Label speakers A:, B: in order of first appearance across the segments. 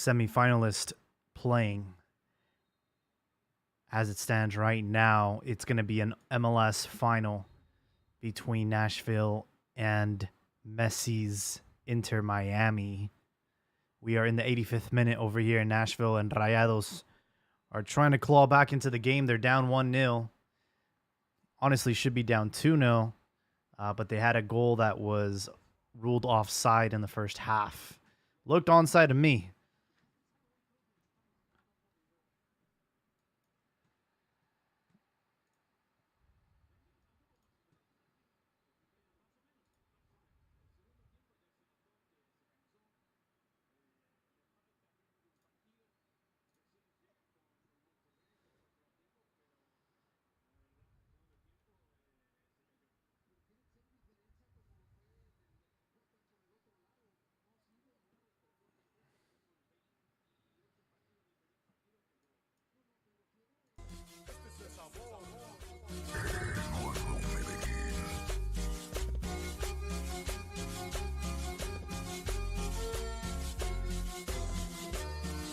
A: semifinalist playing. As it stands right now, it's going to be an MLS final between Nashville and Messi's Inter Miami. We are in the 85th minute over here in Nashville, and Rayados are trying to claw back into the game. They're down 1-0. Honestly, should be down 2-0, but they had a goal that was ruled offside in the first half. Looked onside to me.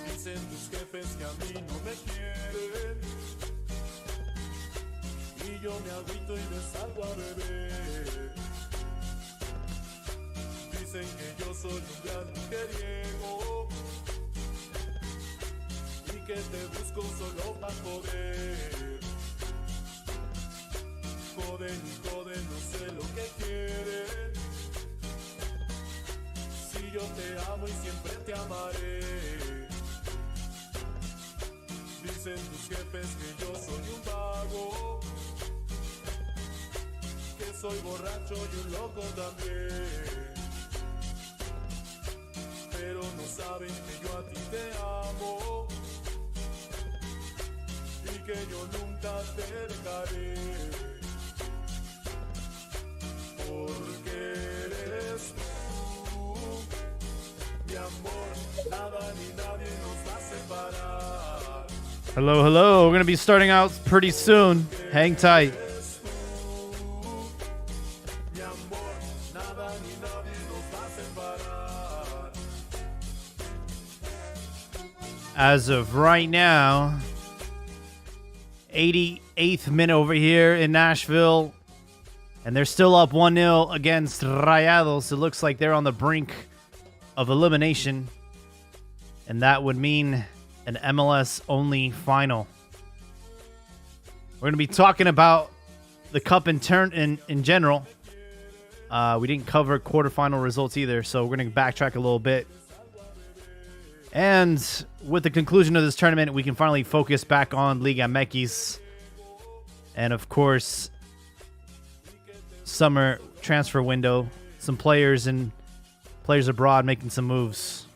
B: Dicen tus jefes que a mí no me quieren y yo me agüito y les salgo a beber. Dicen que yo soy un gran mujeriego y que te busco solo para joder. Joden y joden, no sé lo que quieren. Si yo te amo y siempre te amaré. Dicen tus jefes que yo soy un vago, que soy borracho y un loco también. Pero no saben que yo a ti te amo y que yo nunca te dejaré. Porque eres tú, mi amor, nada ni nadie nos va a separar.
A: Hello, hello. We're going to be starting out pretty soon. Hang tight. As of right now, 88th minute over here in Nashville. And they're still up 1-0 against Rayados. It looks like they're on the brink of elimination. And that would mean an MLS-only final. We're going to be talking about the Cup in general. We didn't cover quarterfinal results either, so we're going to backtrack a little bit. And with the conclusion of this tournament, we can finally focus back on Liga MX. And, of course, summer transfer window. Some players and players abroad making some moves.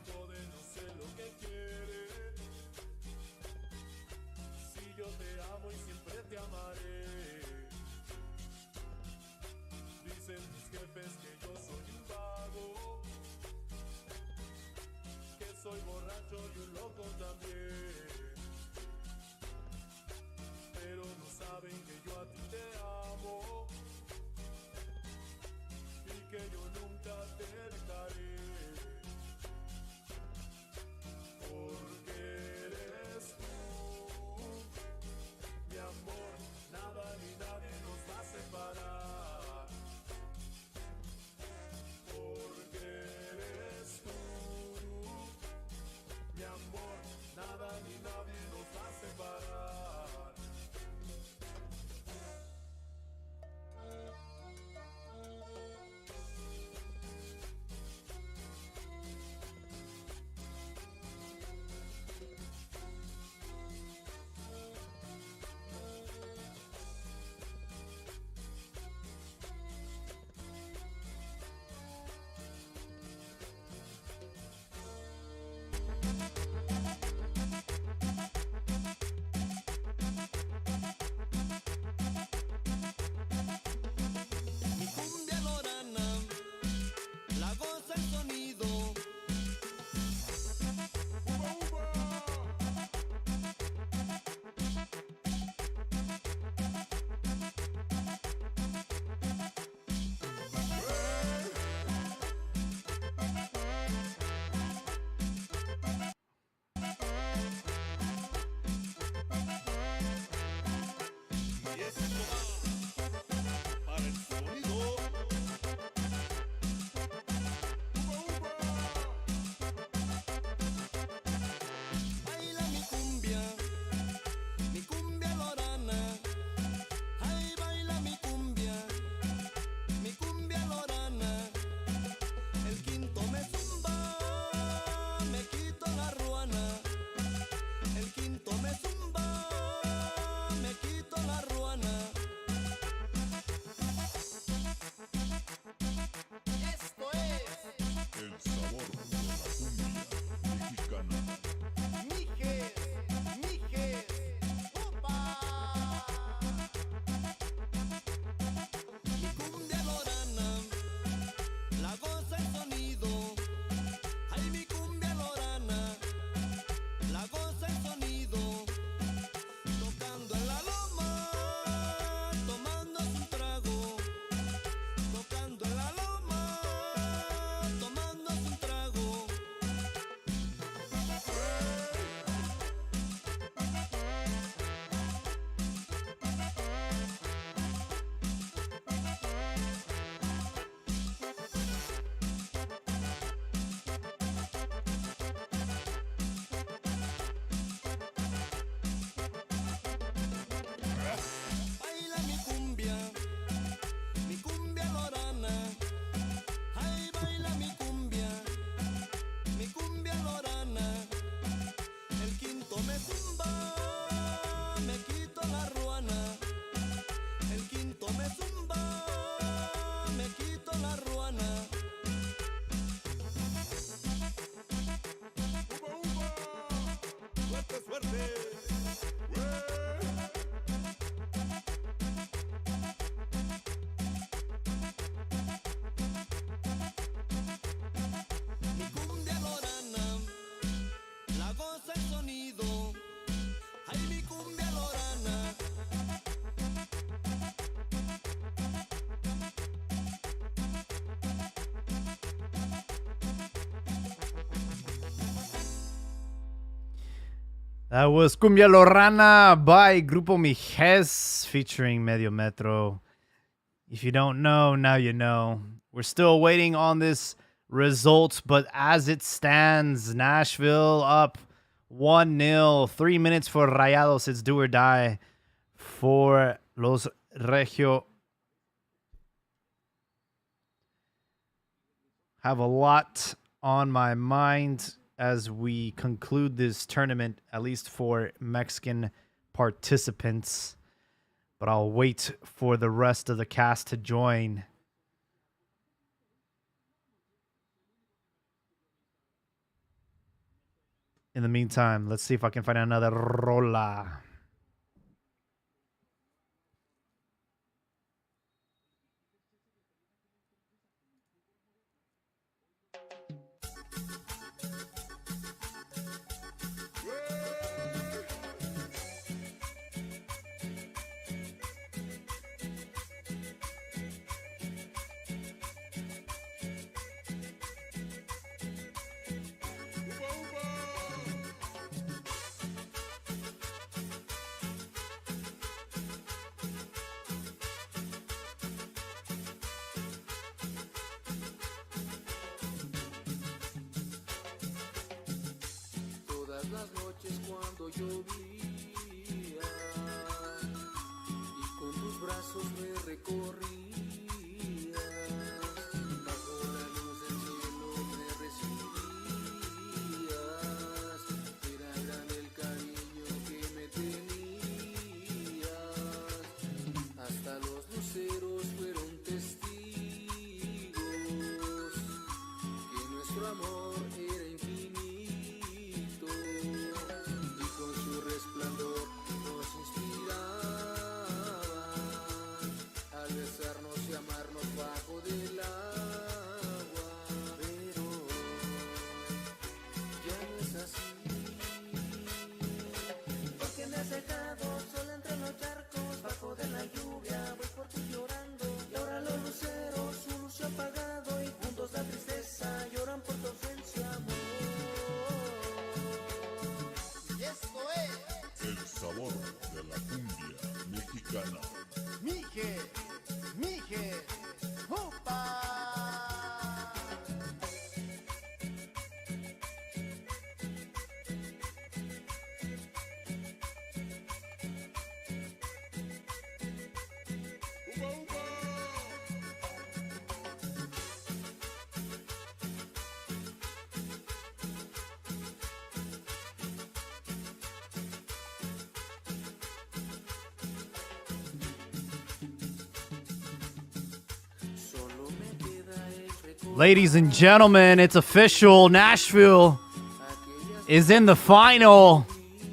B: suerte, suerte.
C: Mi cumbia lorana, la goza el sonido. Ay, mi cumbia lorana.
A: That was Cumbia Lorana by Grupo Mijes featuring Medio Metro. If you don't know, now you know. We're still waiting on this result, but as it stands, Nashville up 1-0. 3 minutes for Rayados. It's do or die for Los Regio. Have a lot on my mind as we conclude this tournament, at least for Mexican participants. But I'll wait for the rest of the cast to join. In the meantime, let's see if I can find another rola.
C: Todas las noches cuando llovía y con tus brazos me recorrías, bajo la luz del cielo me recibías, era grande el cariño que me tenías, hasta los luceros fueron testigos que nuestro amor era infinito. Y con su resplandor nos inspiraban al besarnos y amarnos bajo del agua. Pero ya no es así, porque me has dejado sola entre los charcos, bajo de la lluvia, voy por ti llorando. Y ahora los luceros, su luz se ha apagado, y juntos la tristeza lloran por tu ausencia, amor.
B: El sabor de la cumbia mexicana.
D: Mije, ¡upa!
C: Solo me queda el recuerdo.
A: Ladies and gentlemen, it's official. Nashville is in the final.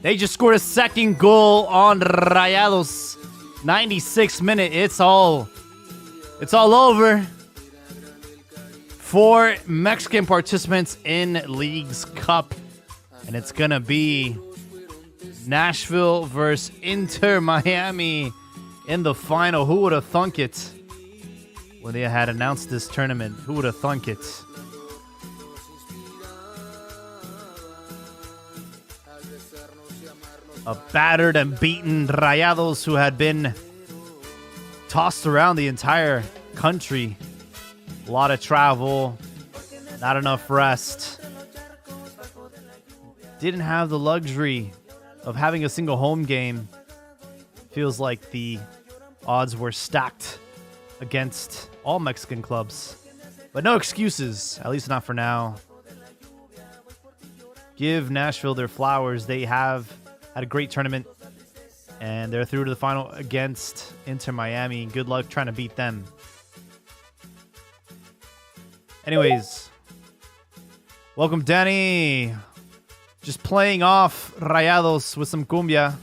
A: They just scored a second goal on Rayados. 96th minute. It's all over for Mexican participants in League's Cup. And it's going to be Nashville versus Inter Miami in the final. Who would have thunk it when they had announced this tournament? Who would have thunk it? A battered and beaten Rayados who had been tossed around the entire country. A lot of travel, not enough rest. Didn't have the luxury of having a single home game. Feels like the odds were stacked against all Mexican clubs. But no excuses, at least not for now. Give Nashville their flowers. They have had a great tournament, and they're through to the final against Inter Miami. Good luck trying to beat them. Anyways, welcome Danny. just playing off Rayados with some cumbia.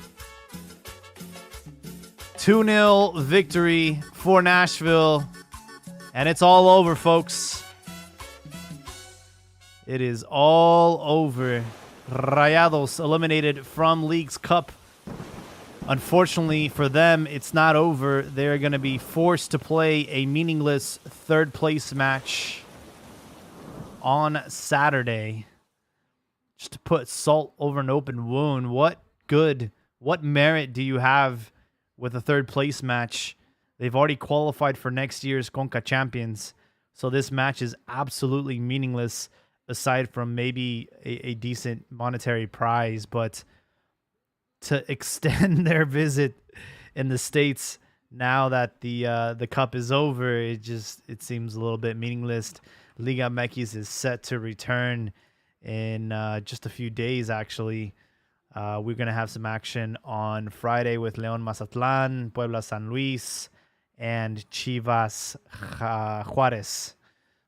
A: 2-0 victory for Nashville. And it's all over, folks. It is all over. Rayados eliminated from Leagues Cup. Unfortunately for them, it's not over. They're going to be forced to play a meaningless third place match on Saturday. Just to put salt over an open wound. What merit do you have with a third place match? They've already qualified for next year's Conca Champions. So this match is absolutely meaningless aside from maybe a decent monetary prize. But to extend their visit in the States now that the cup is over, it seems a little bit meaningless. Liga MX is set to return in just a few days, actually. We're going to have some action on Friday with León Mazatlan, Puebla San Luis, and Chivas Juárez.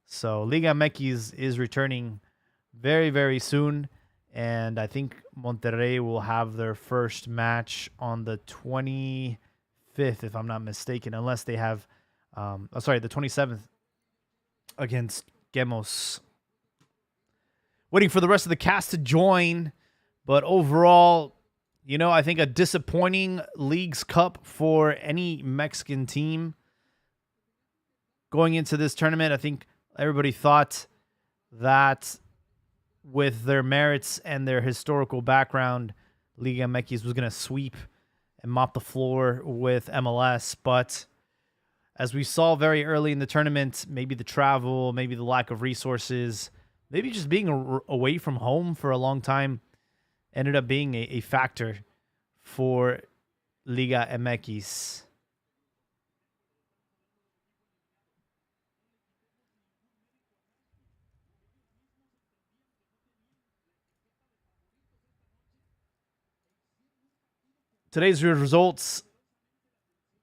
A: So Liga MX is returning very, very soon. And I think Monterrey will have their first match on the 25th, if I'm not mistaken, unless they have, the 27th against Gemos. Waiting for the rest of the cast to join. But overall, I think a disappointing Leagues Cup for any Mexican team going into this tournament. I think everybody thought that with their merits and their historical background, Liga MX was going to sweep and mop the floor with MLS. But as we saw very early in the tournament, maybe the travel, maybe the lack of resources, maybe just being away from home for a long time ended up being a factor for Liga MX. Today's results: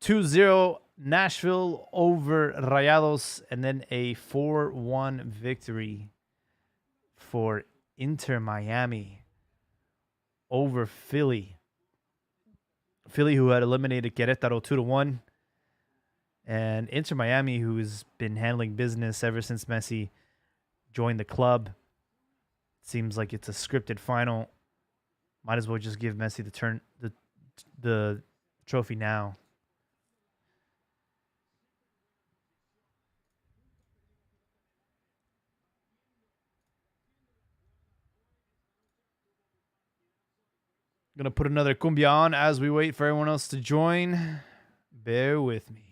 A: 2-0 Nashville over Rayados, and then a 4-1 victory for Inter Miami over Philly. Philly, who had eliminated Querétaro 2-1, and Inter Miami, who has been handling business ever since Messi joined the club. Seems like it's a scripted final. Might as well just give Messi the trophy now. Gonna put another cumbia on as we wait for everyone else to join. Bear with me.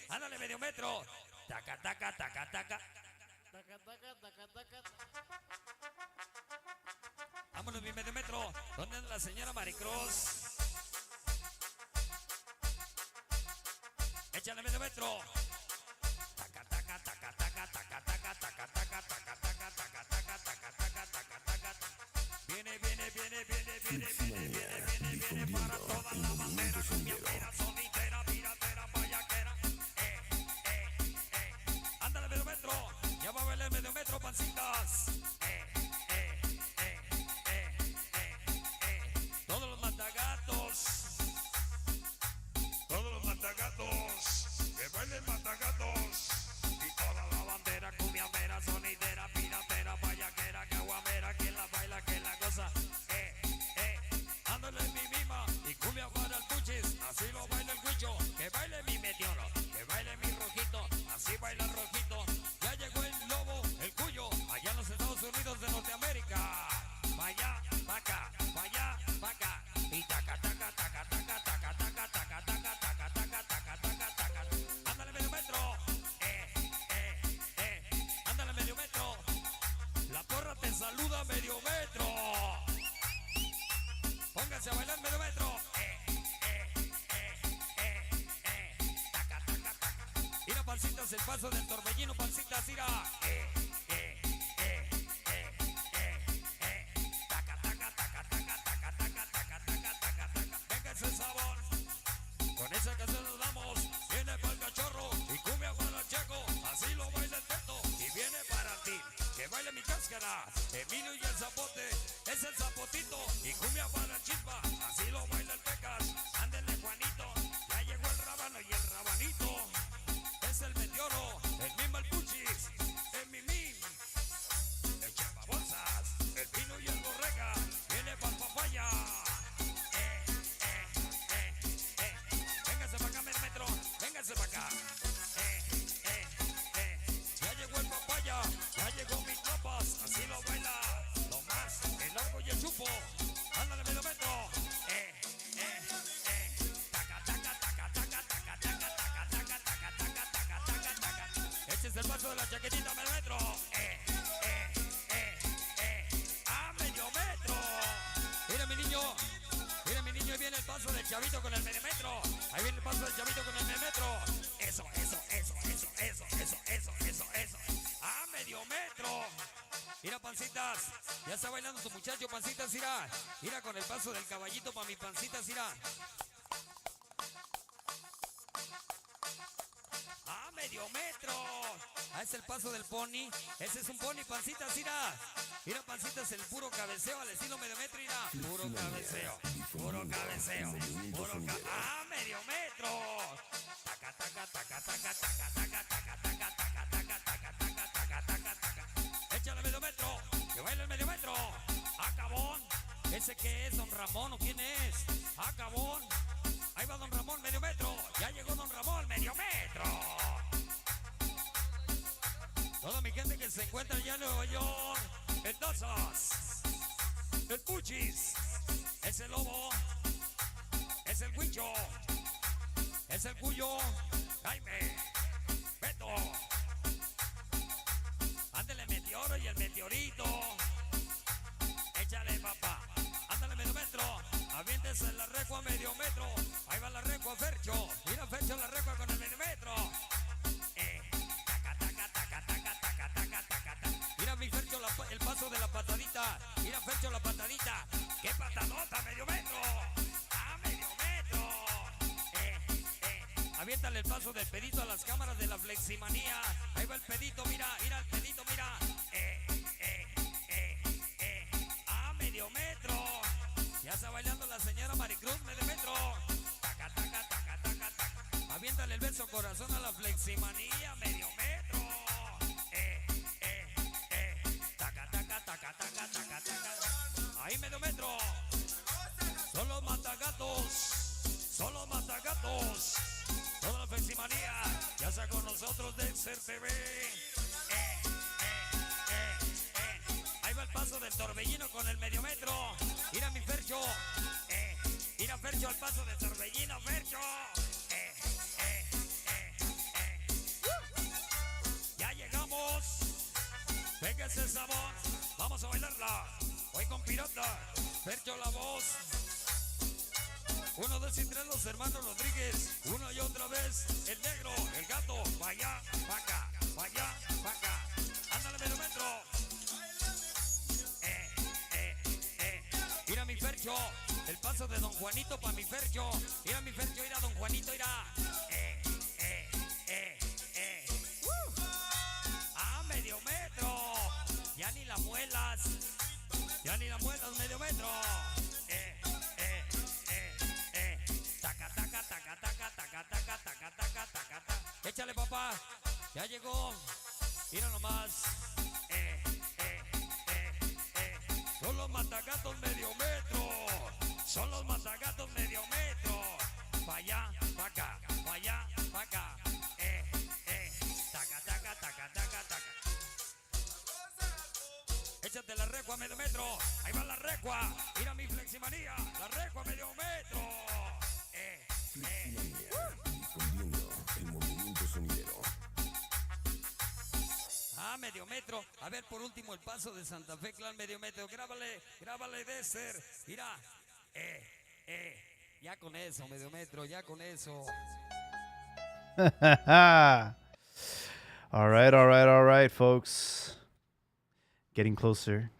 D: Ándale, medio metro. Taca, taca, taca, taca. Taca, taca, taca, taca. Vámonos, mi medio metro. ¿Dónde anda la señora Maricruz? Échale medio metro. Taca, taca, taca, taca, taca, taca, taca, taca, taca, taca, taca, taca, taca, taca, taca, taca. Viene para toda la bandera, cumbiambera, sonitera, piratera, payaquera. Ándale medio metro, ya va a verle medio metro, pancitas. Todos los matagatos, que bailen matagatos. Y toda la bandera, cumbiambera, sonidera, piratera, payaquera, caguamera, quien la baila, quien la goza. Ándale mi mima y cumbia para el puchis, así lo baila el cuicho. Que baile mi meteoro, que baile mi rojito, así baila el rojito. Ya llegó el lobo, el cuyo, allá en los Estados Unidos de Norteamérica. Pa' allá, pa' acá, pa' allá, pa' acá. Y taca, taca, taca, taca, taca, taca, taca, taca, taca, taca, taca, taca, taca. Ándale medio metro, ándale medio metro. La porra te saluda medio metro. Pónganse a bailar medio metro. Taca, taca, taca. Mira, pancitas, el paso del torbellino, pancitas, mira. Taca, taca, taca, taca, taca, taca, taca, taca, taca, taca. Venga ese sabor. máscara. Emilio y el zapote, es el zapotito. Y cumbia para chispa, así lo baila el Pecas. Ándele Juanito, ya llegó el rábano y el rabanito. Es el meteoro, el mismo el puchis, el mimín. El chapabolsas, el pino y el borrega. Viene pa'l papaya. Véngase pa' acá, metro, véngase pa' acá. Ya llegó el papaya, ya llegó mis tropas, así lo baila. Lo más, el largo y el chupo. Ándale, medio metro. Taca, taca, taca, taca, taca, taca, taca, taca, taca, taca, taca, taca, taca. Este es el paso de la chaquetita, medio metro. A medio metro. Mira mi niño, ahí viene el paso del chavito con el medio metro. Ahí viene el paso del chavito con el medio metro. Eso. A medio metro. Mira, pancitas, ya está bailando tu muchacho, pancitas, mira. Mira con el paso del caballito para mi pancitas, mira. A medio metro. Es el paso del pony. Ese es un pony, pancitas, mira. Mira, pancitas, el puro cabeceo al estilo medio metro, mira. Puro cabeceo. A medio metro. Taca, taca, taca, taca, taca, taca, taca, taca, taca, taca, taca, taca, taca, taca, taca. Échale medio metro, que baila el medio metro. Acabón. ¿Ese qué es, don Ramón o quién es? Acabón. Ahí va don Ramón, medio metro. Ya llegó don Ramón, medio metro. Toda mi gente que se encuentra allá en Nueva York. El Tazas, el Puchis, es el Lobo, es el Huicho, es el Cuyo, Jaime, Beto. Ándale Meteoro y el Meteorito. Échale, papá. Ándale medio metro. Aviéntese la recua medio metro. Ahí va la recua, Fercho. Mira, Fercho, la recua con el medio metro. Taca, taca, taca, taca, taca, taca, taca, taca. Mira, mi Fercho, el paso de la patadita. Mira, Fercho, la patadita. ¡Qué patadota, medio metro! ¡A medio metro! Aviéntale el paso del pedito a las cámaras de la fleximanía. Ahí va el pedito, mira el pedito, mira. A medio metro. Ya está bailando la señora Maricruz, medio metro. Taca, taca, taca, taca, taca. Aviéntale el beso corazón a la fleximanía, medio metro. Taca, taca, taca, taca, taca, taca. Ahí medio metro. Son los matagatos. Toda la fleximanía ya está con nosotros de Ser TV. Ahí va el paso del torbellino con el medio metro. Mira mi Fercho. Mira Fercho al paso del torbellino, Fercho. Ya llegamos. Venga ese sabor. Vamos a bailarla. Hoy con Pirata. Fercho la voz. 1, 2 y 3 los hermanos Rodríguez. Una y otra vez el negro, el gato. Vaya, vaca, vaya, vaca. Ándale medio metro. Mira mi Fercho, el paso de don Juanito para mi Fercho. Mira mi Fercho, mira don Juanito, mira. A medio metro. Ya ni la muelas, medio metro. Taca, taca, taca, taca, taca, taca, taca, taca, taca, taca. Échale, papá. Ya llegó. Mira nomás. Son los matagatos medio metro. Son los matagatos medio metro. Pa' allá, pa' acá, pa' allá, pa' acá. Taca, taca, taca, taca, taca. Échate la recua medio metro. Ahí va la recua. Mira mi fleximanía. La recua medio metro.
E: Difundiendo el movimiento sonidero.
D: Medio metro. A ver, por último, el paso de Santa Fe Clan medio metro. Grábale de ser. Mira. Ya con eso, medio metro, ya con eso.
A: All right, folks. Getting closer.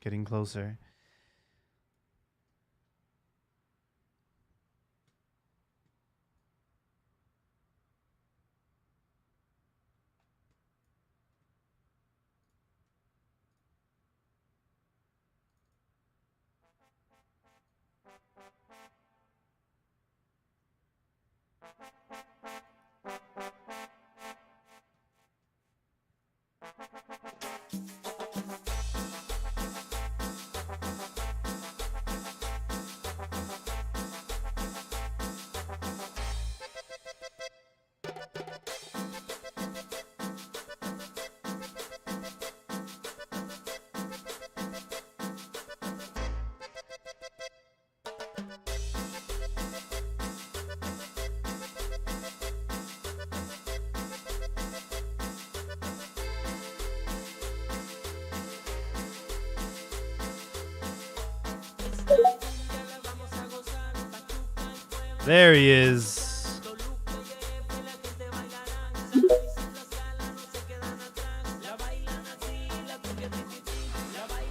A: There he is.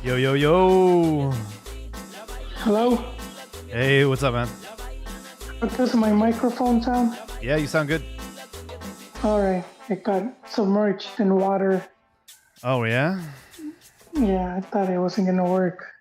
A: Yo, yo, yo.
F: Hello?
A: Hey, what's up, man?
F: Does my microphone sound?
A: Yeah, you sound good.
F: Alright, it got submerged in water.
A: Oh, yeah?
F: Yeah, I thought it wasn't gonna work.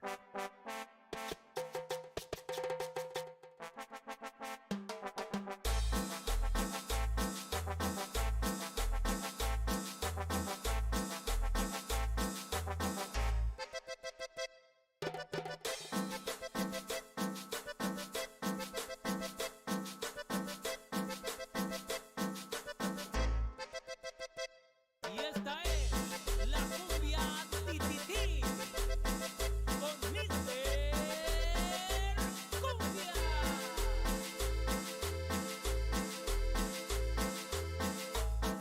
G: Y esta es la cumbia titití con Mister Cumbia.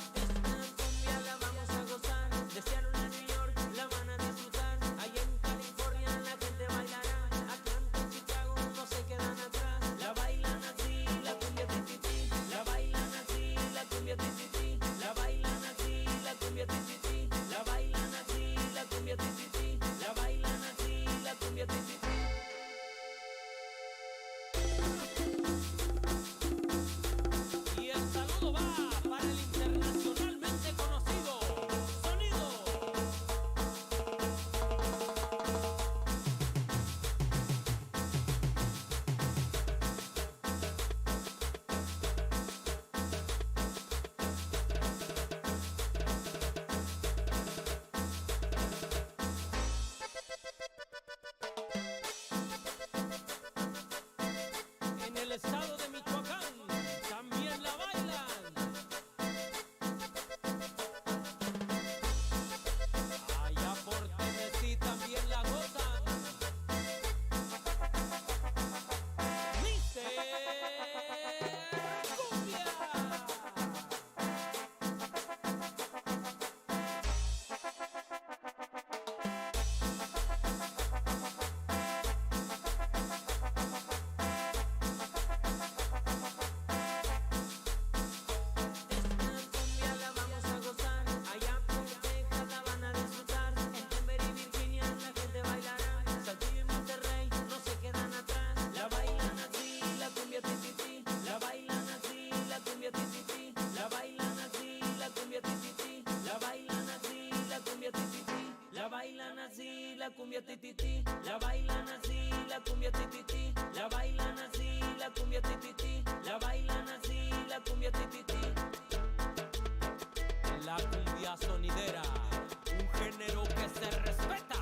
G: Esta cumbia la vamos a gozar, de Seattle a New York la van a disfrutar. Allá en California la gente bailará, Atlanta y Chicago no se quedan atrás. La bailan así, la cumbia titití, la bailan así, la cumbia titití, la bailan así, la cumbia titití, la bailan así, la cumbia titití, la bailan así, la cumbia titití. Y el saludo va para el internacionalmente conocido Sonido. En el estado de Michoacán también la bailan. Allá por Tennessee también la gozan. Mister Cumbia. Cumbia la vamos a gozar, allá por Texas la van a disfrutar. En Denver y Virginia la gente bailará, Saltillo y Monterrey no se quedan atrás. La bailan así, la cumbia titití, la bailan así, la cumbia titití, la bailan así, la cumbia titití, la bailan así, la cumbia titití, la bailan así, la cumbia titití, la bailan así, la cumbia titití, la bailan así, la cumbia titití, la bailan así, la cumbia titití. La cumbia sonidera, un género que se respeta.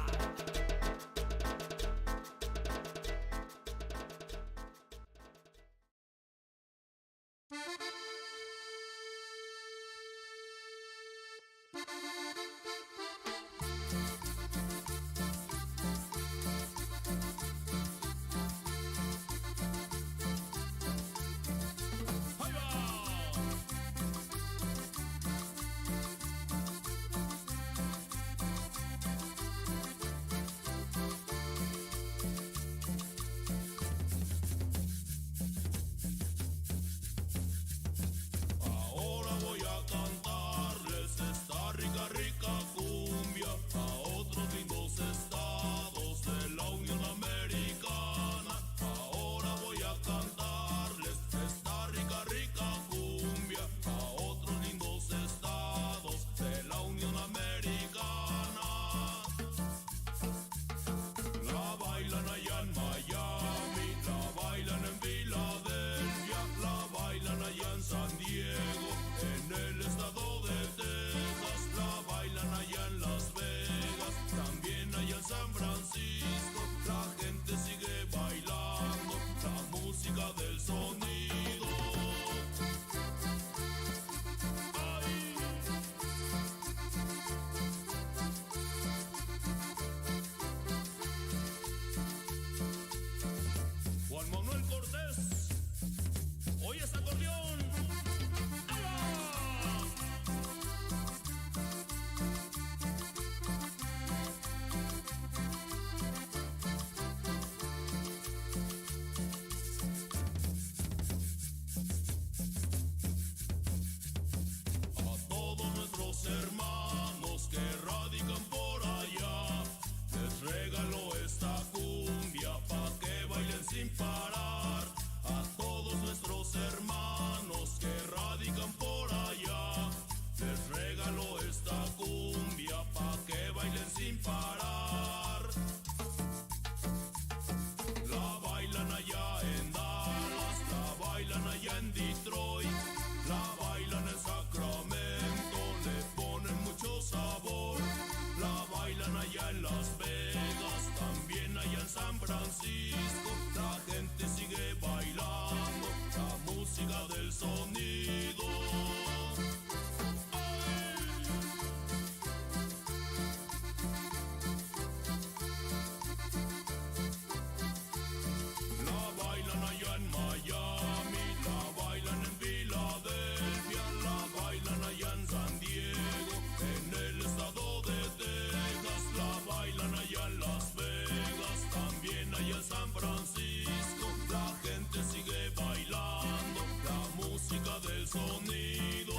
B: sonido.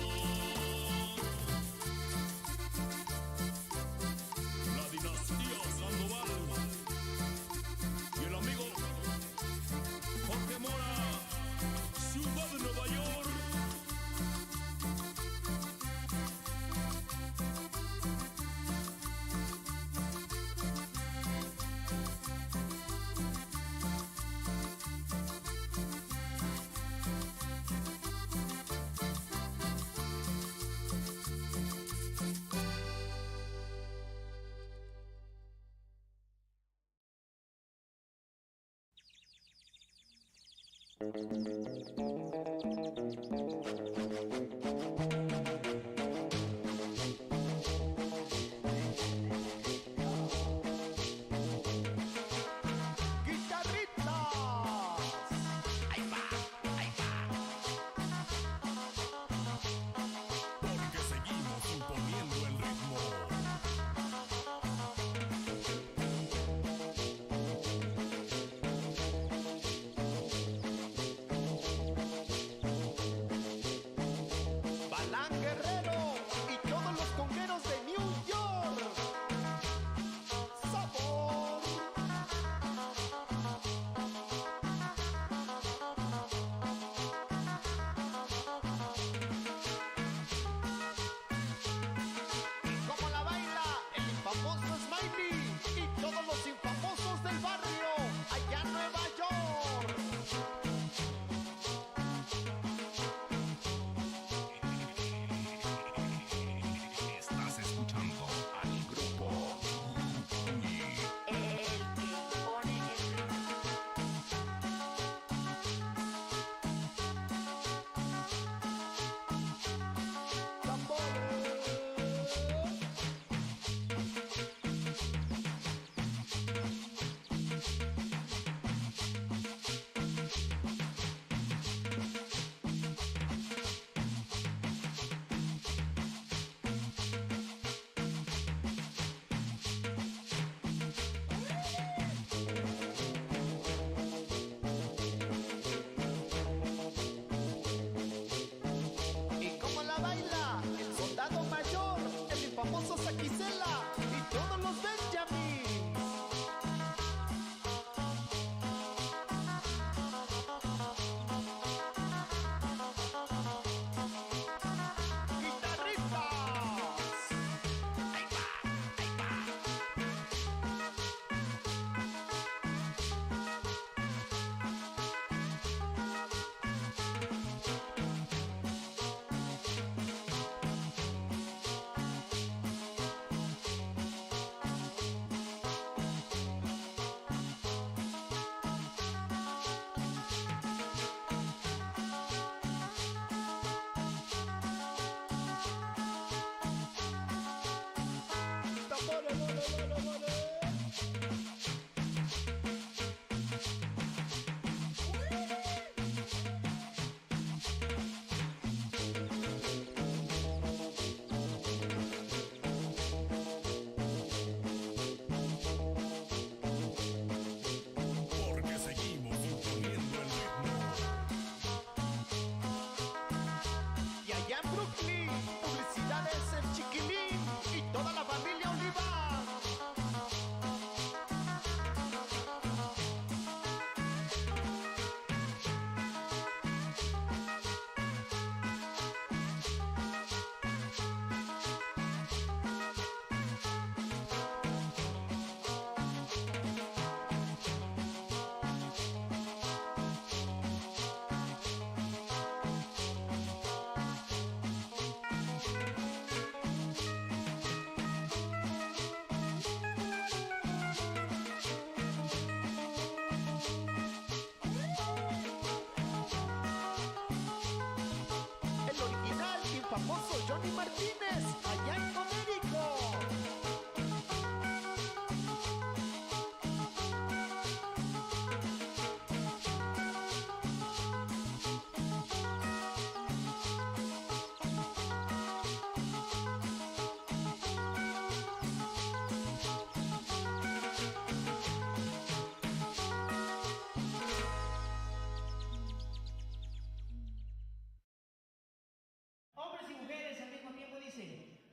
B: La dinastía Sandoval y el amigo Jorge Mora, Ciudad de Nueva York. Porque seguimos imponiendo el ritmo.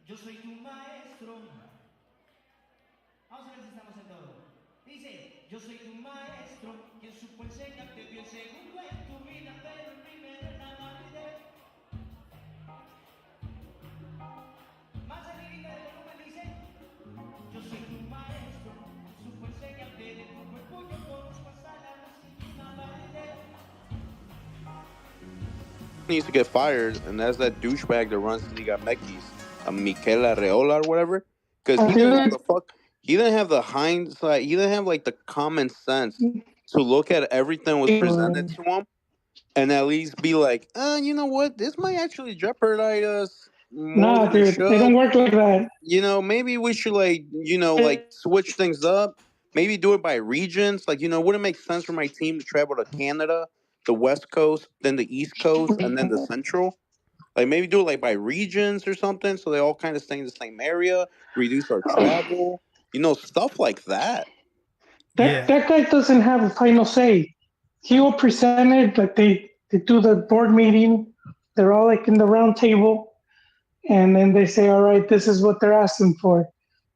C: Yo soy tu maestro. Vamos a ver si estamos en todo. Dice, yo soy tu maestro, quien supo enseñarte bien segundo en tu vida, pero el primero en la validez. Más arribita del volumen dice, yo soy tu maestro, supo enseñarte de tu cuerpo, yo conozco hasta la disciplina validez.
H: Needs to get fired, and that's that douchebag that runs Liga MX, Mikel Arreola or whatever. Because he didn't have the fuck. He didn't have the hindsight. He didn't have like the common sense to look at everything that was presented to him, and at least be like, you know what, this might actually jeopardize us more
F: Nah,
H: than it
F: dude,
H: should.
F: they don't work like that.
H: You know, maybe we should like switch things up. Maybe do it by regions. Like, would it make sense for my team to travel to Canada, the West Coast, then the East Coast, and then the Central? Like maybe do it like by regions or something, so they all kind of stay in the same area. Reduce our travel. Stuff like that.
F: That guy doesn't have a final say. He will present it like they do the board meeting. They're all like in the round table, and then they say, "All right, this is what they're asking for."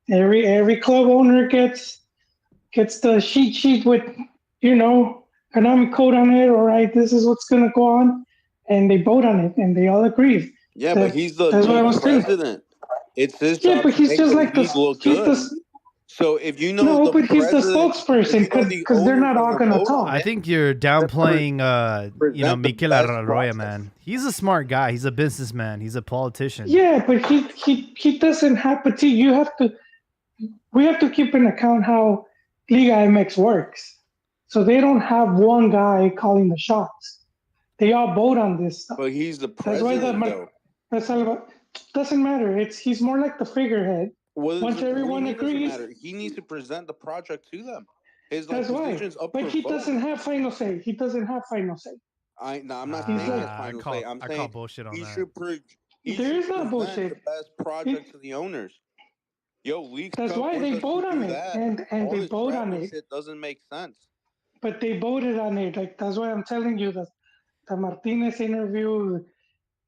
F: Every club owner gets the sheet with economic code on it. All right, this is what's gonna go on, and they vote on it, and they all agree.
H: Yeah, but he's the
F: that's what I was saying.
H: president. It's his
F: Yeah,
H: job
F: but
H: to
F: he's
H: make
F: just
H: the
F: like
H: league look good. So if you know
F: no,
H: the
F: but he's the
H: president-
F: spokesperson
H: if you know the
F: because they're not all
H: owners
F: gonna
H: vote
F: talk.
H: on
A: I
H: it,
A: think you're downplaying,
H: present the
A: Mikel
H: best
A: Arroyo,
H: process.
A: man. He's a smart guy. He's a businessman. He's a politician.
F: Yeah, but he doesn't have. But see, we have to keep in account how Liga MX works. So they don't have one guy calling the shots. They all vote on this stuff.
H: But he's the
F: That's why
H: president, though.
F: that's all about. Doesn't matter. He's more like the figurehead. Once everyone
H: What do you mean
F: agrees,
H: doesn't matter? He needs to present the project to them. His
F: that's why.
H: position's up
F: But
H: for
F: he
H: vote.
F: doesn't have final say. He doesn't have final say.
H: I'm not
F: He's
H: saying
F: like-
H: his final
A: I call,
H: say. I'm
A: I
H: saying
A: call bullshit on
H: he
A: that.
H: should he
F: There
H: should
F: is not
H: present
F: bullshit.
H: the best project to the owners. Yo, Leagues
F: That's
H: Cup
F: why
H: wants
F: they
H: us to
F: vote on
H: do
F: it,
H: that.
F: and
H: All
F: they
H: this
F: vote on
H: travel
F: it.
H: shit doesn't make sense.
F: But they voted on it. Like that's why I'm telling you that the Martinez interview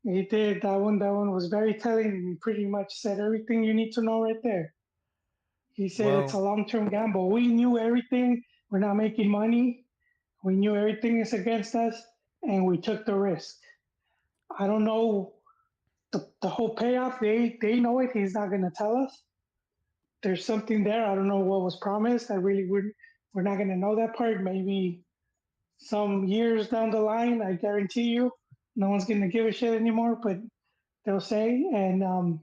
F: he did that one. That one was very telling. He pretty much said everything you need to know right there. He said it's a long-term gamble. We knew everything. We're not making money. We knew everything is against us, and we took the risk. I don't know the whole payoff. They know it. He's not gonna tell us. There's something there. I don't know what was promised. We're not gonna know that part. Maybe some years down the line, I guarantee you, no one's gonna give a shit anymore. But they'll say, and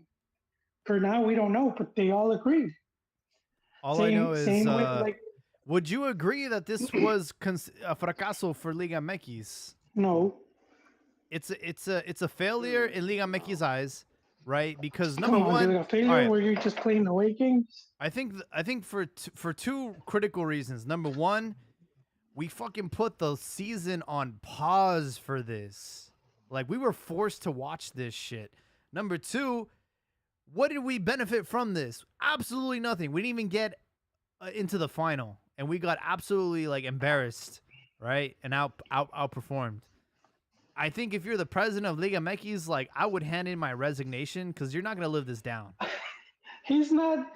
F: for now, we don't know. But they all agree.
A: All I know is,
F: like
A: would you agree that this was a fracaso for Liga MX?
F: no.
A: It's a failure in Liga MX's eyes, right? Because
F: Come
A: number
F: on,
A: one,
F: dude, a failure
A: all right,
F: where you're just playing away games.
A: I think for two critical reasons. Number one, we fucking put the season on pause for this. Like we were forced to watch this shit. Number two, what did we benefit from this? Absolutely nothing. We didn't even get into the final, and we got absolutely like embarrassed, right? And outperformed. I think if you're the president of Liga MX, like I would hand in my resignation because you're not gonna live this down.
F: He's not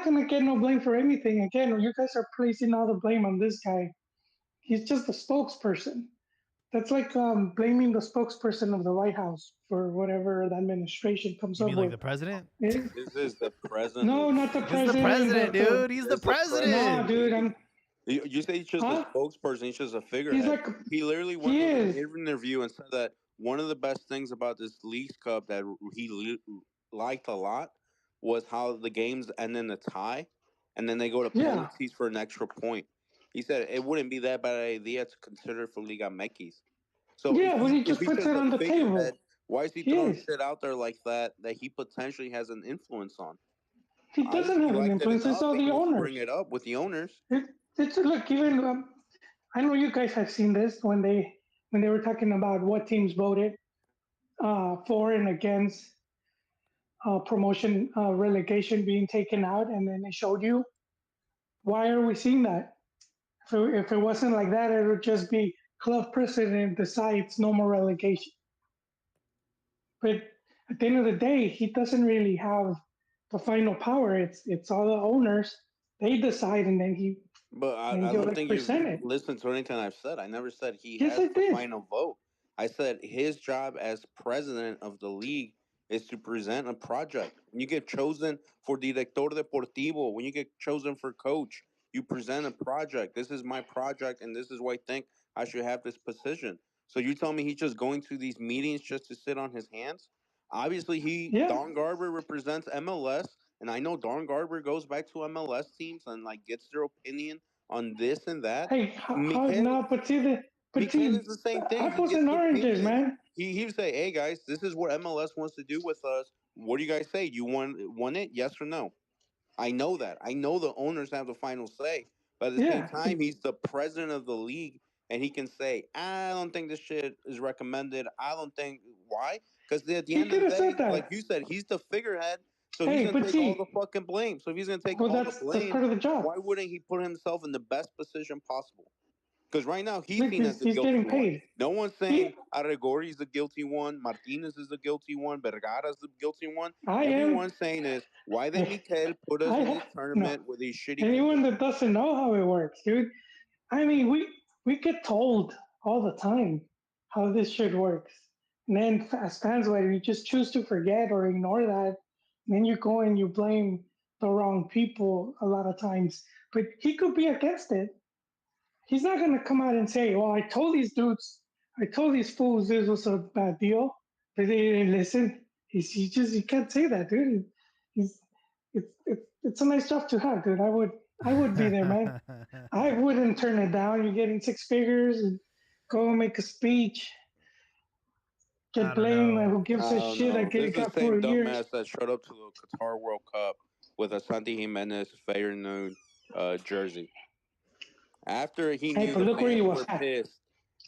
F: gonna get no blame for anything. Again, you guys are placing all the blame on this guy. He's just a spokesperson. That's like blaming the spokesperson of the White House for whatever the administration comes
A: You
F: up
A: mean like
F: with.
A: the president?
H: This is the president.
F: No, not the
A: He's
F: president.
A: the president, dude. He's the
H: It's the president.
A: president.
F: No, dude,
H: You say he's just
F: Huh?
H: a spokesperson. He's just a figurehead.
F: he's like
H: He literally went
F: He
H: on an
F: is.
H: interview and said that one of the best things about this Leagues Cup that he liked a lot was how the games end in a tie, and then they go to
F: Yeah.
H: penalties for an extra point. He said it wouldn't be that bad an idea to consider for Liga MX. So
F: Yeah,
H: if
F: but he
H: if
F: just
H: he's
F: puts
H: just
F: it
H: a
F: on the table.
H: figurehead, why is he
F: He
H: throwing
F: is.
H: shit out there like that he potentially has an influence on?
F: He doesn't have an influence. It's all the owners.
H: Bring it up with the owners.
F: It's look even. I know you guys have seen this when they were talking about what teams voted for and against promotion relegation being taken out, and then they showed you. Why are we seeing that? If it wasn't like that, it would just be club president decides no more relegation. But at the end of the day, he doesn't really have the final power. It's all the owners. They decide, and then
H: But
F: and
H: I
F: he'll
H: don't
F: like
H: think you've
F: present it.
H: listened to anything I've said. I never said he
F: Yes,
H: has
F: I
H: the
F: did.
H: final vote. I said his job as president of the league is to present a project. When you get chosen for director deportivo, when you get chosen for coach, you present a project. This is my project, and this is why I think I should have this position. So you tell me he's just going to these meetings just to sit on his hands? Obviously,
F: Yeah.
H: Don Garber represents MLS, and I know Don Garber goes back to MLS teams and like gets their opinion on this and that.
F: Hey, how
H: Mikel,
F: no? But see,
H: Mikel is the same thing. He
F: apples
H: gets
F: and
H: the
F: oranges,
H: opinion.
F: man.
H: He would say, "Hey guys, this is what MLS wants to do with us. What do you guys say? You want it? Yes or no?" I know that. I know the owners have the final say, but at the same
F: Yeah,
H: time, he's the president of the league, and he can say, "I don't think this shit is recommended. I don't think why." Because at the
F: he
H: end of
F: could
H: the
F: have said
H: day,
F: that.
H: like you said, he's the figurehead, so he's
F: Hey,
H: gonna
F: but
H: take all the
F: see,
H: fucking blame. So if he's gonna take
F: well,
H: all the
F: that's
H: blame,
F: part of the job.
H: why wouldn't he put himself in the best position possible? Because right now he's
F: Look,
H: seen as the
F: he's
H: guilty
F: getting
H: one.
F: paid.
H: No one's
F: He,
H: saying Arregori is the guilty one, Martinez is the guilty one, Vergara is the guilty one.
F: I am.
H: Everyone's saying is why did Mikel put us
F: I
H: in this
F: have
H: tournament
F: no.
H: with these shitty
F: Anyone
H: conditions?
F: that doesn't know how it works, dude. I mean, we get told all the time how this shit works, and then as fans, like, you just choose to forget or ignore that. And then you go and you blame the wrong people a lot of times. But he could be against it. He's not gonna come out and say, "Well, I told these dudes, I told these fools this was a bad deal, but they didn't listen." He can't say that, dude. He's it's a nice job to have, dude. I would be there, man. I wouldn't turn it down. You're getting six figures and go and make a speech.
A: I
F: Get
A: don't
F: blamed.
A: know.
F: Who gives
H: I
F: a
H: don't
F: shit? I
H: know. This
F: get
H: is the
F: got
H: same
F: 4 years.
H: dumbass that showed up to the Qatar World Cup with a Santi Jimenez Feyenoord jersey. After he
F: Hey,
H: knew
F: but
H: the
F: look where he
H: fans
F: was
H: were
F: at.
H: pissed.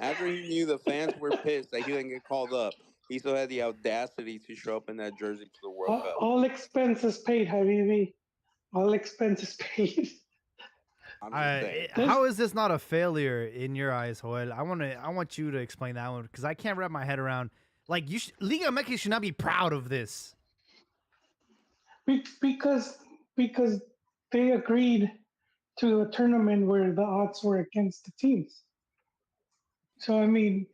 H: After he knew the fans were pissed that he didn't get called up, he still had the audacity to show up in that jersey to the World Cup.
F: All expenses paid, Habibi. All expenses paid.
H: I'm just saying.
A: How is this not a failure in your eyes, Joel? I want you to explain that one because I can't wrap my head around. Like Liga MX should not be proud of this.
F: because they agreed to a tournament where the odds were against the teams. So I mean,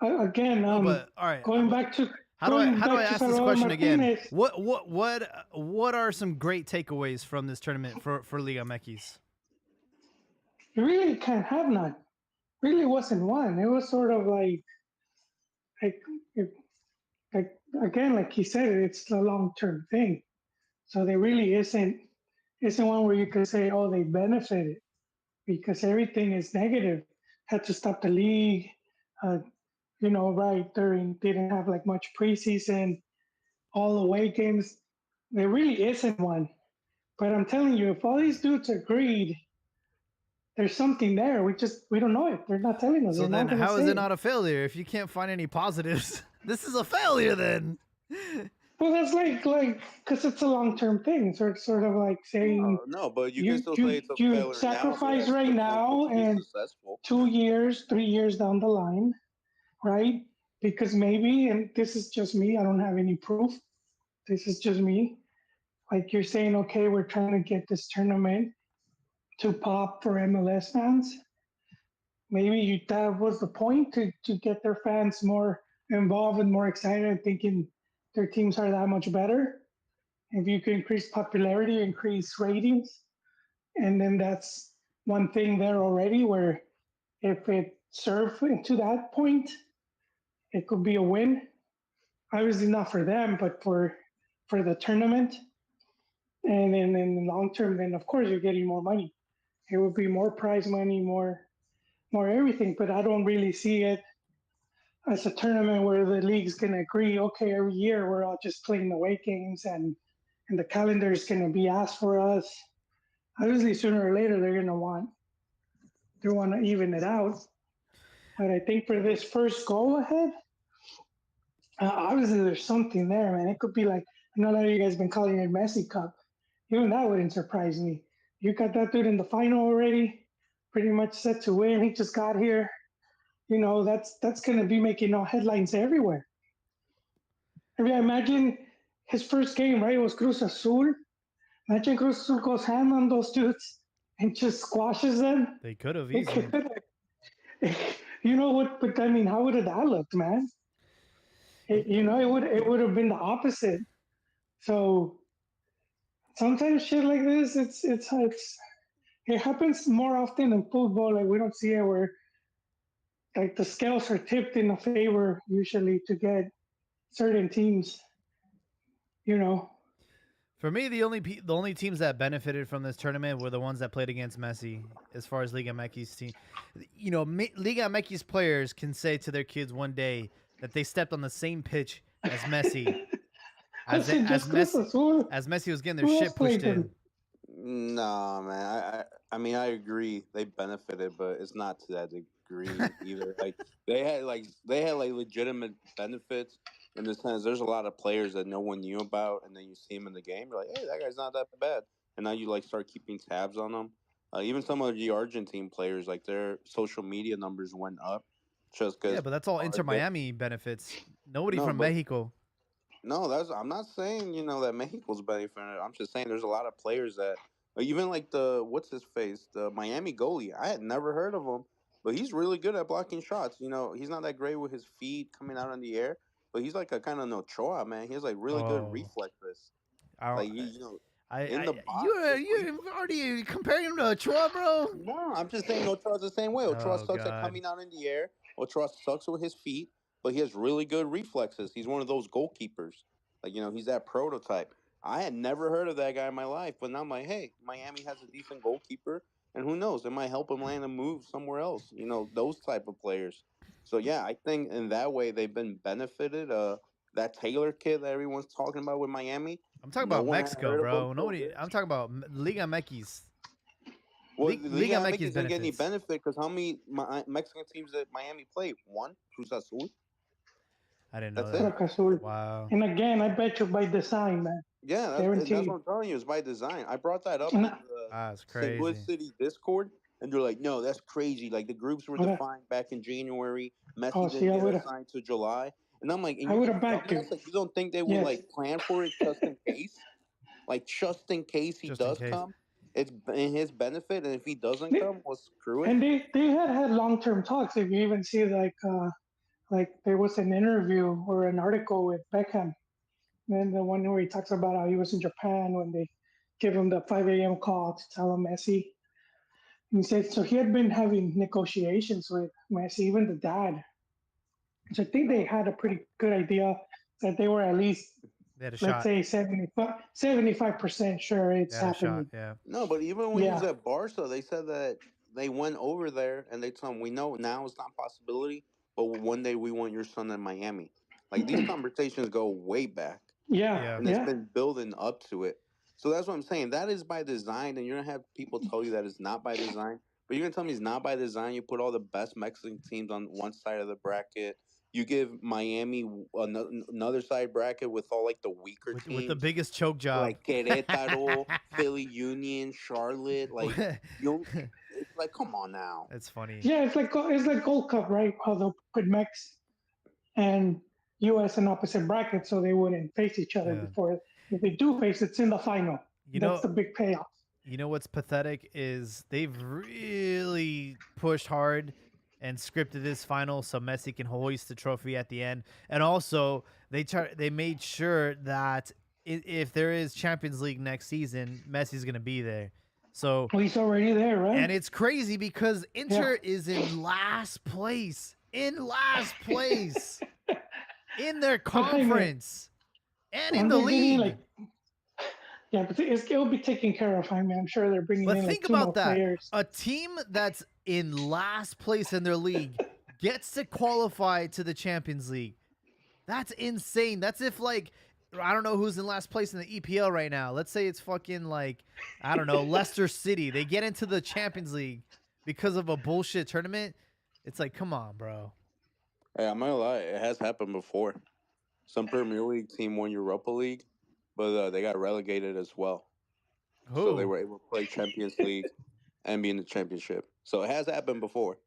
F: again,
A: But all right,
F: going back to
A: how do I
F: going back to
A: ask this
F: Salvador
A: question again?
F: Martinez,
A: What are some great takeaways from this tournament for Liga MX?
F: you really can't have none. Really wasn't one. It was sort of like like again, like he said, it's a long term thing. So there really isn't one where you can say, oh, they benefited because everything is negative. Had to stop the league. Right during didn't have like much preseason, all away games. There really isn't one. But I'm telling you, if all these dudes agreed, there's something there. We don't know it. They're not telling us.
A: So
F: They're
A: then,
F: not gonna
A: how is
F: say
A: it not a failure if you can't find any positives? This is a failure then.
F: Well, that's like because it's a long term thing. So it's sort of like saying
H: No, but you can still say it's a
F: you
H: failure
F: sacrifice
H: now.
F: right now and
H: Successful.
F: 2 years, 3 years down the line, right? Because maybe, and this is just me, I don't have any proof. This is just me. Like you're saying, okay, we're trying to get this tournament to pop for MLS fans. Maybe that was the point to get their fans more involved and more excited and thinking their teams are that much better. If you can increase popularity, increase ratings, and then that's one thing there already where if it served to that point, it could be a win. Obviously not for them, but for the tournament. And then in the long term, then of course you're getting more money. It would be more prize money, more everything. But I don't really see it as a tournament where the league's gonna agree, okay, every year we're all just playing away games and the calendar is gonna be asked for us. Obviously, sooner or later they want to even it out. But I think for this first go ahead, obviously there's something there, man. It could be like I know a lot of you guys been calling it Messi Cup. Even that wouldn't surprise me. You got that dude in the final already, pretty much set to win. He just got here. That's going to be making all headlines everywhere. I mean, imagine his first game, right? It was Cruz Azul. Imagine Cruz Azul goes ham on those dudes and just squashes them.
A: They could have
F: They
A: easily.
F: could- you know what? But I mean, how would that looked, man? It would have been the opposite. So sometimes shit like this, it happens more often in football. Like we don't see it where like the scales are tipped in a favor usually to get certain teams. You know,
A: For me, the only teams that benefited from this tournament were the ones that played against Messi. As far as Liga MX's team, Liga MX's players can say to their kids one day that they stepped on the same pitch as Messi, as
F: Listen, just Cruz
A: Messi,
F: Azul.
A: as Messi was getting their
F: Who
A: shit
F: else played
A: pushed in.
F: them?
H: Nah, man. I mean, I agree. They benefited, but it's not to that degree either. They had legitimate benefits in the sense. There's a lot of players that no one knew about, and then you see him in the game. You're like, hey, that guy's not that bad. And now you start keeping tabs on them. Even some of the Argentine players, like their social media numbers went up just because.
A: Yeah, but that's all Inter Miami benefits. Nobody
H: No,
A: from
H: but-
A: Mexico.
H: No, I'm not saying that Mexico's benefiting. I'm just saying there's a lot of players that even like what's his face, the Miami goalie. I had never heard of him, but he's really good at blocking shots. He's not that great with his feet coming out in the air, but he's like a kind of Ochoa, man. He has like really good
A: Oh.
H: reflexes.
A: I
H: Like
A: don't,
H: in the
A: I,
H: box,
A: you already comparing him to Ochoa, bro?
H: No, I'm just saying Ochoa's the same way. Ochoa
A: Oh,
H: sucks at
A: God.
H: coming out in the air. Ochoa sucks with his feet, but he has really good reflexes. He's one of those goalkeepers. He's that prototype. I had never heard of that guy in my life, but now I'm like, hey, Miami has a decent goalkeeper, and who knows, it might help him land a move somewhere else. Those type of players. So yeah, I think in that way they've been benefited. That Taylor kid that everyone's talking about with Miami.
A: I'm talking
H: No
A: about
H: one had
A: Mexico,
H: heard of
A: bro.
H: him.
A: Nobody. I'm talking about Liga MX.
H: Well,
A: Liga
H: Liga
A: MX
H: MX didn't get any
A: benefits.
H: benefit because how many Mexican teams did Miami play? One, Cruz Azul.
A: I didn't know
H: That's
A: that.
F: Cruz Azul.
A: Wow.
F: And again, I bet you by design, man.
H: Yeah, that's
F: Guaranteed.
H: what I'm telling you. It's by design. I brought that up in
F: And
H: the
A: That's
H: St. Louis
A: crazy.
H: City Discord, and they're like, "No, that's crazy. Like the groups were
F: Okay.
H: defined back in January. Messi
F: Oh, see, I
H: didn't get
F: would've-
H: assigned to July." And I'm like,
F: I would've backed you.
H: you don't think they would
F: Yes.
H: plan for it just in case? Just in case he
A: Just in
H: does
A: case.
H: come, it's in his benefit, and if he doesn't
F: Yeah.
H: come, well, screw it.
F: And they had long-term talks. If you even see like there was an interview or an article with Beckham, and the one where he talks about how he was in Japan when they give him the 5 a.m. call to tell him Messi. And he said so he had been having negotiations with Messi, even the dad. So I think they had a pretty good idea that they were at least,
A: They had a
F: let's
A: shot.
F: say 75% sure it's
A: They had a shot.
F: happening.
A: Yeah.
H: No, but even when he was
F: Yeah.
H: at Barca, they said that they went over there and they told him, "We know now it's not a possibility, but one day we want your son in Miami." These conversations go way back,
F: Yeah,
H: and
F: yeah.
H: it's been building up to it. So that's what I'm saying. That is by design, and you're gonna have people tell you that it's not by design. But you're gonna tell me it's not by design. You put all the best Mexican teams on one side of the bracket. You give Miami another side bracket with all the weaker teams,
A: With the biggest choke job.
H: like Querétaro, Philly Union, Charlotte. It's like, come on now.
A: It's funny.
F: Yeah, it's like Gold Cup, right? How they'll put Mex and US in opposite brackets so they wouldn't face each other
A: Yeah.
F: before. If they do face, it's in the final.
A: You
F: That's
A: know,
F: the big payoff.
A: you know what's pathetic is they've really pushed hard and scripted this final so Messi can hoist the trophy at the end. And also, they made sure that if there is Champions League next season, Messi's going to be there. So
F: Well, he's already there, right?
A: and it's crazy because Inter is in last place. In last place. In their conference. And in
F: And
A: the
F: they're getting,
A: league.
F: yeah, but it'll be taken care of. I mean, I'm sure they're bringing
A: But
F: in
A: think
F: two more
A: about that.
F: players.
A: A team that's in last place in their league gets to qualify to the Champions League. That's insane. That's if I don't know who's in last place in the EPL right now. Let's say it's fucking I don't know, Leicester City. They get into the Champions League because of a bullshit tournament. It's like, come on, bro.
H: Hey, I'm not gonna lie, it has happened before. Some Premier League team won Europa League, but they got relegated as well. So they were able to play Champions League and be in the championship. So it has happened before.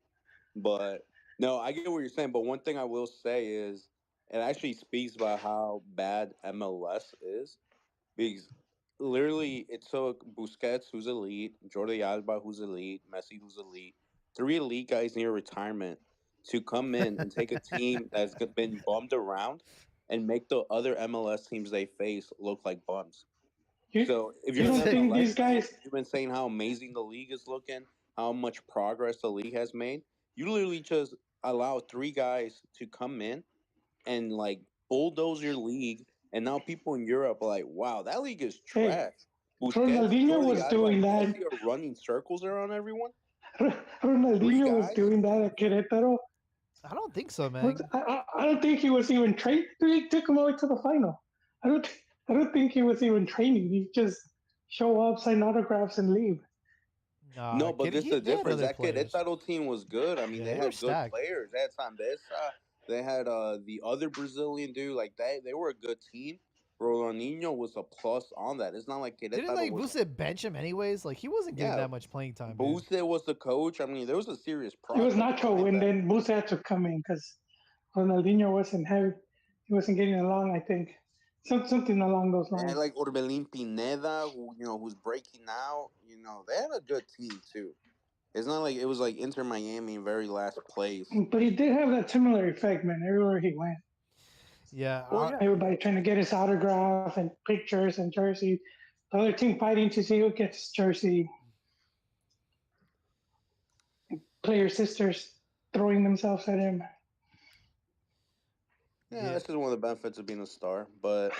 H: But no, I get what you're saying. But one thing I will say is it actually speaks about how bad MLS is because literally it took Busquets, who's elite, Jordi Alba, who's elite, Messi, who's elite, three elite guys near retirement to come in and take a team that's been bummed around and make the other MLS teams they face look like bums.
F: You,
H: So if
F: you
H: you're
F: don't
H: an
F: think
H: MLS
F: these
H: fan,
F: guys?
H: you've been saying how amazing the league is looking, how much progress the league has made. You literally just allow three guys to come in and like bulldoze your league, and now people in Europe are like, "Wow, that league is
F: Hey,
H: trash." Busquets,
F: Ronaldinho
H: Jordi
F: was
H: Alba,
F: doing
H: and
F: that.
H: Messi are running circles around everyone. Three
F: Ronaldinho was
H: guys.
F: doing that at Querétaro.
A: I don't think so, man.
F: I don't think he was even trained. He took him away to the final. I don't think he was even training. He just show up, sign autographs, and leave.
A: Nah,
H: No, but this is the
A: they had
H: difference.
A: other
H: That
A: players.
H: Querétaro team was good. I mean,
A: Yeah,
H: they
A: they were
H: had good
A: stacked.
H: players. They had Sambesa. They had the other Brazilian dude. Like they were a good team. Ronaldinho was a plus on that. It's not like
A: Didn't
H: Querétaro
A: like
H: was.
A: Vucevic bench him anyways? Like he wasn't getting
H: Yeah,
A: that much playing time, dude.
H: Buse was the coach. I mean, there was a serious
F: It was
H: process
F: Nacho,
H: behind
F: and
H: that.
F: then Musa had to come in because Ronaldinho wasn't having. He wasn't getting along. I think something along those
H: They had
F: lines.
H: like Orbelin Pineda, who's breaking out. They had a good team too. It's not like it was like Inter Miami in very last place.
F: But he did have that similar effect, man. Everywhere he went,
A: Yeah,
H: Well, yeah.
F: everybody trying to get his autograph and pictures and jersey. The other team fighting to see who gets his jersey. Player sisters throwing themselves at him.
H: Yeah, that's just one of the benefits of being a star. But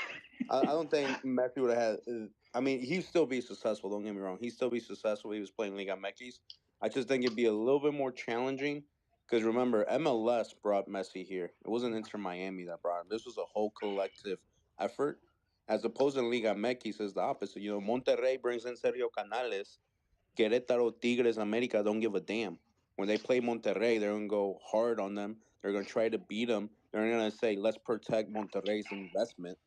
H: I don't think Messi would have had. I mean, he'd still be successful. Don't get me wrong. He'd still be successful. If he was playing Liga MX. I just think it'd be a little bit more challenging because remember, MLS brought Messi here. It wasn't Inter Miami that brought him. This was a whole collective effort, as opposed to Liga MX is the opposite. Monterrey brings in Sergio Canales. Querétaro, Tigres, America don't give a damn. When they play Monterrey, they're going to go hard on them. They're going to try to beat them. They're going to say, let's protect Monterrey's investment.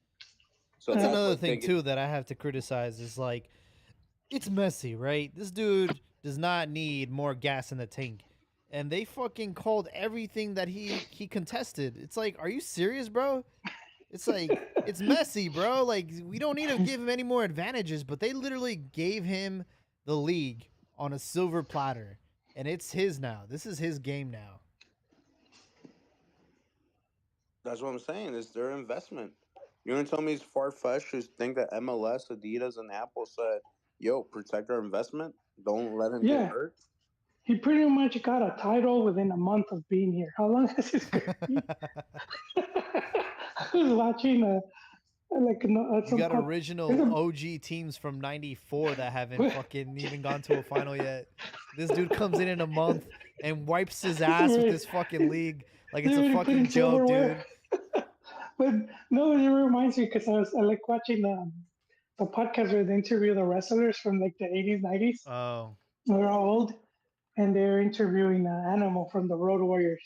H: So
A: that's
H: that's
A: another
H: what
A: thing too that I have to criticize is like it's Messi, right? This dude does not need more gas in the tank. And they fucking called everything that he contested. It's like, are you serious, bro? It's like it's Messi, bro. Like we don't need to give him any more advantages, but they literally gave him the league on a silver platter, and it's his now. This is his game now.
H: That's what I'm saying. It's their investment. You're going to tell me it's far-fetched to think that MLS, Adidas, and Apple said, yo, protect our investment? Don't let him get hurt?
F: He pretty much got a title within a month of being here. How long has his career been? I was watching
A: You got original OG teams from '94 that haven't fucking even gone to a final yet. This dude comes in a month and wipes his ass with this fucking league like it's a fucking joke, dude.
F: But no, it reminds me because I like watching the podcast where they interview the wrestlers from like the 80s, 90s.
A: Oh,
F: they're all old, and they're interviewing Animal from the Road Warriors.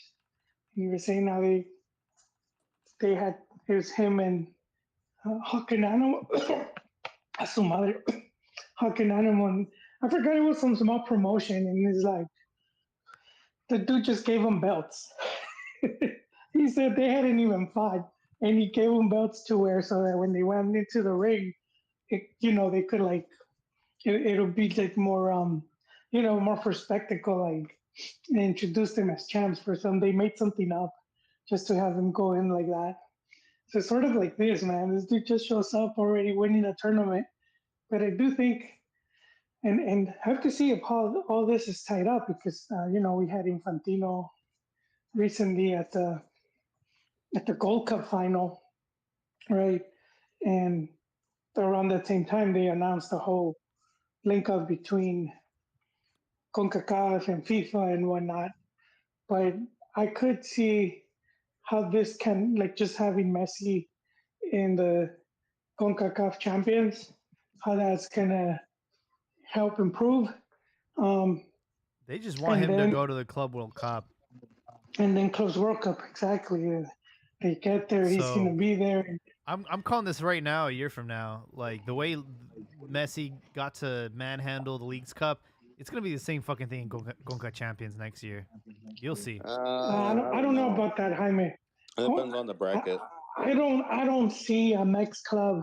F: And he was saying how they had it was him and Hawk and Animal. A su madre. Hawk and Animal. And I forgot it was some small promotion, and he's like, the dude just gave them belts. He said they hadn't even fought, and he gave them belts to wear so that when they went into the ring, they could like it'll be like more more for spectacle, like and introduce them as champs for some. They made something up just to have them go in like that. So it's sort of like this, man. This dude just shows up already winning a tournament. But I do think, and have to see if how all this is tied up because we had Infantino recently at the Gold Cup final, right? And around that same time, they announced the whole link up between CONCACAF and FIFA and whatnot. But I could see how this can, like just having Messi in the CONCACAF champions, how that's going to help improve.
A: They just want him to go to the Club World Cup.
F: And then Clubs World Cup, exactly. They get there, he's going to be there.
A: I'm calling this right now, a year from now. Like, the way Messi got to manhandle the Leagues Cup, it's going to be the same fucking thing in CONCACAF Champions next year. You'll see.
F: I don't know about that, Jaime.
H: It depends on the bracket.
F: I don't see a Mex club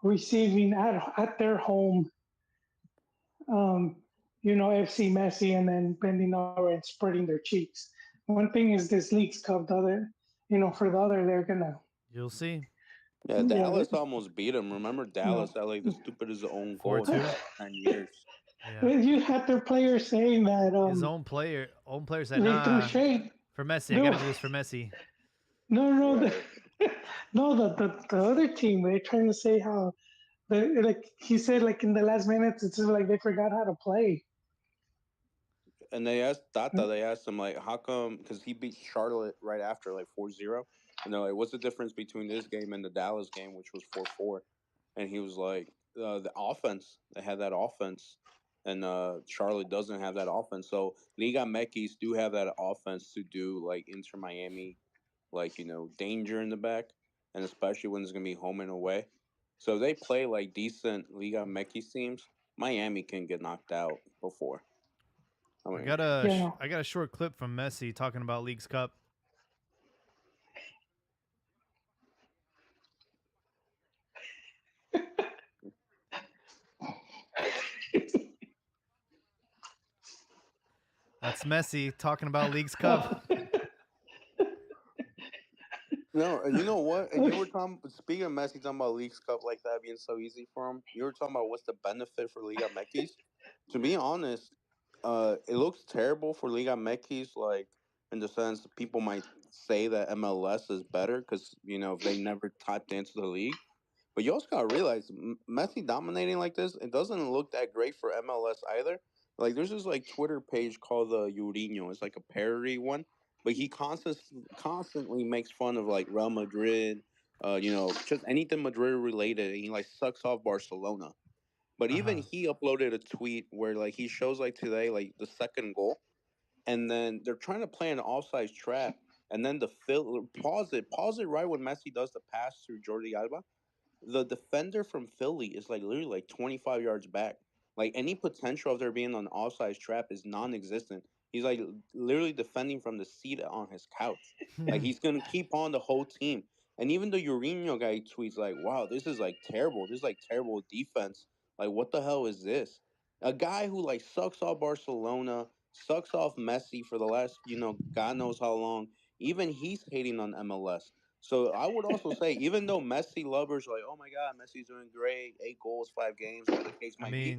F: receiving at their home, FC Messi and then bending over and spreading their cheeks. One thing is this League's Cup. The other, for the other, they're gonna.
A: You'll see.
H: Yeah, Dallas almost beat him. Remember Dallas had like the stupidest own goal in
A: 4-2.
H: the last 10 years.
A: Yeah.
F: You had their players saying that
A: His own player said,
F: they threw
A: nah,
F: shade.
A: for Messi. I got to do this for Messi.
F: No,
H: Right.
F: the other team. They're trying to say how, like he said, like in the last minutes, it's just like they forgot how to play.
H: And they asked Tata, they asked him, like, how come, because he beat Charlotte right after, like 4-0. And they're like, what's the difference between this game and the Dallas game, which was 4-4? And he was like, the offense. They had that offense. And Charlotte doesn't have that offense. So Liga MX do have that offense to do, like, Inter Miami, like, danger in the back. And especially when it's going to be home and away. So if they play, like, decent Liga MX teams, Miami can get knocked out before.
A: I got a short clip from Messi talking about Leagues Cup. That's Messi talking about Leagues Cup.
H: No, and you know what? And you were speaking of Messi talking about Leagues Cup like that being so easy for him. You were talking about what's the benefit for Liga MX. To be honest, it looks terrible for Liga MX, like in the sense that people might say that MLS is better because they never tapped into the league. But you also gotta realize Messi dominating like this, it doesn't look that great for MLS either. Like there's this like Twitter page called the Yurinho. It's like a parody one. But he constantly makes fun of like Real Madrid, just anything Madrid related, and he like sucks off Barcelona. But even he uploaded a tweet where like he shows like today like the second goal, and then they're trying to play an offside trap, and then pause it right when Messi does the pass through Jordi Alba. The defender from Philly is like literally like 25 yards back. Like any potential of there being an offside trap is non-existent. He's like literally defending from the seat on his couch. Like he's gonna keep on the whole team. And even the Urinho guy tweets like, "Wow, this is like terrible. This is like terrible defense. Like what the hell is this?" A guy who like sucks off Barcelona, sucks off Messi for the last God knows how long. Even he's hating on MLS. So I would also say, even though Messi lovers are like, "Oh my God, Messi's doing great, 8 goals, 5 games," whatever the case might be.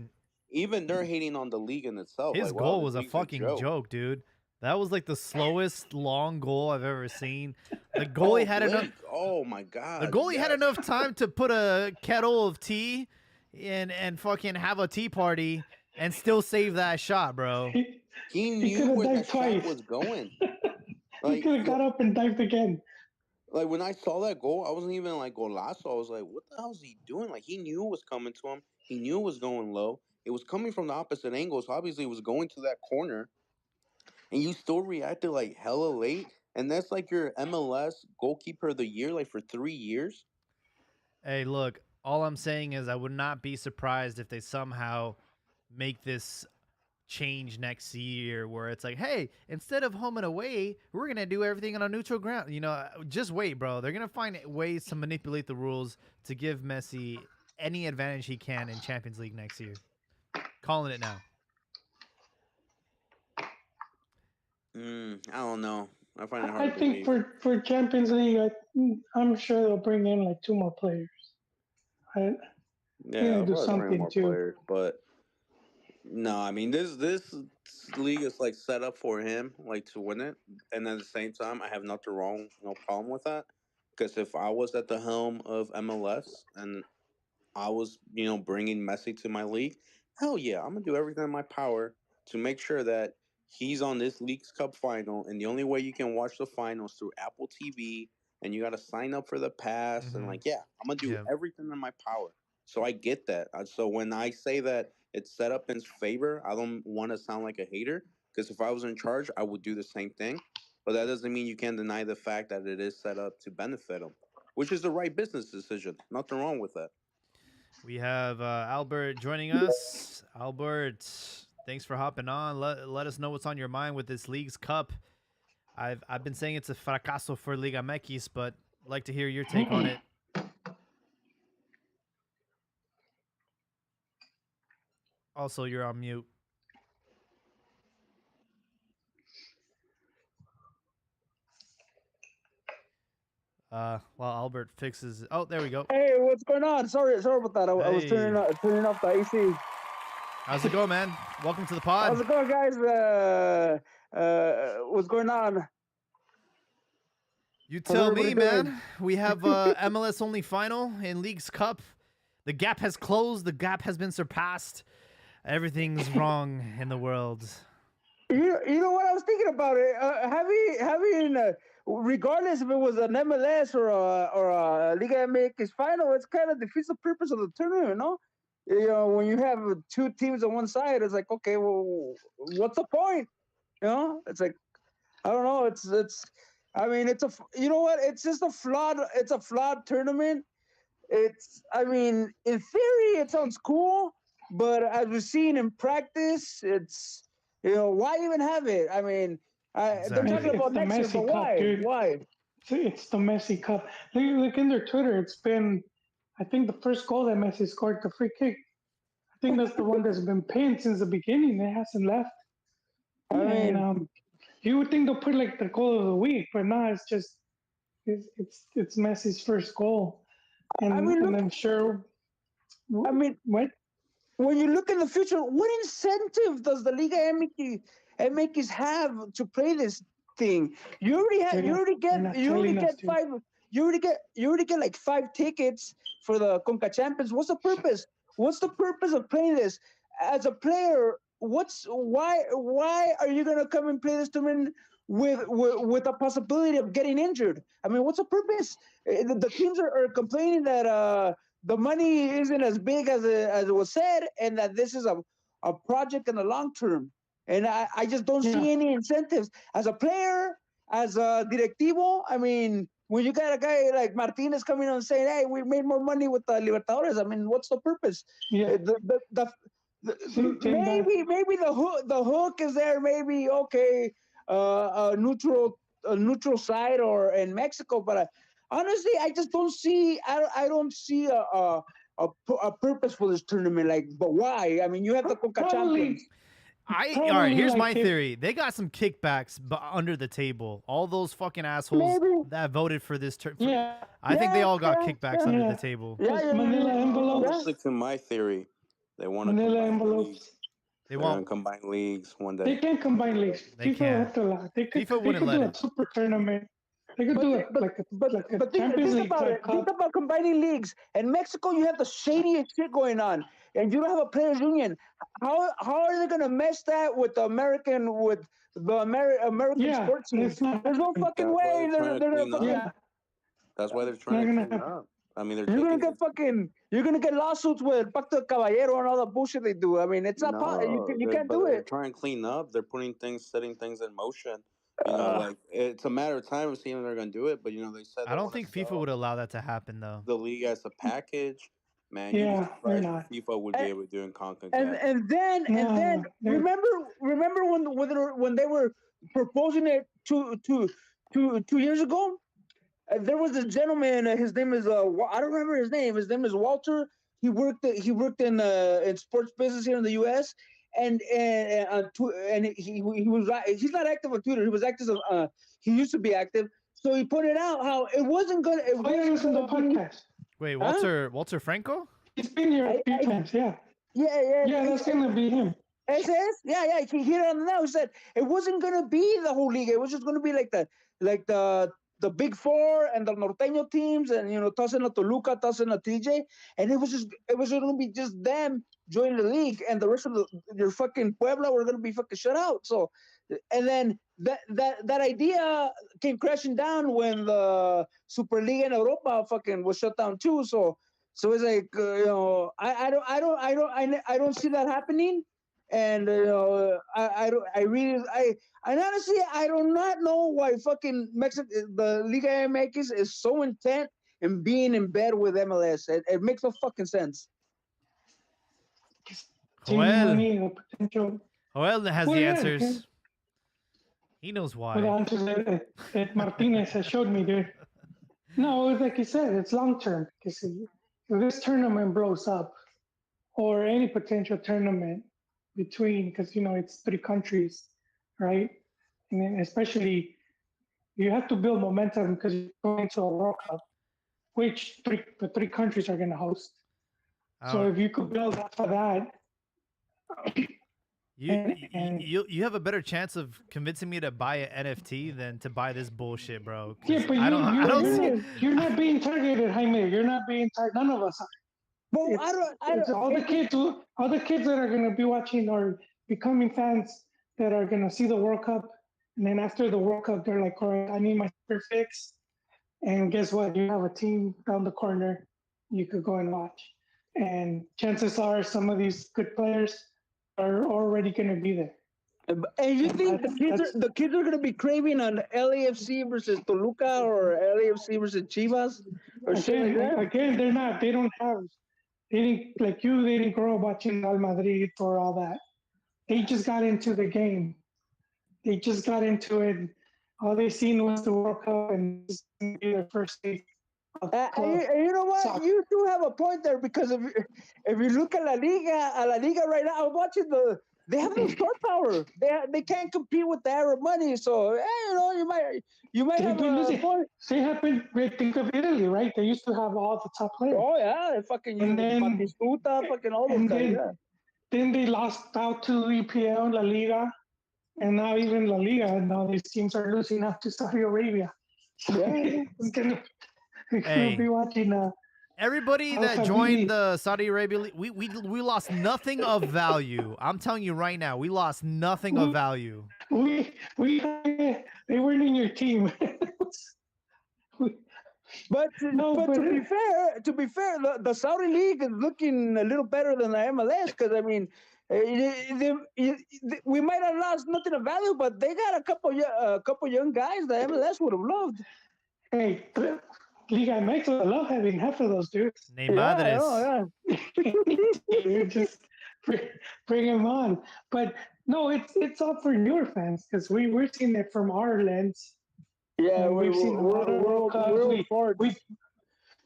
H: Even they're hating on the league in itself.
A: His
H: like,
A: goal
H: wow,
A: was a
H: league's
A: fucking joke, dude. That was like the slowest long goal I've ever seen. The goalie had enough.
H: Oh my God!
A: The goalie had enough time to put a kettle of tea and fucking have a tea party and still save that shot, bro.
H: He knew where that shot was going.
F: He could have got up and dived again.
H: Like when I saw that goal, I wasn't even like golazo. I was like, "What the hell is he doing?" Like he knew it was coming to him. He knew it was going low. It was coming from the opposite angle, so obviously it was going to that corner. And you still reacted like hella late, and that's like your MLS goalkeeper of the year, like for 3 years.
A: Hey, look, all I'm saying is I would not be surprised if they somehow make this change next year where it's like, hey, instead of home and away, we're going to do everything on a neutral ground. Just wait, bro. They're going to find ways to manipulate the rules to give Messi any advantage he can in Champions League next year. Calling it now.
H: I don't know. I find it hard
F: I
H: to
F: think
H: believe.
F: for Champions League, I'm sure they'll bring in like 2 more players.
H: Yeah,
F: do
H: probably
F: something
H: more
F: too.
H: players, but no, I mean this league is like set up for him like to win it, and at the same time, I have no problem with that, because if I was at the helm of MLS and I was bringing Messi to my league, hell yeah, I'm gonna do everything in my power to make sure that he's on this Leagues Cup final, and the only way you can watch the finals through Apple TV, and you got to sign up for the pass, and I'm gonna do everything in my power. So I get that. So when I say that it's set up in his favor, I don't want to sound like a hater, because if I was in charge, I would do the same thing. But that doesn't mean you can deny the fact that it is set up to benefit him, which is the right business decision. Nothing wrong with that.
A: We have Albert joining us. Albert, thanks for hopping on. Let us know what's on your mind with this Leagues Cup. I've been saying it's a fracaso for Liga MX, but I'd like to hear your take on it. Also, you're on mute. While Albert fixes. Oh, there we go.
I: Hey, what's going on? Sorry about that. I was turning off the AC.
A: How's it going, man? Welcome to the pod.
I: How's it going, guys? What's going on?
A: You
I: How's
A: tell me,
I: everybody doing?
A: man. We have MLS only final in League's Cup. The gap has closed. The gap has been surpassed. Everything's wrong in the world.
I: You know what I was thinking about it. Having regardless if it was an MLS or a Liga MX final, it's kind of defeats the purpose of the tournament, no? You know, when you have two teams on one side, it's like, okay, well, what's the point? You know, it's like, I don't know. I mean, you know what? It's just a flawed tournament. I mean, in theory, it sounds cool, but as we've seen in practice, it's, you know, why even have it? I mean, they're
A: Exactly.
I: talking about
F: It's the
I: next year,
F: Messi
I: but
F: Cup,
I: why?
F: dude.
I: Why?
F: It's the Messi Cup. Look in their Twitter. It's been, I think, the first goal that Messi scored, the free kick. I think that's the one that's been pinned since the beginning. It hasn't left.
I: I mean,
F: And you would think they'll put like the goal of the week, but no, it's just it's Messi's first goal. And,
I: I mean,
F: and
I: look-
F: I'm sure.
I: I mean,
F: what?
I: when you look in the future, what incentive does the Liga MX have to play this thing? You already
F: They're not
I: get like 5 tickets for the Conca Champions. What's the purpose? What's the purpose of playing this? As a player, why are you gonna come and play this tournament with a possibility of getting injured? I mean, what's the purpose? The teams are complaining that the money isn't as big as it was said, and that this is a project in the long term. And I just don't see any incentives. As a player, as a directivo, I mean, when you got a guy like Martinez coming on and saying, hey, we made more money with the Libertadores, I mean, what's the purpose?
F: Yeah.
I: Maybe the hook is there, maybe, okay, a neutral side or in Mexico, but honestly, I just don't see. I don't see a purpose for this tournament. Like, but why? I mean, you have the Conca Champions.
A: All right,
F: Probably
A: here's
F: like
A: my
F: if-
A: theory. They got some kickbacks under the table. All those fucking assholes
I: Maybe.
A: that voted for this tournament.
F: Yeah.
A: I think they all got
I: Yeah,
A: kickbacks
I: yeah.
A: under
F: Yeah.
A: the table.
F: Those manila envelopes.
H: Stick to my theory. They want to
F: Manila
H: combine
F: envelopes.
H: leagues.
A: They
H: They're gonna
A: won't.
H: combine leagues one
F: They
H: day.
F: can't combine leagues.
A: They
F: FIFA
A: can't.
F: have to allow. They could,
A: FIFA
F: they
A: wouldn't
F: could
A: let
F: do
A: it.
F: a super tournament. They could do it like a Champions League
I: about
F: type
I: it. Think
F: cup.
I: about combining leagues. In Mexico, you have the shadiest shit going on, and you don't have a players' union. How are they gonna mesh that with the American
F: Yeah,
I: sports team?
F: it's not.
I: There's no fucking
H: That's why
I: way
H: they're trying to
I: they're gonna
H: clean up.
I: fucking.
F: Yeah.
H: That's why they're trying to
F: Not
H: clean
F: gonna
H: up. I mean, they're
I: You're gonna
H: taking.
I: get you're gonna get lawsuits with Pacto de Caballero and all the bullshit they do. I mean, it's not you can't do
H: They're
I: it.
H: trying to clean up. They're setting things in motion. You know, like it's a matter of time of seeing if they're gonna do it. But you know, they said
A: I don't think FIFA would allow that to happen, though.
H: the league as a package. Man,
F: Yeah,
H: you'd be
F: they're
H: surprised
F: not.
H: what FIFA would be able to do in CONCACAF.
I: And then
F: No, they're-
I: remember when they were proposing it two years ago? There was this gentleman. His name is I don't remember his name. His name is Walter. He worked in sports business here in the U.S. and he was he's not active on Twitter. He was active. He used to be active. So he pointed out how it wasn't gonna. It
F: Oh, yeah,
I: wasn't
F: listen to the
I: gonna be-
F: podcast.
A: Wait,
I: Huh?
A: Walter Franco?
F: He's been here a few
I: I-
F: times. Yeah.
I: Yeah.
F: Yeah, that's gonna be him.
I: Yeah. He hit it on the nail. He said it wasn't gonna be the whole league. It was just gonna be like the Big Four and the Norteño teams, and tossing a Toluca, tossing a TJ, and it was gonna be just them joining the league, and the rest of your fucking Puebla were gonna be fucking shut out. So, and then that idea came crashing down when the Superliga in Europa fucking was shut down too. So it's like I don't see that happening. And I honestly I do not know why fucking the Liga MX is so intent in being in bed with MLS. It makes no fucking sense.
F: Team
A: Joel.
F: money, the potential.
A: Joel has
F: Well,
A: the
F: yeah,
A: answers. He knows
F: the
A: why.
F: answer that Martinez has showed me, dude. No, like you said, it's long term. Because if this tournament blows up, or any potential tournament between, because it's 3 countries, right? And then especially you have to build momentum because you're going to a World Cup, which the 3 countries are going to host. So if you could build up for that,
A: you have a better chance of convincing me to buy an NFT than to buy this bullshit, bro. 'cause
F: yeah, but
A: I don't see.
F: you're not being targeted, Jaime. You're not being targeted. None of us are.
I: But
F: It's all the kids that are going to be watching or becoming fans that are going to see the World Cup, and then after the World Cup, they're like, all right, I need my super fix, and guess what? You have a team down the corner, you could go and watch, and chances are some of these good players are already going to be there.
I: And you think the kids are going to be craving on LAFC versus Toluca or LAFC versus Chivas or shit like that?
F: Again, they're not. They don't have. They didn't like you. They didn't grow up watching Real Madrid or all that. They just got into the game. They just got into it. All they seen was the World Cup and this is gonna be their first day.
I: You know what?
F: Soccer.
I: You do have a point there because if you look at La Liga right now, I'm watching they have no star power. They can't compete with the Arab money. So you might have a point.
F: They happen. Think of Italy, right? They used to have all the top players.
I: Oh yeah, they fucking
F: And then-
I: Batistuta, fucking all those
F: and
I: guys.
F: then-
I: Yeah.
F: Then they lost out to EPL, La Liga, and now even La Liga. Now these teams are losing out to Saudi Arabia.
I: Yeah.
F: We're gonna be watching.
A: Everybody that
F: Al
A: joined
F: Khabib.
A: the Saudi Arabia League, we lost nothing of value. I'm telling you right now, we lost nothing of value.
F: They weren't in your team.
I: But to be fair, the Saudi league is looking a little better than the MLS because I mean, we might have lost nothing of value, but they got a couple young guys the MLS would have loved.
F: Hey, Liga MX, I love having half of those dudes.
A: Ni madres.
F: You just bring them on. But no, it's all for newer fans because we're seeing it from our lens.
I: Yeah,
F: And we've seen a lot of World Cups.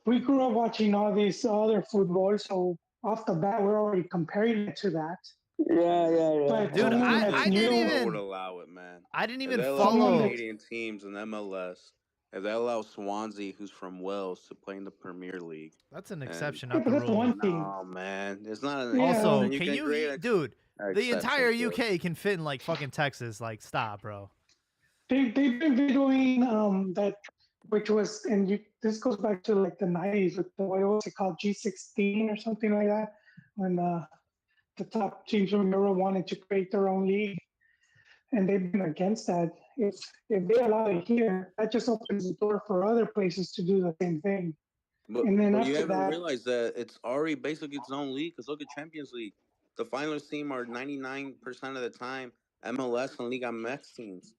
F: We grew up watching all these other football, so off the bat, we're already comparing it to that.
I: Yeah.
F: But
A: Dude,
F: someone
A: I
F: that's
A: didn't
F: new-
A: even-
H: I would allow it, man.
A: I didn't
H: If
A: even
H: they allow
A: follow.
H: Canadian teams in MLS, if they allow Swansea, who's from Wales, to play in the Premier League.
A: That's an
H: And-
A: exception,
F: Yeah,
A: not
F: but
A: the
F: that's
A: rule.
F: one team.
H: No, man, it's not. An
F: Yeah.
A: Also,
H: exception.
A: can you,
H: create
A: dude?
H: an
A: The entire
H: exception to it.
A: UK can fit in like fucking Texas. Like, stop, bro.
F: They've been videoing that, which was, and this goes back to like the 90s with what was it called, G16 or something like that, when the top teams from Europe wanted to create their own league, and they've been against that. If they allow it here, that just opens the door for other places to do the same thing.
H: But,
F: And then
H: but you
F: after
H: haven't
F: that-
H: realized that it's already basically its own league. Because look at Champions League. The finalist team are 99% of the time MLS and Liga MX teams.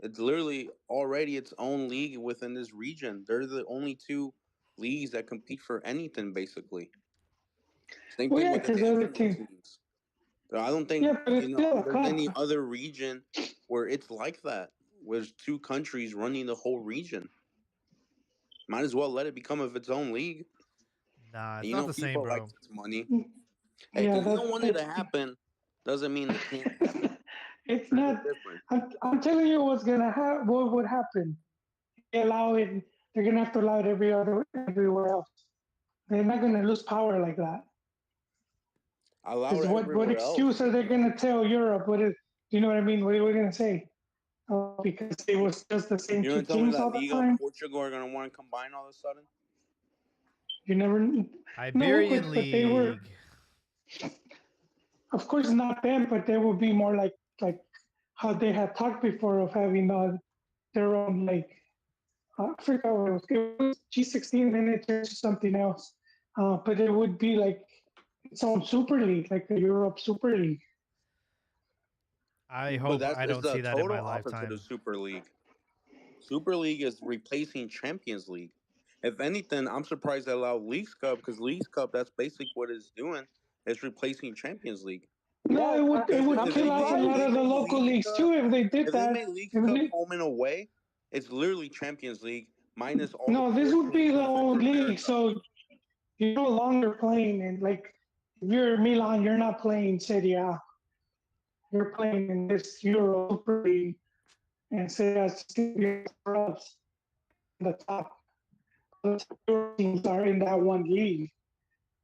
H: It's literally already its own league within this region. They're the only two leagues that compete for anything, basically. Same
F: Well,
H: thing
F: yeah,
H: with the
F: 'cause other
H: national
F: teams-
H: teams. So I don't think
F: Yeah, but it's still a
H: there's any
F: cup.
H: other region where it's like that. Where there's two countries running the whole region. Might as well let it become of its own league.
A: Nah, it's
H: You
A: not
H: know,
A: the same,
H: people
A: bro.
H: like its money. Hey,
F: Yeah,
H: if you don't want it to
F: that's-
H: happen, doesn't mean it can't happen.
F: It's
H: There's
F: not.
H: a difference.
F: I'm telling you what's gonna happen. What would happen? They allow it. They're gonna have to allow it everywhere else. They're not gonna lose power like that.
H: Allow
F: 'Cause
H: it
F: what
H: everywhere
F: excuse are they gonna tell Europe? Do you know what I mean? What are we gonna say? Oh, because it was just the same
H: You
F: two
H: know, tell me
F: teams all
H: that
F: the
H: Liga
F: time.
H: and Portugal are gonna want to combine all of a sudden.
F: You never.
A: Iberian
F: but they were-
A: League.
F: Of course, not them, but they will be more like how they had talked before of having their own like. I forgot what it was G16, then it turned to something else. But it would be like its own Super League, like the Europe Super League.
A: I
H: But
A: hope
H: that's
A: I
H: it's
A: don't
H: the
A: see that in my
H: total opposite
A: lifetime.
H: of Super League. Super League is replacing Champions League. If anything, I'm surprised they allow Leagues Cup because Leagues Cup, that's basically what it's doing. It's replacing Champions League.
F: No, it would
H: If
F: kill
H: they
F: off a
H: make-
F: lot
H: if
F: of
H: they
F: the
H: make
F: local
H: League
F: leagues
H: Cup-
F: too if they did
H: If they
F: that.
H: make League
F: If
H: Cup
F: they-
H: home and away, it's literally Champions League minus all.
F: No,
H: the
F: this would be the
H: 14
F: old
H: teams in
F: league,
H: America.
F: so you're no longer playing in like if you're Milan, you're not playing Serie A. You're playing in this Euro Super League, and Serie A for us. The top teams are in that one league,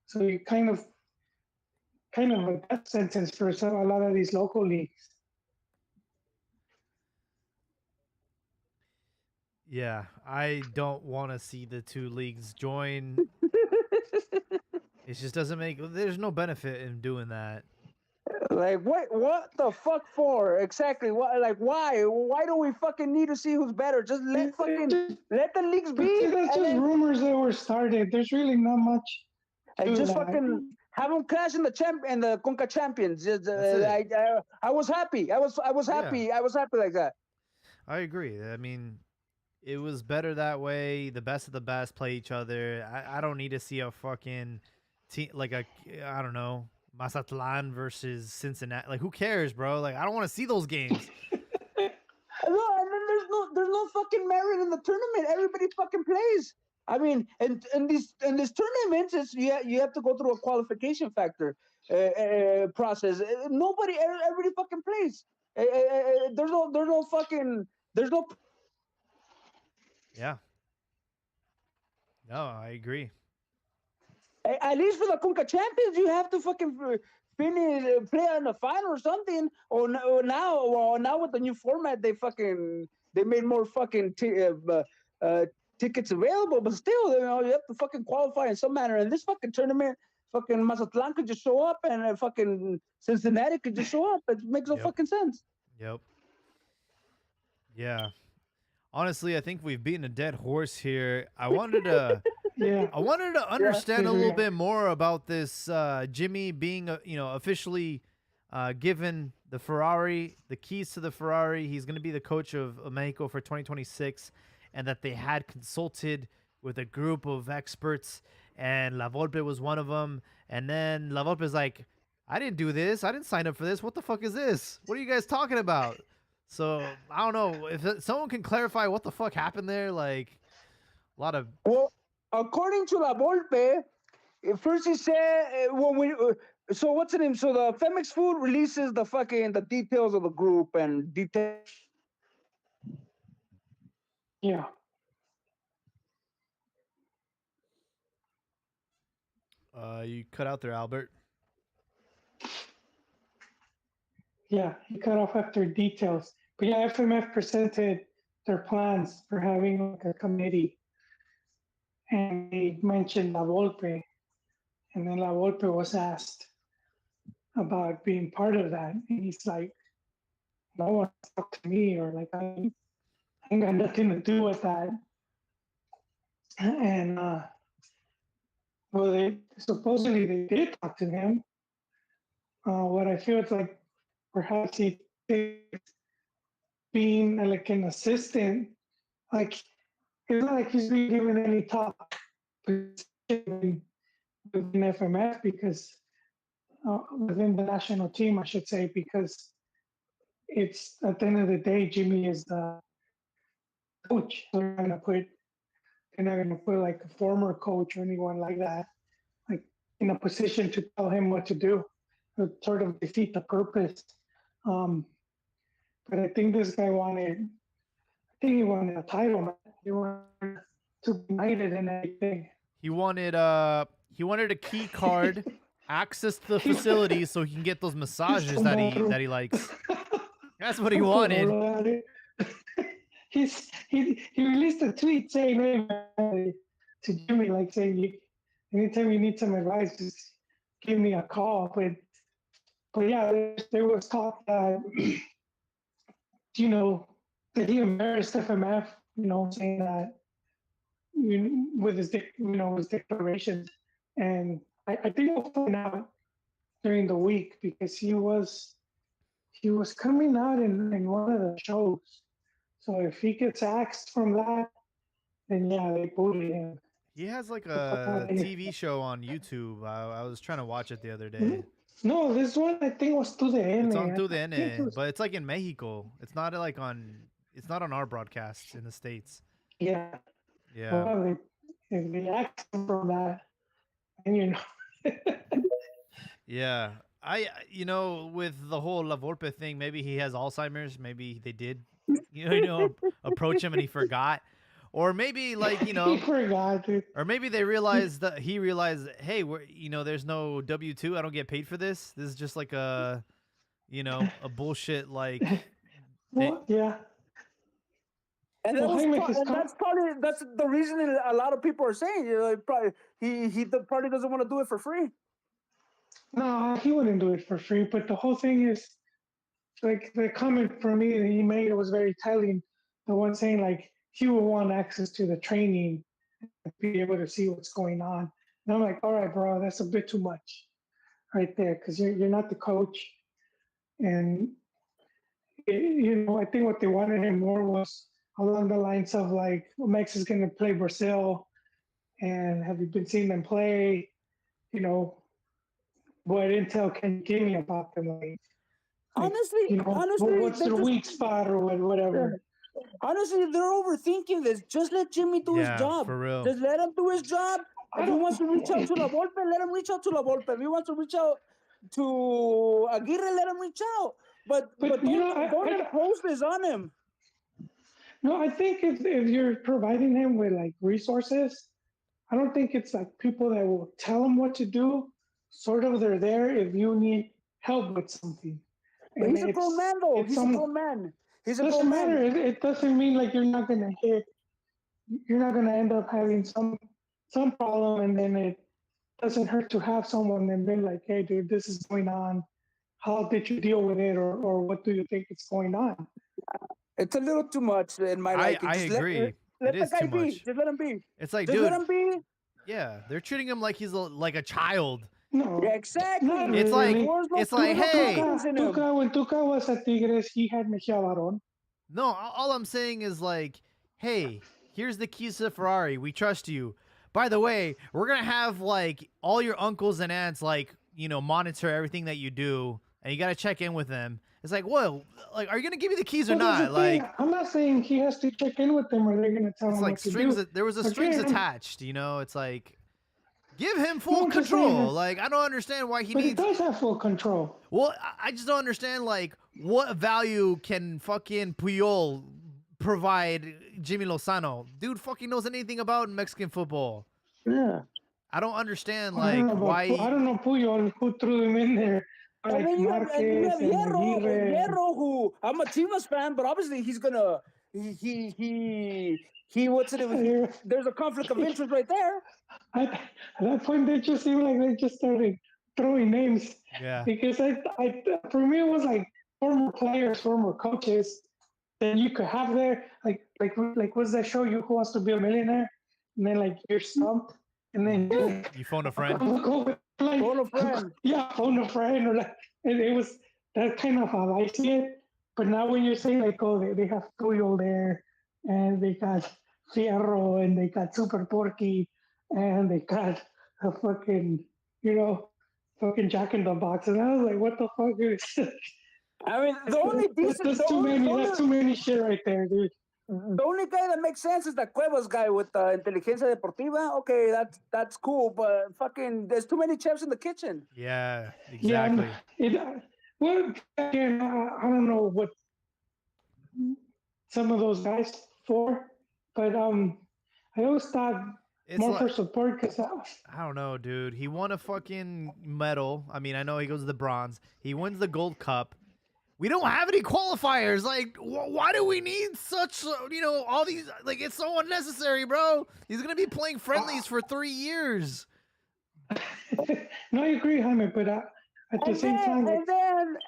F: so you kind of a death sentence for a lot of these local leagues.
A: Yeah, I don't want to see the two leagues join. It just doesn't make. There's no benefit in doing that.
I: Like what the fuck for? Exactly. What like why? Why do we fucking need to see who's better? Just let the leagues be.
F: That's just rumors that were started. There's really not much.
I: And just
F: that.
I: fucking have them clash in the Conca Champions.
A: That's
I: I was happy. I was happy.
A: Yeah.
I: I was happy like that.
A: I agree. I mean, it was better that way. The best of the best play each other. I don't need to see a fucking team like I don't know, Mazatlan versus Cincinnati. Like, who cares, bro? Like, I don't want to see those games.
I: No, and then there's no fucking merit in the tournament. Everybody fucking plays. I mean, and these tournaments, you have to go through a qualification factor process. Everybody fucking plays. There's no fucking.
A: Yeah. No, I agree.
I: At least for the Conca Champions, you have to fucking finish play in the final or something. Or now with the new format, they made more fucking tickets available. But still, you have to fucking qualify in some manner. And this fucking tournament, fucking Mazatlan could just show up, and fucking Cincinnati could just show up. It makes no fucking sense.
A: Yep. Yeah. Honestly, I think we've beaten a dead horse here. I wanted to understand a little bit more about this Jimmy being officially given the keys to the Ferrari. He's going to be the coach of Mexico for 2026, and that they had consulted with a group of experts, and La Volpe was one of them. And then La Volpe is like, I didn't do this. I didn't sign up for this. What the fuck is this? What are you guys talking about? So I don't know if someone can clarify what the fuck happened there. Like, a lot of.
I: Well, according to La Volpe, first he said so what's the name? So the Femex Food releases the details of the group and details.
F: Yeah.
A: You cut out there, Albert.
F: Yeah, he cut off after details. But yeah, FMF presented their plans for having like a committee. And they mentioned La Volpe. And then La Volpe was asked about being part of that. And he's like, no one talked to me, or like, I ain't got nothing to do with that. And well, they did talk to him. What I feel is like perhaps he thinks being like an assistant, like it's not like he's being given any top position within FMF because within the national team, I should say, because it's at the end of the day, Jimmy is the coach. They're not gonna put like a former coach or anyone like that, like in a position to tell him what to do. It would sort of defeat the purpose. But I think this guy wanted a title. He wanted to be knighted and everything.
A: He wanted a key card, access to the facility, so he can get those massages that he likes. That's what he wanted.
F: He released a tweet saying, "Hey, to Jimmy, like saying, anytime you need some advice, just give me a call." But yeah, there was talk that that he embarrassed FMF, saying that with his declarations, and I think we'll find out during the week because he was coming out in one of the shows. So if he gets axed from that, then yeah, they booted him.
A: He has like a TV show on YouTube. I was trying to watch it the other day.
F: No, this one I think was to the end.
A: It's on to the
F: I think it
A: end,
F: was-
A: but it's like in Mexico. It's not like on. It's not on our broadcasts in the states.
F: yeah.
A: Yeah.
F: Well, if they accent from that, and you know.
A: Yeah. With the whole La Volpe thing, maybe he has Alzheimer's. Maybe they did, approach him and he forgot. Or maybe
F: He forgot, dude.
A: or maybe they realized that he realized, hey, there's no W-2. I don't get paid for this. This is just like a bullshit like.
F: Well, yeah.
I: And, that
F: Well,
I: was
F: Jaime,
I: pro-
F: his
I: and
F: com-
I: that's the reason that a lot of people are saying, probably he probably doesn't want to do it for free.
F: No, he wouldn't do it for free. But the whole thing is, like, the comment from me that he made was very telling. The one saying, like, he would want access to the training and be able to see what's going on. And I'm like, all right, bro, that's a bit too much right there, because you're not the coach. And, I think what they wanted him more was along the lines of, like, Mex is going to play Brazil. And have you been seeing them play? What intel can you give me about them? Like,
I: Honestly,
F: what's
I: they're
F: their
I: just-
F: weak spot or whatever.
I: honestly, they're overthinking this. Just let Jimmy do his
A: Yeah,
I: job.
A: for real.
I: Just let him do his job.
F: I
I: If he
F: don't-
I: wants to reach out to La Volpe, let him reach out to La Volpe. If he wants to reach out to Aguirre, let him reach out. But
F: But,
I: don't
F: I-
I: impose this on him.
F: No, I think if you're providing him with like resources, I don't think it's like people that will tell him what to do. Sort of, they're there if you need help with something.
I: But he's a
F: it's-
I: grown man, though.
F: it's
I: He's a
F: some-
I: grown man. He's a
F: doesn't
I: grown
F: matter.
I: man.
F: It doesn't mean like you're not gonna hit. You're not gonna end up having some problem, and then it doesn't hurt to have someone and be like, "Hey, dude, this is going on. How did you deal with it, or what do you think is going on?"
I: It's a little too much in my
A: I
I: liking.
A: I
I: Just
A: agree.
I: Let
A: It
I: the
A: is
I: guy
A: too
I: be.
A: much.
I: Just let him be.
A: It's like,
I: Just
A: dude,
I: let him be.
A: yeah, they're treating him like he's like a child.
F: No,
I: Yeah, exactly.
F: Not
A: It's like-
F: really.
A: it's like,
I: there's no
A: hey.
I: confidence in him.
F: When Tuca was at Tigres, he had Mejia Barón.
A: No, all I'm saying is like, hey, here's the keys to the Ferrari. We trust you. By the way, we're gonna have like all your uncles and aunts like monitor everything that you do, and you gotta check in with them. It's like, well, like, are you gonna give me the keys or
F: Well, that's
A: not?
F: the thing.
A: Like,
F: I'm not saying he has to check in with them or they're gonna tell
A: it's
F: him
A: like
F: what to
A: strings.
F: do.
A: There was a
F: But
A: strings
F: yeah,
A: attached. It's like, give him full
F: I'm just saying
A: control.
F: that-
A: Like, I don't understand why he
F: But he
A: needs.
F: does have full control.
A: Well, I just don't understand, like, what value can fucking Puyol provide Jimmy Lozano? Dude fucking knows anything about Mexican football.
I: Yeah.
A: I don't understand,
F: I don't
A: like,
F: know about
A: why.
F: I don't know Puyol who threw him in there.
I: And
F: Like
I: then you have
F: Marquez and
I: Hierro,
F: Aguirre.
I: Hierro, who I'm a Chivas fan, but obviously he's gonna he what's it?
F: Yeah.
I: There's a conflict of interest right there.
F: At that point, they just seemed like they just started throwing names
A: Yeah.
F: because for me, it was like former players, former coaches that you could have there. Like what's that show? Who Wants to Be a Millionaire? And then like you're stumped, and then you're like,
A: You phone a friend.
F: go with, like,
I: Phone a friend.
F: Yeah, phone a friend, or like, and it was that kind of how I see it. But now when you're saying like, oh, they have Tuyo there, and they got Fierro, and they got Super Porky, and they got a fucking, fucking Jack in the Box, and I was like, what the fuck is this?
I: I mean, the only decent,
F: That's
I: the
F: too
I: only,
F: many. That's too many shit right there, dude.
I: the only guy that makes sense is that Cuevas guy with Inteligencia Deportiva. Okay, that's cool, but fucking, there's too many chefs in the kitchen.
A: Yeah,
F: Yeah,
A: exactly.
F: well, again, I don't know what some of those guys for, but I always thought
A: It's
F: more
A: like,
F: for support because
A: I don't know, dude. He won a fucking medal. I mean, I know he goes to the bronze. He wins the gold cup. We don't have any qualifiers. Like, why do we need such, all these? Like, it's so unnecessary, bro. He's gonna be playing friendlies for 3 years.
F: no, I agree, Jaime, but at the same time,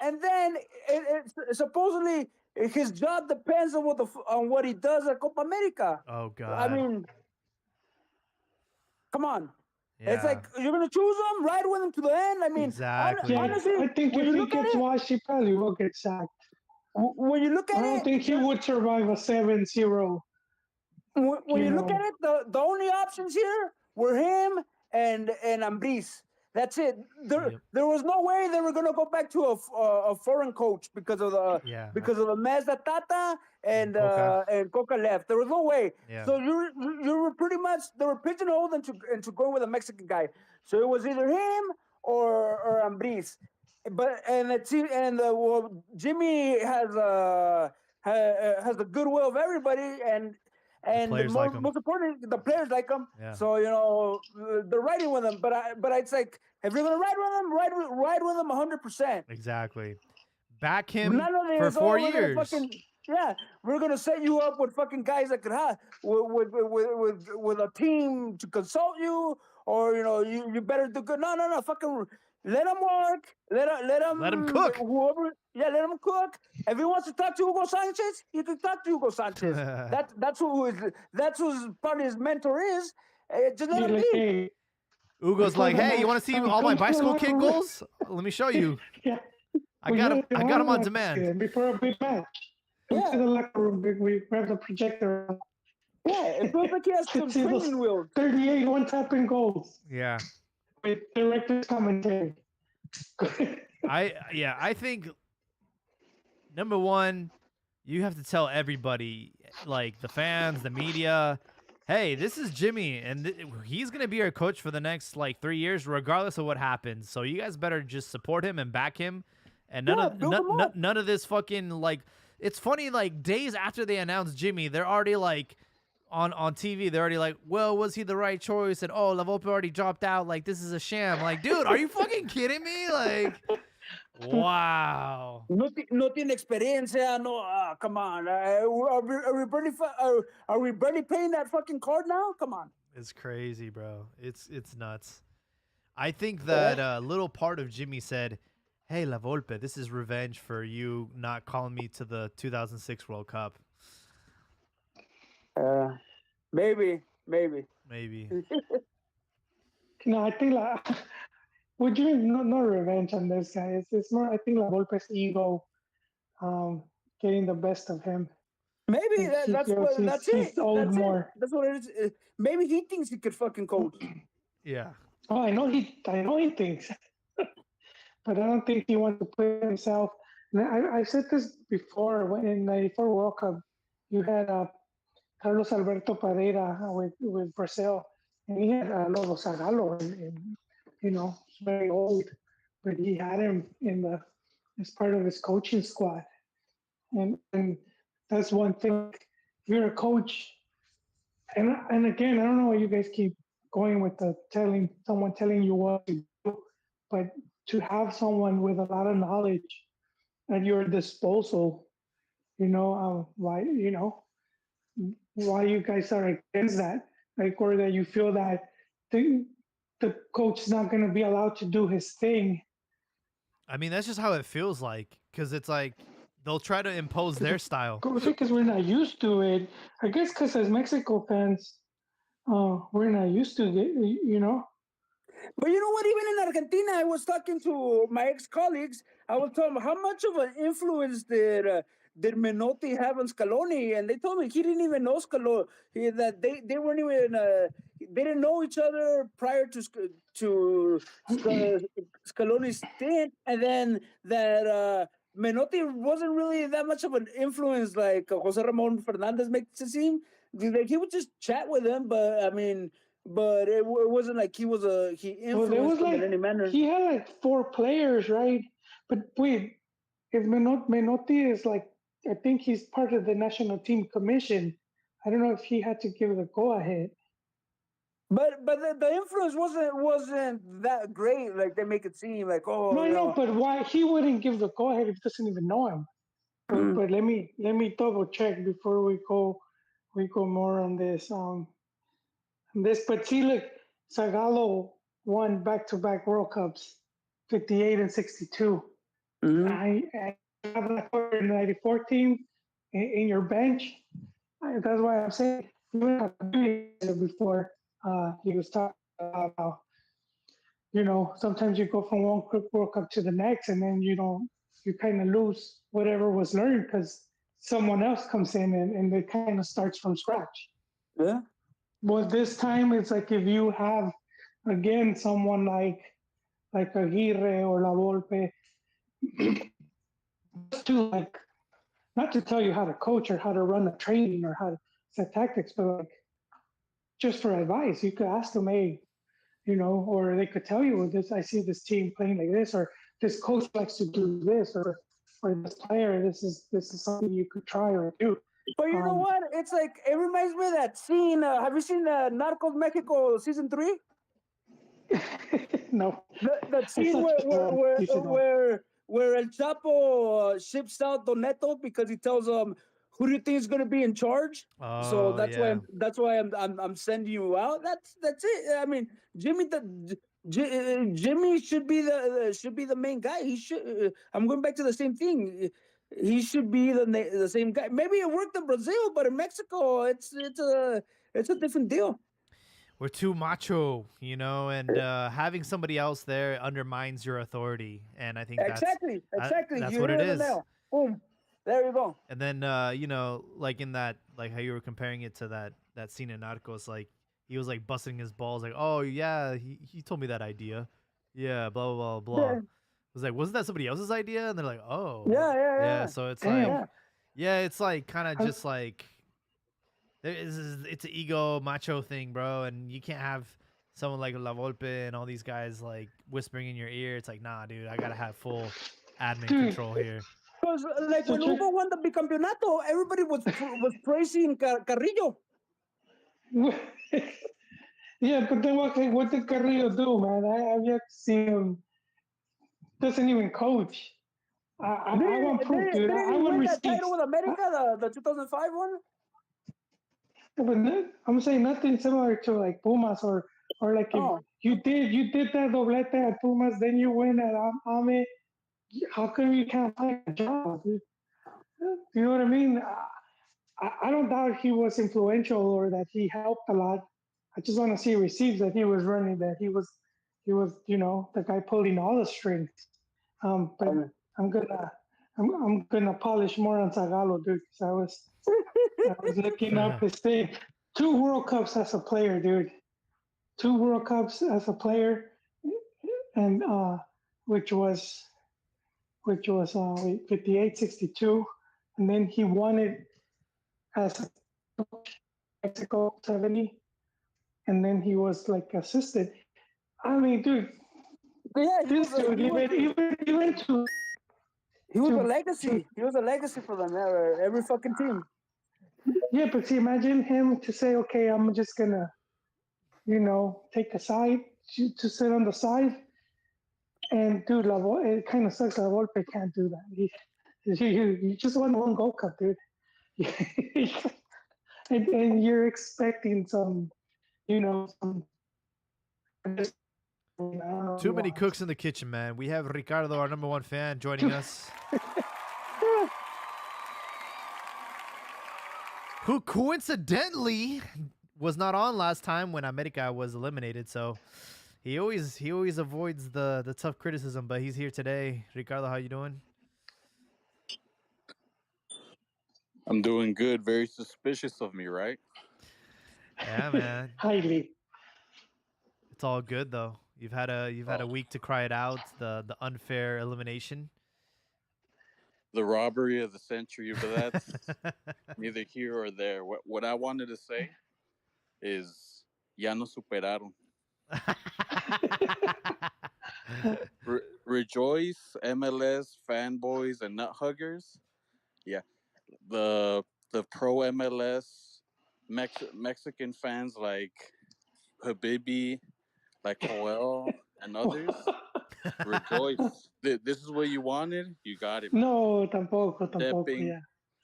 I: And then it supposedly his job depends on what he does at Copa America.
A: Oh God.
I: I mean, come on.
A: yeah.
I: It's like you're gonna choose him, ride with him to the end. I mean,
A: Exactly.
F: yeah,
I: honestly,
F: I think
I: when
F: if
I: you
F: he
I: look at
F: gets
I: it,
F: washed, he probably will get sacked.
I: when you look
F: I
I: at
F: don't
I: it,
F: think he would survive a 7-0.
I: when
F: you
I: you look
F: know.
I: at it, the only options here were him and Ambriz. That's it. There,
A: Yep.
I: there was no way they were gonna go back to a foreign coach because of the
A: Yeah.
I: mess that Tata and
A: Coca.
I: and Coca left. There was no way.
A: Yeah.
I: So you were pretty much they were pigeonholed into going with a Mexican guy. So it was either him or Ambriz. But and well, Jimmy has the goodwill of everybody and
A: players like him.
I: most importantly, the players like him.
A: Yeah.
I: So they're riding with him. But it's like if you're gonna ride with him, ride with him 100%.
A: Exactly. Back him
I: None of
A: for
I: this,
A: 4
I: we're gonna
A: years.
I: yeah, we're gonna set you up with fucking guys that could have with a team to consult you, or you better do good. No, fucking let him work. Let him
A: cook.
I: Whoever, let him cook. If he wants to talk to Hugo Sanchez, he can talk to Hugo Sanchez. That's who's probably his mentor is. Just let him be.
F: Hey,
A: Ugo's like, hey, you want to see all my
F: Comes to
A: bicycle
F: the
A: kick
F: locker room.
A: goals? Let me show you.
F: yeah.
A: I got him on demand.
F: Before a big match. Go to the locker room. We have the projector.
I: Yeah, it feels like he has some
F: See those
I: training wheels.
F: 38 one-tapping goals
A: Yeah.
F: with director's commentary.
A: I think number one, you have to tell everybody, like the fans, the media, hey, this is Jimmy, and he's gonna be our coach for the next like 3 years, regardless of what happens. So you guys better just support him and back him, and none of this fucking like. It's funny, like days after they announced Jimmy, they're already like on TV. They're already like, well, was he the right choice? And oh, La Volpe already dropped out. Like this is a sham. Like, dude, are you fucking kidding me? Like, wow.
I: No tiene experiencia. No, come on. Are we barely paying that fucking card now? Come on.
A: It's crazy, bro. It's nuts. I think that a little part of Jimmy said, hey, La Volpe, this is revenge for you not calling me to the 2006 World Cup.
I: Maybe.
F: No, I think would you no revenge on this guy? It's more. I think La Volpe's ego, getting the best of him.
I: Maybe that's it.
F: He's old more.
I: That's what it is. Maybe he thinks he could fucking coach.
A: Yeah.
F: Oh, I know he thinks, but I don't think he wants to play himself. And I said this before when in '94 World Cup, you had Carlos Alberto Pereira with Brazil, and he had Lobo Zagallo, and he's very old, but he had him as part of his coaching squad, and that's one thing. If you're a coach, and again, I don't know why you guys keep going with someone telling you what to do, but to have someone with a lot of knowledge at your disposal, why you guys are against that, like, or that you feel that the coach is not going to be allowed to do his thing.
A: I mean, that's just how it feels like, because it's like they'll try to impose their style.
F: Because we're not used to it. I guess because as Mexico fans, we're not used to it,
I: But you know what? Even in Argentina, I was talking to my ex-colleagues. I was telling them how much of an influence did Menotti have on Scaloni, and they told me he didn't even know Scaloni. That they weren't even they didn't know each other prior to Scaloni's stint, and then that Menotti wasn't really that much of an influence like Jose Ramon Fernandez makes it seem. Like he would just chat with him, but I mean. But it wasn't like he influenced him in any manner.
F: He had like 4 players, right? But wait, if Menotti is like, I think he's part of the national team commission. I don't know if he had to give the go ahead.
I: But the influence wasn't that great. Like they make it seem like
F: No, but why he wouldn't give the go ahead if he doesn't even know him? But let me double check before we go more on this. But see, look, Zagallo won back-to-back World Cups, 58 and 62.
I: Mm-hmm.
F: I have that 94 team in your bench. That's why I'm saying before he was talking about how, sometimes you go from one World Cup to the next, and then you kind of lose whatever was learned because someone else comes in and it kind of starts from scratch.
I: Yeah.
F: Well, this time it's like if you have, again, someone like like Aguirre or La Volpe, just to like not to tell you how to coach or how to run a training or how to set tactics, but like just for advice. You could ask them, hey, or they could tell you, well, this I see this team playing like this, or this coach likes to do this, or this player, this is something you could try or do.
I: But you know what? It's like it reminds me of that scene. Have you seen Narcos Mexico season 3?
F: No.
I: The scene where El Chapo ships out Doneto because he tells him, "Who do you think is going to be in charge?" So that's why I'm sending you out. That's it. I mean, Jimmy should be the main guy. He should. I'm going back to the same thing. He should be the same guy. Maybe it worked in Brazil, but in Mexico, it's a different deal.
A: We're too macho, and having somebody else there undermines your authority. And I think
I: exactly.
A: That's
I: you
A: what it is.
I: Boom. There you go.
A: And then, like in that, like how you were comparing it to that scene in Narcos, like he was like busting his balls, like, oh yeah, he told me that idea, yeah, blah blah blah blah.
I: Yeah.
A: It was like, wasn't that somebody else's idea? And they're like, oh
I: yeah.
A: So it's
F: Damn.
A: like, it's like kind of just like it's an ego macho thing, bro, and you can't have someone like La Volpe and all these guys like whispering in your ear. It's like, nah, dude, I gotta have full admin control here.
I: Because like when Hugo won the bicampeonato, everybody was praising Carrillo.
F: Yeah, but then what did Carrillo do, man? I've yet to see him. Doesn't even coach. I want proof, dude.
I: Did
F: I
I: he
F: want
I: win that
F: receipts.
I: title with America, the 2005 one?
F: But I'm saying nothing similar to like Pumas or like if you did that doblete at Pumas, then you win at Ame. How come you can't find a job, dude? You know what I mean? I don't doubt he was influential or that he helped a lot. I just want to see receipts that he was running, that he was the guy pulling all the strings. But I'm gonna polish more on Zagallo, dude. Because I was looking up his thing. 2 World Cups as a player, dude. 2 World Cups as a player, and which was 58, 62, and then he won it as a Mexico 70, and then he was like assistant. I mean, dude.
I: Yeah,
F: This dude, even to.
I: He was a legacy. He was a legacy for them. Every fucking team.
F: Yeah, but see, imagine him to say, "Okay, I'm just gonna, take the side to sit on the side." And dude, it kind of sucks. La Volpe can't do that. He just won 1 Gold Cup, dude. and you're expecting some, some.
A: Too many cooks in the kitchen, man. We have Ricardo, our number 1 fan, joining us. Who coincidentally was not on last time when America was eliminated, so he always avoids the tough criticism, but he's here today. Ricardo, how you doing?
J: I'm doing good. Very suspicious of me, right?
A: Yeah, man.
F: Highly.
A: It's all good though. You've had a week to cry it out, the unfair elimination.
J: The robbery of the century, but that's neither here or there. What I wanted to say is ya no superaron. Rejoice, MLS fanboys and nut huggers. Yeah, the pro MLS Mexican fans like Habibi, like Joel and others. Rejoice. This is what you wanted. You got it.
F: No, tampoco.
J: Stepping.
F: Yeah.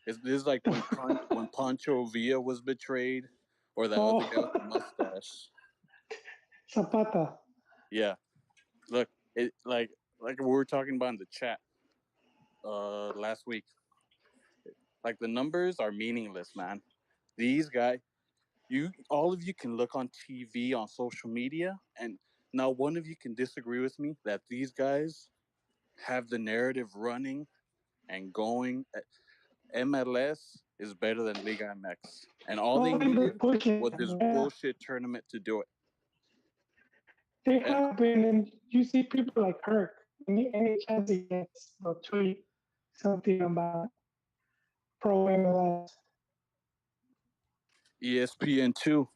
J: This is like when Pancho Villa was betrayed, or that other guy with the mustache.
F: Zapata.
J: Yeah. Look, it like we were talking about in the chat last week. Like the numbers are meaningless, man. These guys, all of you can look on TV, on social media, and not one of you can disagree with me that these guys have the narrative running and going. MLS is better than Liga MX, and all they needed was this bullshit tournament to do it.
F: They have been, and you see people like Kirk. Any chance he gets, they'll tweet something about pro MLS.
J: ESPN2.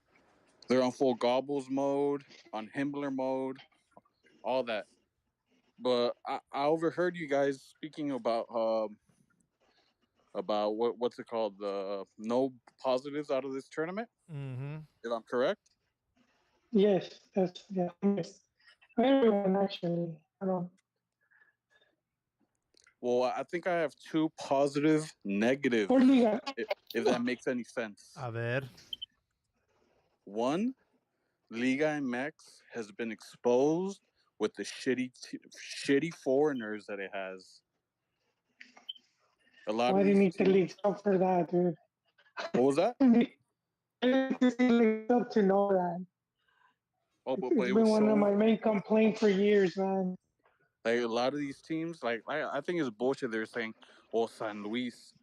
J: They're on full gobbles mode, on Himmler mode, all that. But I overheard you guys speaking about what's it called, the no positives out of this tournament.
A: Mm-hmm.
J: If I'm correct.
F: Yes, that's yes. Everyone actually. I don't.
J: Well, I think I have two positive, negative,
F: Por Liga.
J: if that makes any sense.
A: A ver.
J: One, Liga MX has been exposed with the shitty foreigners that it has. A lot
F: Why
J: of
F: do you
J: these
F: need the
J: teams-
F: leagues up for that, dude?
J: What was that?
F: I need to see leagues up to know that.
J: Oh, but
F: It's
J: it
F: been
J: was
F: one of
J: showing,
F: my main complaints for years, man.
J: like, a lot of these teams, like I think it's bullshit. They're saying, "Oh, San Luis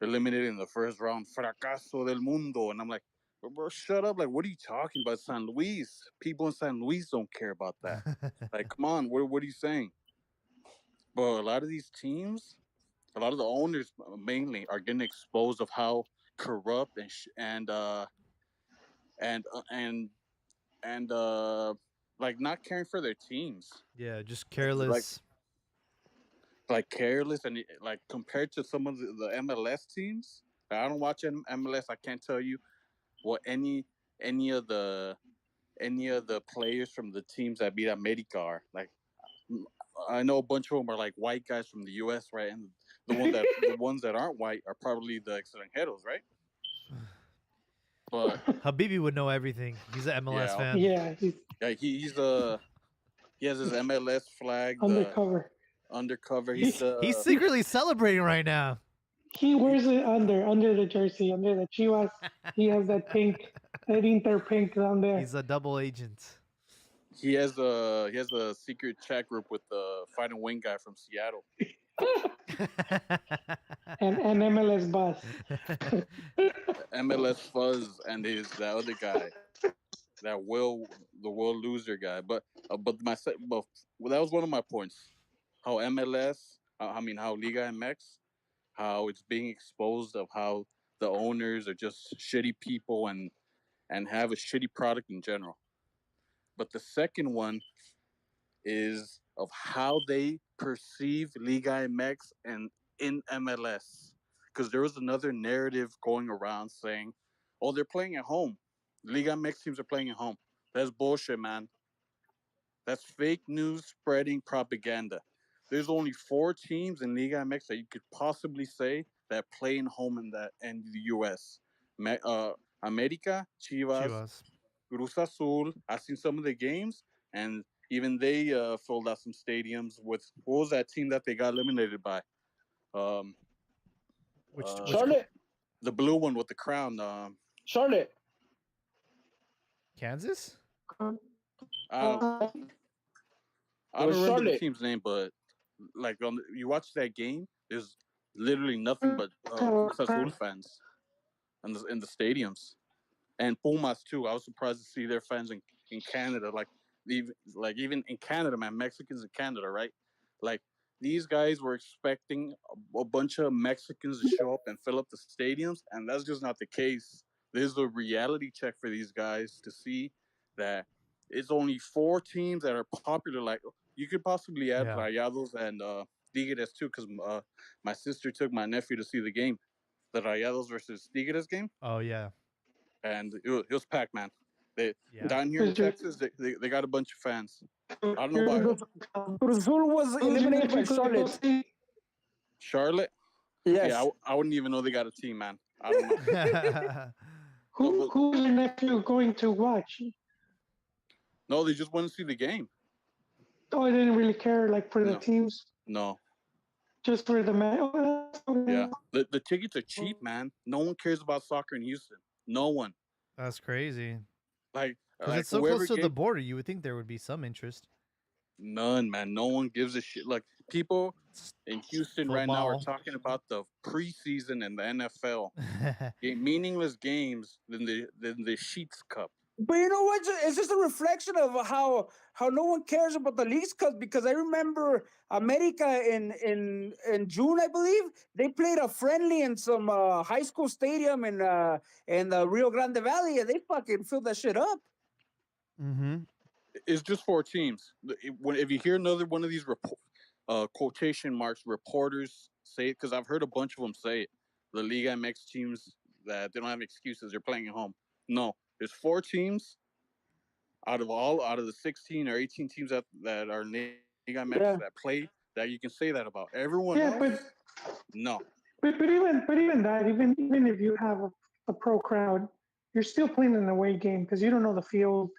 J: eliminated in the first round, fracaso del mundo," and I'm like, bro, shut up! Like, what are you talking about, San Luis? People in San Luis don't care about that. Like, come on, what are you saying? But a lot of these teams, a lot of the owners mainly are getting exposed of how corrupt and like not caring for their teams.
A: Yeah, just careless.
J: Like careless, and like compared to some of the MLS teams. I don't watch MLS. I can't tell you what any of the players from the teams that beat America are. Like, I know a bunch of them are like white guys from the U.S., right? And the ones that aren't white are probably the extranjeros, right? But
A: Habibi would know everything. He's an MLS fan.
F: Yeah, he's
J: he has his MLS flag,
F: undercover.
J: Undercover.
A: He's secretly celebrating right now.
F: He wears it under the jersey, under the Chivas. He has that pink, that Inter pink down there.
A: He's a double agent.
J: He has a secret chat group with the fighting wing guy from Seattle.
F: and MLS Buzz.
J: MLS Fuzz and that other guy, the Will Loser guy. But that was one of my points. How MLS, how Liga MX, how it's being exposed of how the owners are just shitty people and have a shitty product in general. But the second one is of how they perceive Liga MX and in MLS. Because there was another narrative going around saying, oh, they're playing at home. Liga MX teams are playing at home. That's bullshit, man. That's fake news spreading propaganda. There's only 4 teams in Liga MX that you could possibly say that play in home in the U.S. America, Chivas, Cruz Azul. I've seen some of the games, and even they filled out some stadiums with, what was that team that they got eliminated by?
A: Which
I: Charlotte.
J: The blue one with the crown.
I: Charlotte.
A: Kansas?
J: I don't remember
I: Charlotte.
J: the team's name, but like you watch that game, there's literally nothing but Cruz Azul fans in the stadiums, and Pumas too. I was surprised to see their fans in Canada, even in Canada, man, Mexicans in Canada, right? Like, these guys were expecting a bunch of Mexicans to show up and fill up the stadiums, and that's just not the case. There's a reality check for these guys to see that it's only 4 teams that are popular. Like, you could possibly add Rayados and Tigres too, because my sister took my nephew to see the game, the Rayados versus Tigres game.
A: Oh yeah,
J: and it was packed, man. Down here in Texas, they got a bunch of fans. I don't know why.
I: Cruz Azul was eliminated by Charlotte.
J: Charlotte?
I: Yes.
J: Yeah, I wouldn't even know they got a team, man. I don't know.
F: Who's your nephew going to watch?
J: No, they just want to see the game.
F: Oh, I didn't really care, like, for the
J: No.
F: teams.
J: No.
F: Just for the match.
J: Yeah. The tickets are cheap, man. No one cares about soccer in Houston. No one.
A: That's crazy.
J: Like,
A: Because it's so close to the border, you would think there would be some interest.
J: None, man. No one gives a shit. Like, people in Houston right now are talking about the preseason and the NFL. Meaningless games than the Sheets Cup.
I: But you know what? It's just a reflection of how no one cares about the Leagues Cup, because I remember America in June, I believe, they played a friendly in some high school stadium in the Rio Grande Valley, and they fucking filled that shit up.
A: Mm-hmm.
J: It's just 4 teams. If you hear another one of these quotation marks reporters say it, because I've heard a bunch of them say it, the Liga MX teams, that they don't have excuses, they're playing at home. No, there's 4 teams out of the 16 or 18 teams that are Liga MX
I: Yeah.
J: that play, that you can say that about. Everyone
F: Yeah,
J: else, no.
F: but even that, even if you have a pro crowd, you're still playing an away game because you don't know the field,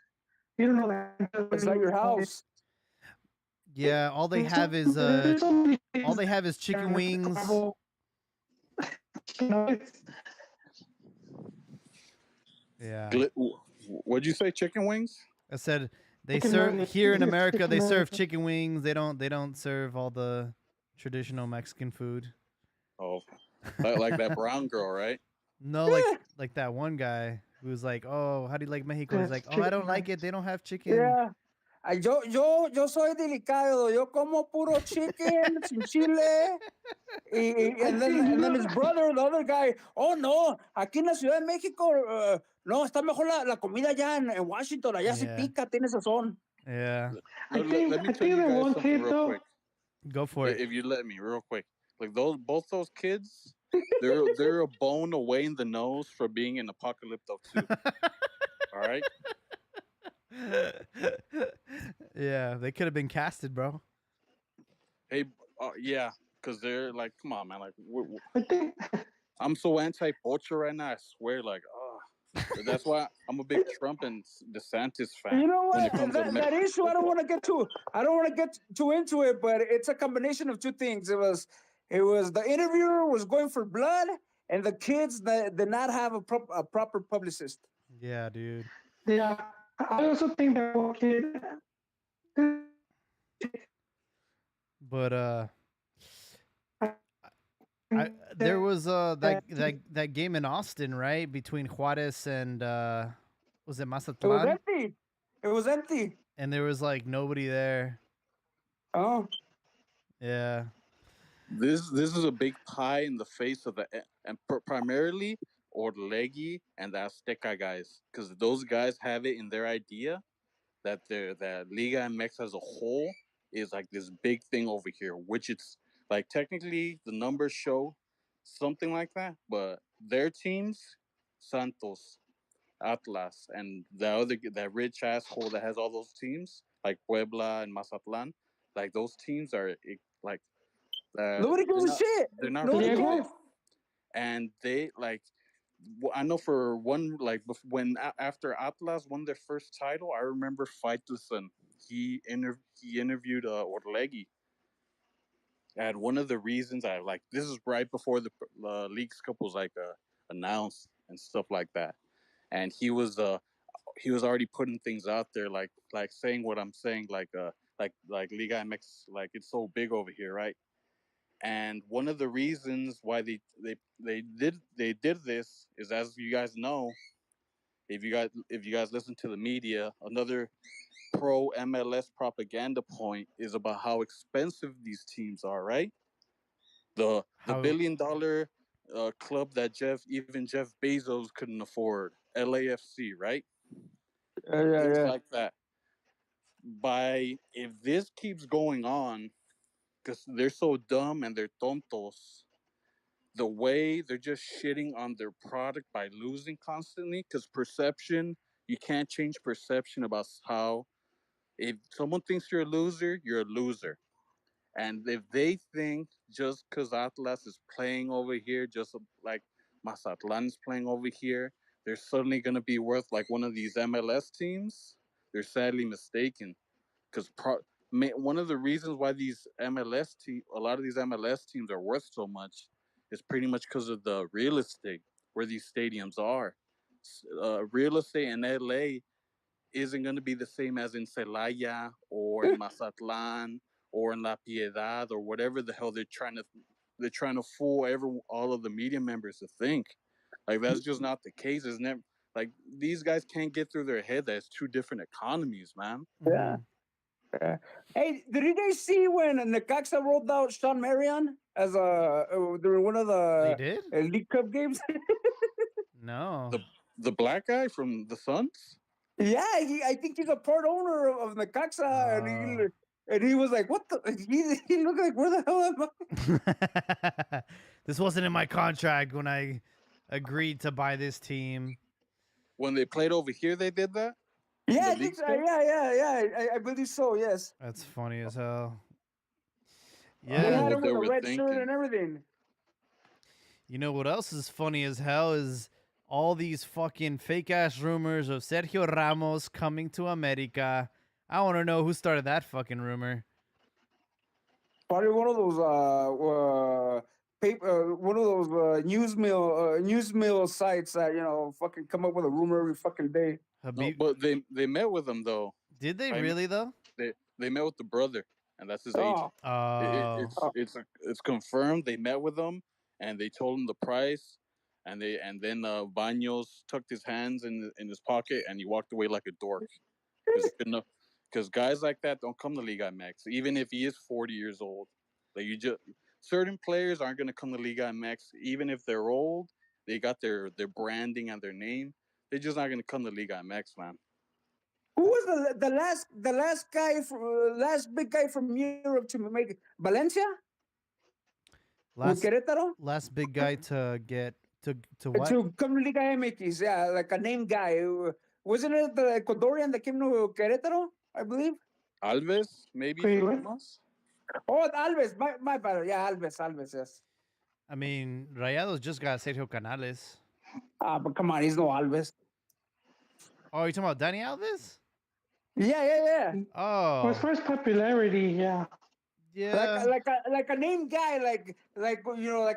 F: you don't know the.
I: It's not your house.
A: Yeah, all they have is chicken wings.
F: You know,
A: Yeah.
J: What'd you say? Chicken wings?
A: I said they
F: Chicken
A: serve
F: nuggets.
A: here in
F: Yes,
A: America.
F: chicken
A: They serve
F: nuggets.
A: chicken wings. They don't serve all the traditional Mexican food.
J: Oh, like that brown girl, right?
A: No, like that one guy who's like, "Oh, how do you like Mexico?" He's like, "Oh, I don't like it. They don't have chicken."
I: Yeah. Yo soy delicado. Yo como puro chicken sin chile. And then his brother, the other guy, oh no, aquí en la Ciudad de México, no, está mejor la comida allá en Washington, allá sí
A: Yeah.
I: pica, tiene sazón.
A: Yeah.
F: I think
J: you
F: there
J: guys
F: won't
J: something
F: hit
J: real
F: though.
J: quick.
A: Go for it.
J: If you let me, real quick. Like both those kids, they're a bone away in the nose for being in Apocalypto 2. All right.
A: Yeah, they could have been casted, bro.
J: Hey, yeah, because they're like, come on, man. Like,
F: I think
J: I'm so anti-Pocha right now. I swear, like, that's why I'm a big Trump and DeSantis fan.
I: You know
J: when
I: what?
J: it comes to
I: That issue, I don't want to get too into it, but it's a combination of two things. It was the interviewer was going for blood, and the kids that did not have a proper publicist.
A: Yeah, dude.
F: yeah, I also think that one kid.
A: But there was that game in Austin, right, between Juarez and was it
I: It was
A: Mazatlan?
I: empty. It was empty.
A: And there was like nobody there.
I: Oh,
A: Yeah.
J: This is a big pie in the face of primarily Orlegi and the Azteca guys, because those guys have it in their idea that Liga MX as a whole is like this big thing over here, which it's like technically the numbers show something like that, but their teams, Santos, Atlas, and that rich asshole that has all those teams like Puebla and Mazatlan, like those teams are like
I: nobody gives a shit.
J: they're not
I: Nobody
J: really
F: Diego?
I: cares.
J: and they like I know for one, like when after Atlas won their first title, I remember Faitelson. He interviewed Orlegi, and one of the reasons I like this is right before the Leagues Cup was like announced and stuff like that, and he was already putting things out there like saying what I'm saying like Liga MX, like it's so big over here, right? And one of the reasons why they did this is, as you guys know, if you guys listen to the media, another pro MLS propaganda point is about how expensive these teams are, right? The
A: How-
J: $1 billion club that Jeff Bezos couldn't afford, LAFC, right? Things like that. If this keeps going on, because they're so dumb and they're tontos, the way they're just shitting on their product by losing constantly, because perception, you can't change perception about how, if someone thinks you're a loser. And if they think just because Atlas is playing over here, just like Mazatlan is playing over here, they're suddenly going to be worth like one of these MLS teams, they're sadly mistaken. Because one of the reasons why a lot of these MLS teams are worth so much is pretty much because of the real estate where these stadiums are. Real estate in LA isn't going to be the same as in Celaya or in Mazatlan or in La Piedad or whatever the hell they're trying to fool all of the media members to think. Like that's just not the case. Like these guys can't get through their head that it's two different economies, man.
I: Yeah.
A: Mhm.
I: Hey, did you guys see when Necaxa rolled out Sean Marion as during one of
A: They
I: the
A: did?
I: League Cup games?
A: No.
J: The black guy from the Suns.
I: Yeah, I think he's a part owner of Necaxa, and he was like, "What the?" He looked like, "Where the hell am I?"
A: This wasn't in my contract when I agreed to buy this team.
J: When they played over here, they did that.
I: Yeah,
J: The
I: I
J: league
I: think so.
J: stuff?
I: Yeah. I believe so. Yes.
A: That's funny as hell.
I: They
J: wonder
A: Yeah.
I: had
J: what
I: him
J: they
I: with a
J: were
I: red shirt
J: thinking.
I: and everything.
A: You know what else is funny as hell is all these fucking fake ass rumors of Sergio Ramos coming to America. I want to know who started that fucking rumor.
I: Probably one of those one of those news mill sites that fucking come up with a rumor every fucking day.
J: No,
A: Habib,
J: but they met with him though.
A: did they
J: I know-
A: really though?
J: They met with the brother, and that's his
I: Oh,
J: agent.
A: Oh,
J: It's confirmed. They met with him, and they told him the price, and then Baños tucked his hands in his pocket, and he walked away like a dork. Because guys like that don't come to Liga MX, even if he is 40 years old. Like certain players aren't gonna come to Liga MX, even if they're old. They got their branding and their name. They're just not gonna come to Liga MX, man.
I: who was the last big guy from Europe to make it? Valencia with
A: last
I: Querétaro
A: last big guy to get to what?
I: to come to Liga MX. Yeah, like a name guy. Wasn't it the Ecuadorian that came to Querétaro? I believe.
J: Alves, maybe.
F: Wait,
J: for
F: what?
J: Pumas?
I: Oh, Alves. My bad. Yeah, Alves. Yes.
A: I mean, Rayados just got Sergio Canales.
I: But come on, he's no Alves.
A: Oh, you talking about Danny Alves?
I: Yeah.
A: Oh,
F: Well, as far as popularity, yeah.
A: yeah.
I: Like a name guy, like like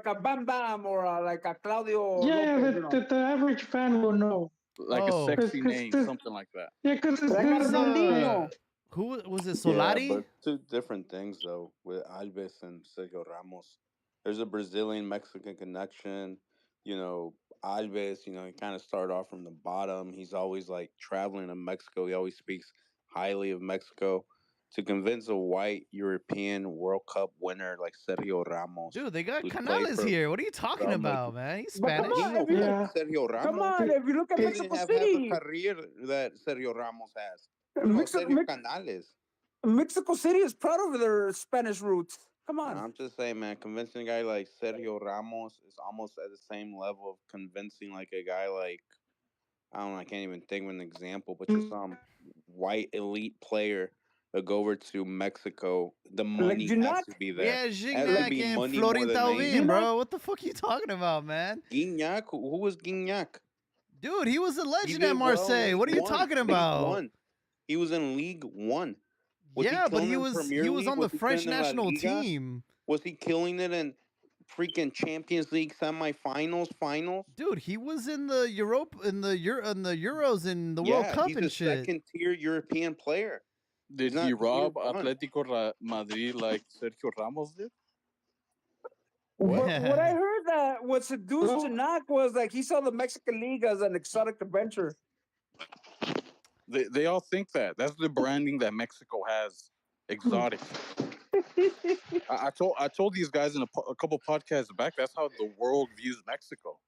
I: a Bam Bam or like a Claudio.
F: Yeah,
I: Lopez,
F: the average fan will know.
J: Like
A: Oh.
J: a sexy
F: 'Cause
J: name,
F: this-
J: something like that.
F: Yeah, because
I: Like
F: this
I: Ronaldinho.
A: Who was it?
H: Yeah,
A: Solari?
H: but two different things though with Alves and Sergio Ramos. There's a Brazilian Mexican connection. You know, Alves, he kind of started off from the bottom. He's always like traveling to Mexico. He always speaks highly of Mexico. To convince a white European World Cup winner like Sergio Ramos.
A: Dude, they got
H: who's played
A: Canales
H: for-
A: here. What are you talking
H: from, like-
A: about, man? He's
I: But come
A: Spanish.
I: on, if you look,
F: Yeah.
H: Sergio Ramos.
I: come on, if you look at
H: He
I: Mexico
H: didn't have half
I: City,
H: the career that Sergio Ramos has. No,
I: Mexico,
H: Sergio Canales.
I: Mexico City is proud of their Spanish roots. Come on.
H: I'm just saying, man, convincing a guy like Sergio Ramos is almost at the same level of convincing like a guy like, I don't know, I can't even think of an example, but just some white elite player to go over to Mexico. The money has
I: Gignac?
H: to be there.
A: Yeah,
H: Has to
A: Gignac
H: be
A: and
H: money more
A: Florin
H: than
A: Taubin,
H: anything.
A: bro. What the fuck are you talking about, man?
H: Gignac? Who was Gignac?
A: Dude, he was a
H: He
A: legend
H: did
A: at
H: well in
A: Marseille.
H: League
A: What are you
H: One.
A: talking
H: League
A: about?
H: One. He was in League One. Was
A: Yeah, but
H: killing
A: he
H: in
A: was
H: Premier
A: he was
H: League?
A: on the
H: he
A: French
H: killing in La
A: national
H: Liga?
A: team.
H: Was he killing it in freaking Champions League semifinals, finals?
A: Dude, he was in the Euros in the Euros in the World Cup
H: he's
A: and
H: a
A: shit.
H: second-tier European player.
J: Did
H: He's
J: he
H: not
J: rob
H: tier one.
J: Atletico Madrid like Sergio Ramos did?
I: What
A: Yeah.
I: I heard that what seduced Gignac was like he saw the Mexican League as an exotic adventure.
J: They all think that. That's the branding that Mexico has. Exotic. I told these guys in a couple podcasts back. That's how the world views Mexico.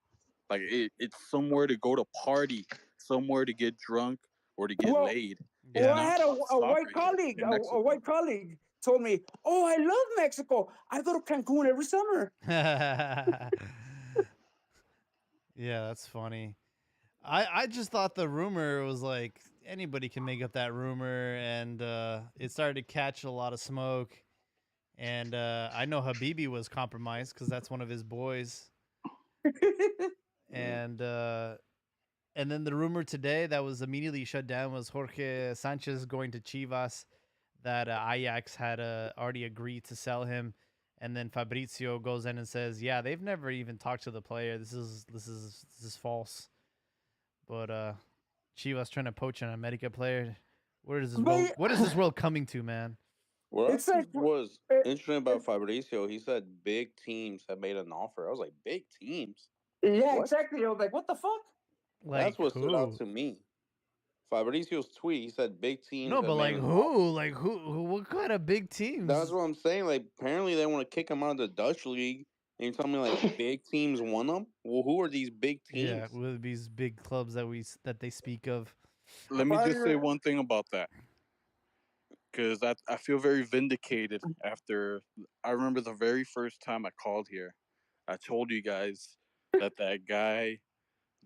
J: Like it's somewhere to go to party, somewhere to get drunk or to get
I: Well,
J: laid.
A: Yeah.
I: Well, I had a
J: Soccer
I: white
J: here
I: colleague.
J: in Mexico.
I: A white colleague told me, "Oh, I love Mexico. I go to Cancun every summer."
A: Yeah, that's funny. I just thought the rumor was like anybody can make up that rumor, and it started to catch a lot of smoke. And I know Habibi was compromised because that's one of his boys. And then the rumor today that was immediately shut down was Jorge Sanchez going to Chivas. That Ajax had already agreed to sell him, and then Fabrizio goes in and says, "Yeah, they've never even talked to the player. This is false." But Chivas trying to poach an America player. What is this world coming to, man?
H: What
I: It's like-
H: was interesting about Fabrizio, he said big teams have made an offer. I was like, big teams?
I: Yeah,
H: What?
I: exactly. I was like, "What the fuck?"
H: That's
A: Like
H: what stood out
A: who?
H: to me. Fabrizio's tweet, he said big teams
A: No,
H: that
A: but
H: made
A: like
H: him
A: who? Like who? What kind of big teams?
H: That's what I'm saying. Like, apparently they want to kick him out of the Dutch league. And you tell me like big teams won them. Well, who are these big
A: Yeah,
H: teams?
A: with these big clubs that they speak of.
J: Let me just say
I: Fire.
J: one thing about that, because I feel very vindicated after I remember the very first time I called here. I told you guys that guy,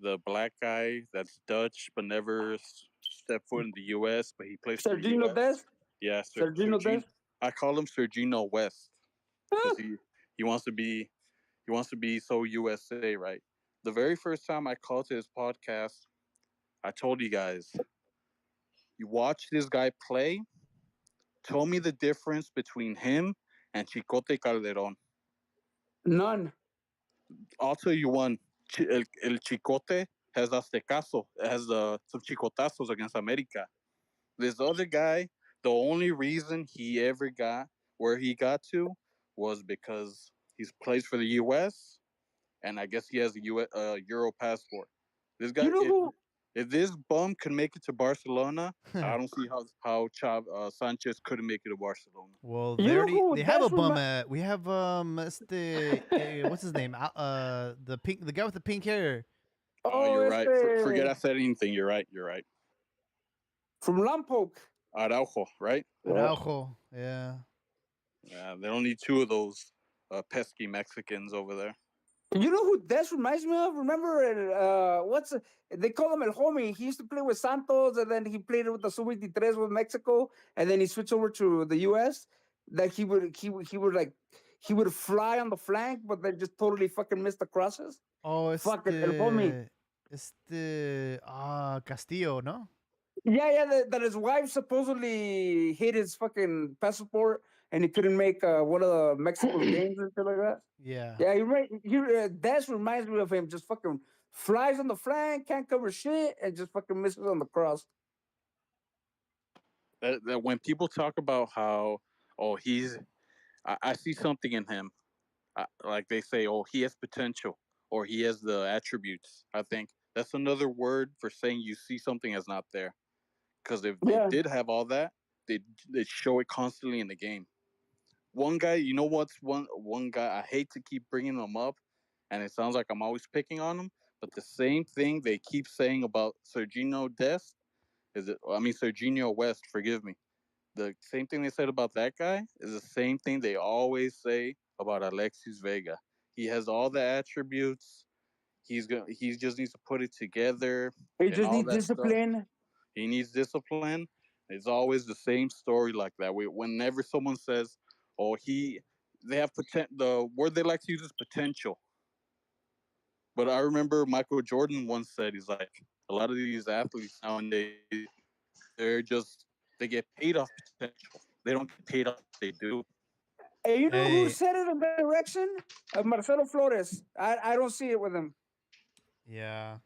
J: the black guy that's Dutch but never stepped foot in the U.S., but he plays for the
I: Sergino
J: U.S.
I: Dest.
J: Yeah,
I: Sergino Dest.
J: I call him Sergino West because he wants to be so USA, right? The very first time I called to his podcast, I told you guys, you watch this guy play. Tell me the difference between him and Chicote Calderon.
I: None.
J: I'll tell you one. El Chicote has Aztecaso, has some chicotazos against America. This other guy, the only reason he ever got where he got to was because he plays for the U.S. and I guess he has a Euro passport. This guy,
I: You know who?
J: if this bum could make it to Barcelona, I don't see how Sanchez couldn't make it to Barcelona.
A: Well,
I: You
A: they
I: know
A: already
I: who
A: they have a
I: Dest
A: bum.
I: remi-
A: We have what's his name? The guy with the pink hair.
J: Oh, you're right. Forget I
I: este,
J: said anything. You're right. You're right.
I: from Lompoc.
J: Araujo, right?
A: Araujo. Yeah.
J: Yeah, they don't need two of those pesky Mexicans over there.
I: You know who Dest reminds me of? Remember, they call him El Homie. He used to play with Santos, and then he played with the Sub-23 with Mexico, and then he switched over to the U.S. That he would fly on the flank, but then just totally fucking miss the crosses.
A: Oh, it's
I: Fucking El Homie.
A: Castillo, no?
I: Yeah, that his wife supposedly hid his fucking passport, and he couldn't make one of the Mexico games and shit like that.
A: Yeah.
I: Yeah, Des reminds me of him. Just fucking flies on the flank, can't cover shit, and just fucking misses on the cross.
J: That when people talk about how, I see something in him, like they say, he has potential or he has the attributes. I think that's another word for saying you see something that's not there. Because if they did have all that, they show it constantly in the game. One guy, you know what's one guy, I hate to keep bringing him up, and it sounds like I'm always picking on him, but the same thing they keep saying about Sergino West, forgive me. The same thing they said about that guy is the same thing they always say about Alexis Vega. He has all the attributes. He just needs to put it together.
I: He just needs discipline.
J: Stuff. He needs discipline. It's always the same story like that. Whenever someone says, they have the word they like to use is potential. But I remember Michael Jordan once said, he's like, a lot of these athletes nowadays, they get paid off potential. They don't get paid off what they do.
I: Hey, you know who said it in that direction? Marcelo Flores. I don't see it with him.
A: Yeah.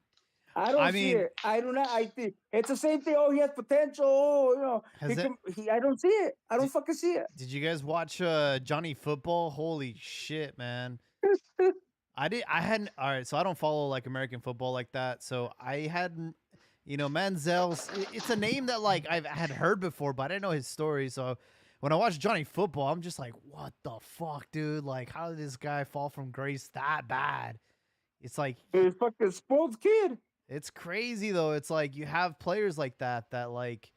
I: I don't see it. I do not. I think it's the same thing. Oh, he has potential. Oh, I don't see it. I don't fucking see it.
A: Did you guys watch Johnny Football? Holy shit, man. I hadn't. All right, so I don't follow like American football like that. So I hadn't, Manziel's. It's a name that like I had heard before, but I didn't know his story. So when I watch Johnny Football, I'm just like, what the fuck, dude? Like, how did this guy fall from grace that bad? It's like
I: he's fucking spoiled kid.
A: It's crazy though. It's like you have players like that like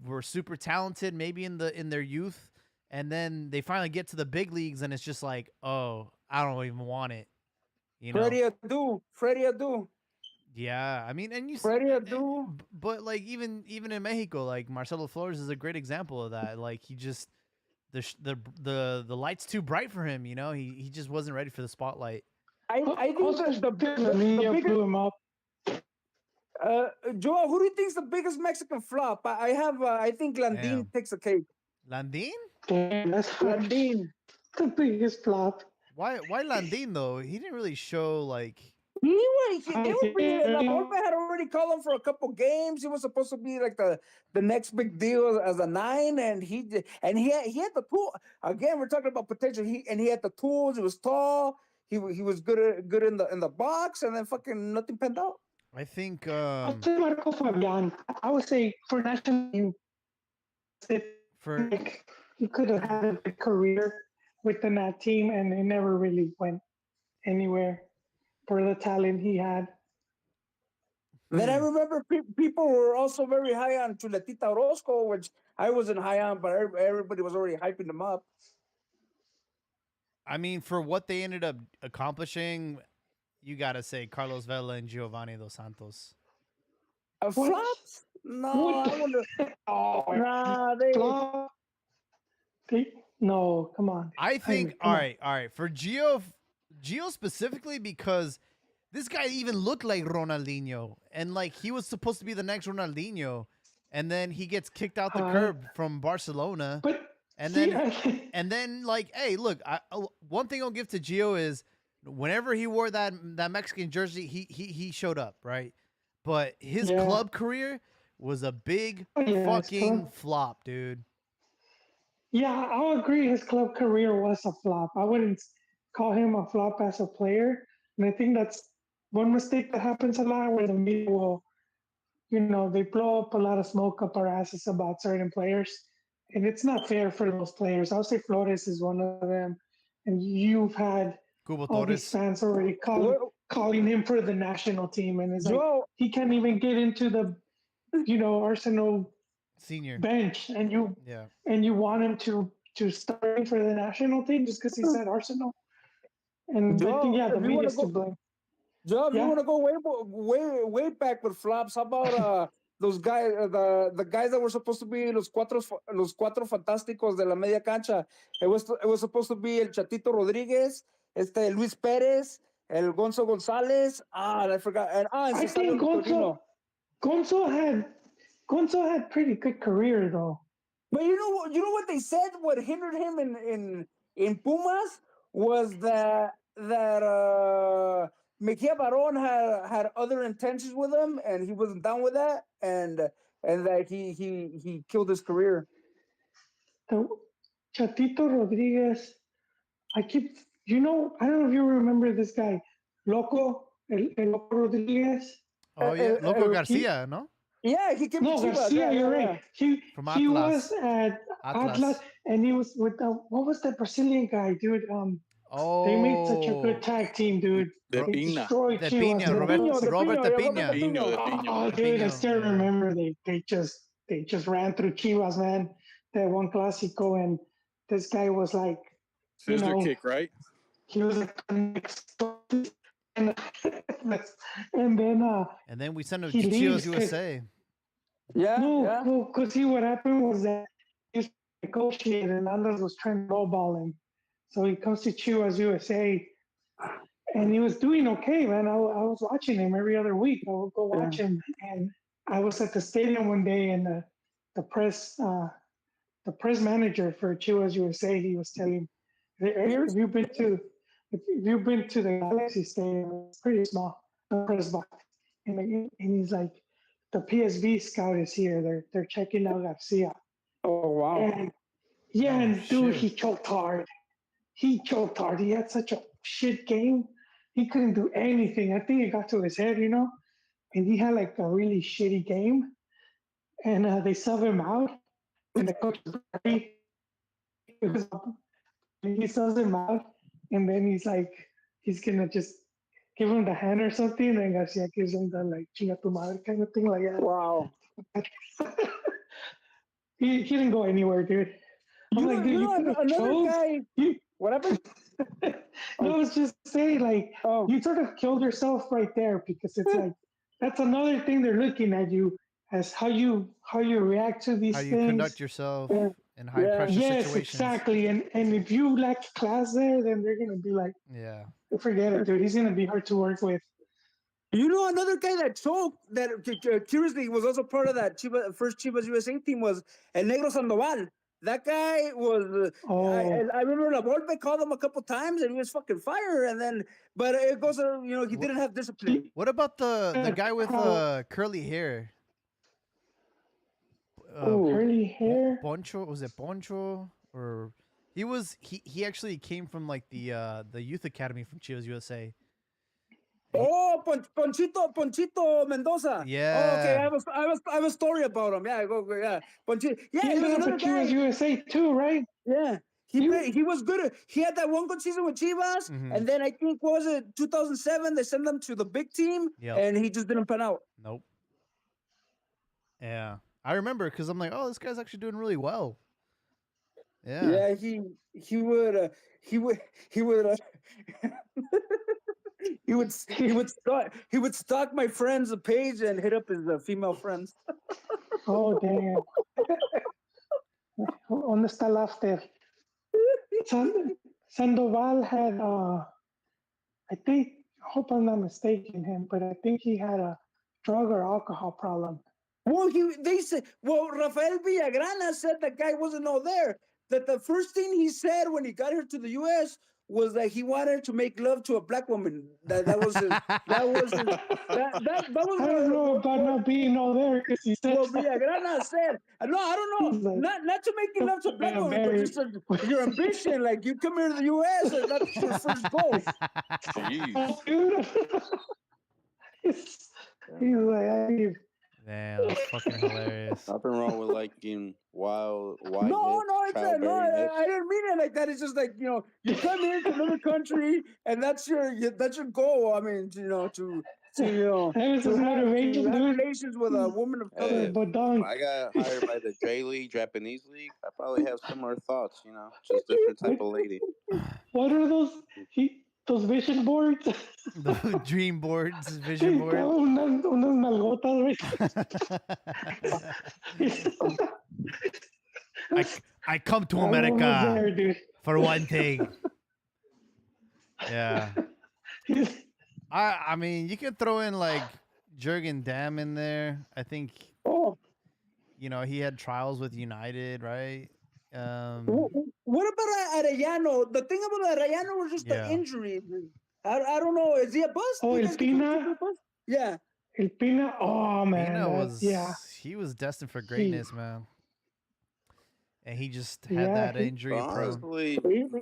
A: were super talented maybe in their youth, and then they finally get to the big leagues and it's just like, oh, I don't even want it.
I: Freddie Adu.
A: Yeah, I mean, and you
I: Freddie Adu.
A: But like even in Mexico, like Marcelo Flores is a great example of that. Like he just the light's too bright for him. He just wasn't ready for the spotlight.
I: I think the biggest
F: blew him up.
I: Joel, who do you think's the biggest Mexican flop? I think Landin takes a cake.
A: Landin?
F: Damn, that's
I: Landin.
F: The biggest flop.
A: Why Landin though? He didn't really show like.
I: La Volpe had already called him for a couple games. He was supposed to be like the next big deal as a 9, and he had the tool. Again, we're talking about potential. He had the tools. He was tall. He was good in the box, and then fucking nothing panned out.
A: I think
F: I'll say Marco Fabian. I would say for national team,
A: for
F: like, he could have had a big career within that team, and it never really went anywhere for the talent he had.
I: Then I remember people were also very high on Chuletita Orozco, which I wasn't high on, but everybody was already hyping him up.
A: I mean, for what they ended up accomplishing, you gotta say Carlos Vela and Giovanni Dos Santos.
I: Flops? No,
F: What
I: I wonder.
F: Oh,
I: Nah, they.
F: flop. No, come on.
A: I think
F: come
A: all
F: on.
A: right. For Gio specifically, because this guy even looked like Ronaldinho, and like he was supposed to be the next Ronaldinho, and then he gets kicked out the curb from Barcelona.
F: But
A: And
F: see,
A: then and then like, hey, look, one thing I'll give to Gio is whenever he wore that Mexican jersey, he showed up, right? But his
F: Yeah.
A: club career was a big
F: Oh, yeah, his
A: fucking
F: club-
A: flop, dude.
F: yeah, I'll agree. His club career was a flop. I wouldn't call him a flop as a player, and I think that's one mistake that happens a lot where the media will, they blow up a lot of smoke up our asses about certain players, and it's not fair for those players. I'll say Flores is one of them, and you've had
A: Cubo
F: all these
A: Torres.
F: fans already calling him for the national team, and it's like
I: Joe,
F: he can't even get into the, Arsenal
A: Senior.
F: bench, and you
A: Yeah.
F: want him to start for the national team just because he said Arsenal. And I think
I: Joe,
F: the
I: if you
F: media's
I: wanna
F: to blame.
I: Joe, if you
F: Yeah.
I: want to go way back with flops, how about those guys, the guys that were supposed to be los cuatro fantásticos de la media cancha? It was supposed to be el Chatito Rodríguez, Luis Pérez, el Gonzo González. I forgot. And
F: I
I: Cesaro
F: think
I: Victorino.
F: Gonzo had pretty good career though.
I: But you know what they said? What hindered him in Pumas was that Mejia Baron had other intentions with him, and he wasn't down with that, and that he killed his career.
F: The Chatito Rodriguez, I don't know if you remember this guy, Loco, el Loco Rodriguez.
A: Oh yeah, Loco
F: he-
A: Garcia, no?
I: Yeah, he came
F: No,
I: to Chivas.
F: Garcia, you're right.
A: From
F: He
A: Atlas.
F: was at Atlas, and he was with what was that Brazilian guy, dude? They made such a good tag team, dude.
J: De
F: They
J: Pina.
F: destroyed
A: De
F: Chivas.
A: Pina, Robert De Pina.
F: Oh, dude, I still
A: Yeah.
F: remember they just ran through Chivas, man. That one Clásico, and this guy was like,
J: Scissor kick, right?
F: he was like, and then
A: And then we sent him
F: he
A: to
F: leaves
A: Chivas
F: 'cause-
A: USA.
F: no, because what happened was that he was negotiating, and Atlas was trying to lowball him. So he comes to Chivas USA, and he was doing okay, man. I was watching him every other week. I would go watch him, and I was at the stadium one day, and the press manager for Chivas USA, he was telling, "Have you been to the Galaxy Stadium? It's pretty small, the press box." And he's like, "The PSV scout is here. They're checking out Garcia."
I: Oh wow!
F: And dude, he choked hard. He had such a shit game. He couldn't do anything. I think it got to his head, and he had like a really shitty game. And they sub him out, and the coach he subs him out, and then he's like, he's gonna just give him the hand or something, and Garcia gives him the like chinga tu madre kind of thing, like that.
I: Wow.
F: He didn't go anywhere, dude. I'm like, dude, you could have
I: another guy. What happened?
F: No, I was just saying, like, you sort of killed yourself right there, because it's like that's another thing they're looking at you as how you react to these
A: How
F: things.
A: you conduct yourself in high pressure
F: Yes,
A: situations.
F: exactly. And if you lack class there, then they're gonna be like,
A: Yeah.
F: forget it, dude. He's gonna be hard to work with.
I: You know, another guy that choked, that curiously was also part of that first Chivas USA team, was El Negro Sandoval. That guy was. I remember La Volpe called him a couple times, and he was fucking fire. And then, but it goes, he didn't have discipline.
A: What about the guy with curly hair?
F: Curly hair.
A: Poncho, was it Poncho? Or he actually came from like the youth academy from Chivas USA.
I: Oh, Ponchito Mendoza. Oh, okay,
A: Yeah.
I: I have a story about him. Yeah, go, yeah. Ponchito. Yeah, he was
F: Yeah,
I: another
F: but he was
I: guy.
F: USA too, right?
I: Yeah. He was good. He had that one good season with Chivas,
A: Mhm.
I: and then I think what was it 2007? They sent him to the big team,
A: Yep.
I: and he just didn't pan out.
A: Nope. Yeah. I remember because I'm like, oh, this guy's actually doing really well. Yeah.
I: Yeah, he would uh, he would he would stalk my friends' page and hit up his female friends.
F: Oh damn. ¿Dónde está el after? Sandoval had I think, I hope I'm not mistaken him, but I think he had a drug or alcohol problem.
I: Well, they said, Rafael Villagrana said that guy wasn't all there. That the first thing he said when he got here to the U.S. was that he wanted to make love to a black woman. That was his. That was his. That was.
F: I don't know about not being all there because he said.
I: Well, Villagrana said, no, I don't know, not to making love to a black woman, but just your ambition. Like you come here to the U.S. and that's your first goal.
J: Jeez.
F: Dude. He's like, I need.
A: Damn, that's fucking hilarious.
H: Nothing wrong with liking wild,
I: No, it's
H: childbearing hips.
I: I didn't mean it like that. It's just like you come into another country and that's your goal. I mean, to
F: That was his motivation,
I: have
F: dude.
I: relations with a woman of color.
H: Hey,
F: But
H: if
F: don't.
H: I got hired by the J League, Japanese League, I probably have similar thoughts, just different type of lady.
F: What are those? Those vision boards?
A: The dream boards, vision boards.
F: Unas nalgotas, right?
A: I come to
F: I'm almost
A: America
F: there, dude.
A: for one thing. Yeah. I mean, you could throw in like Jurgen Damm in there. I think.
I: Oh.
A: He had trials with United, right?
I: What about Arellano? The thing about Arellano was just the injury. I don't know. Is he a bust?
F: Oh, El Pina?
I: Yeah.
F: El Pina? Oh, man.
A: Pina he was destined for greatness, man. And he just had that injury prone.
H: Honestly,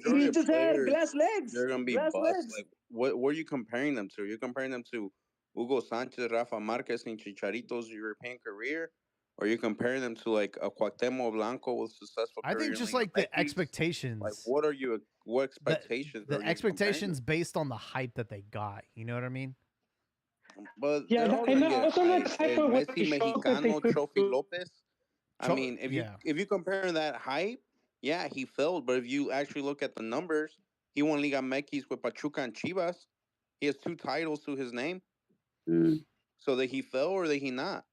I: He just had glass legs.
H: They're gonna be
I: glass
H: bust.
I: legs.
H: Like, what are you comparing them to? You're comparing them to Hugo Sanchez, Rafa Marquez, and Chicharito's European career, or you're comparing them to like a Cuauhtemoc Blanco with successful career.
A: I think
H: in
A: just
H: Liga
A: like the
H: MX?
A: expectations.
H: Like, what expectations?
A: The
H: are you
A: expectations based on the hype that they got. You know what I mean?
H: comparing? But
F: Yeah,
H: they're all
F: and
H: gonna get
F: also not
H: hyped.
F: type
H: El
F: of what
H: Messi
F: they showed that they
H: Mexicano
F: could
H: Trophy
F: do.
H: Lopez. I mean, if you compare that hype, yeah, he failed. But if you actually look at the numbers, he won Liga MX with Pachuca and Chivas. He has 2 titles to his name. So that he fell or that he not?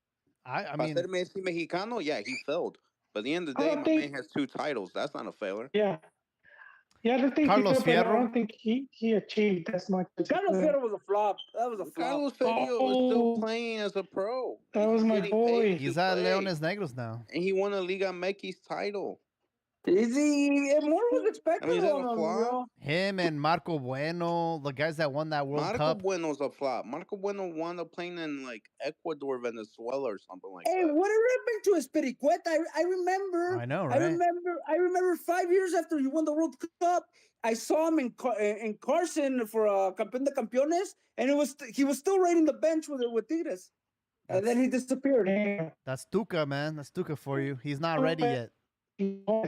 A: I mean,
H: Ser Messi Mexicano, yeah, he failed. But at the end of the day, my man has 2 titles. That's not a failure.
F: Yeah. Yeah, I don't think
A: Carlos
F: he could, but I
A: Fierro?
F: don't think he achieved as much. As
I: Carlos Fierro was a flop. That was a flop.
H: Carlos Fierro was still playing as a pro.
F: That was my
H: getting
F: boy.
H: paid
A: he's
H: to
A: at
H: play.
A: Leones Negros now.
H: And he won a Liga MX title.
I: Is he? More was expected
H: I mean, is that
I: on
H: a
I: him,
H: flop?
A: Him and Marco Bueno, the guys that won that World
H: Marco
A: Cup.
H: Bueno's a flop. Marco Bueno wound up playing in like Ecuador, Venezuela, or something like
I: Hey,
H: that.
I: whatever happened to Espericueta? I remember.
A: I know,
I: I
A: right?
I: remember 5 years after he won the World Cup, I saw him in Carson for Campeón de Campeones, and he was still riding the bench with Tigres, and then he disappeared.
A: That's Tuca, man. That's Tuca for you. He's not ready yet. Well,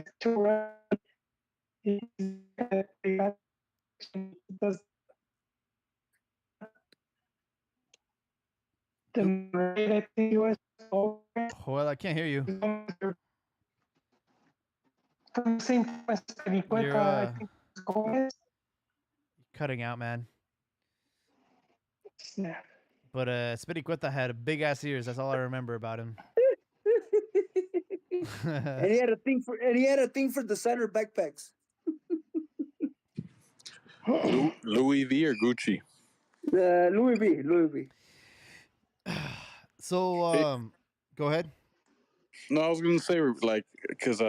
A: I can't hear you. You're cutting out, man.
F: Snap.
A: But Spiricueta had big ass ears. That's all I remember about him.
I: And he had a thing for designer backpacks.
J: Louis V or Gucci?
I: Louis V.
A: So, go ahead.
J: No, I was gonna say like because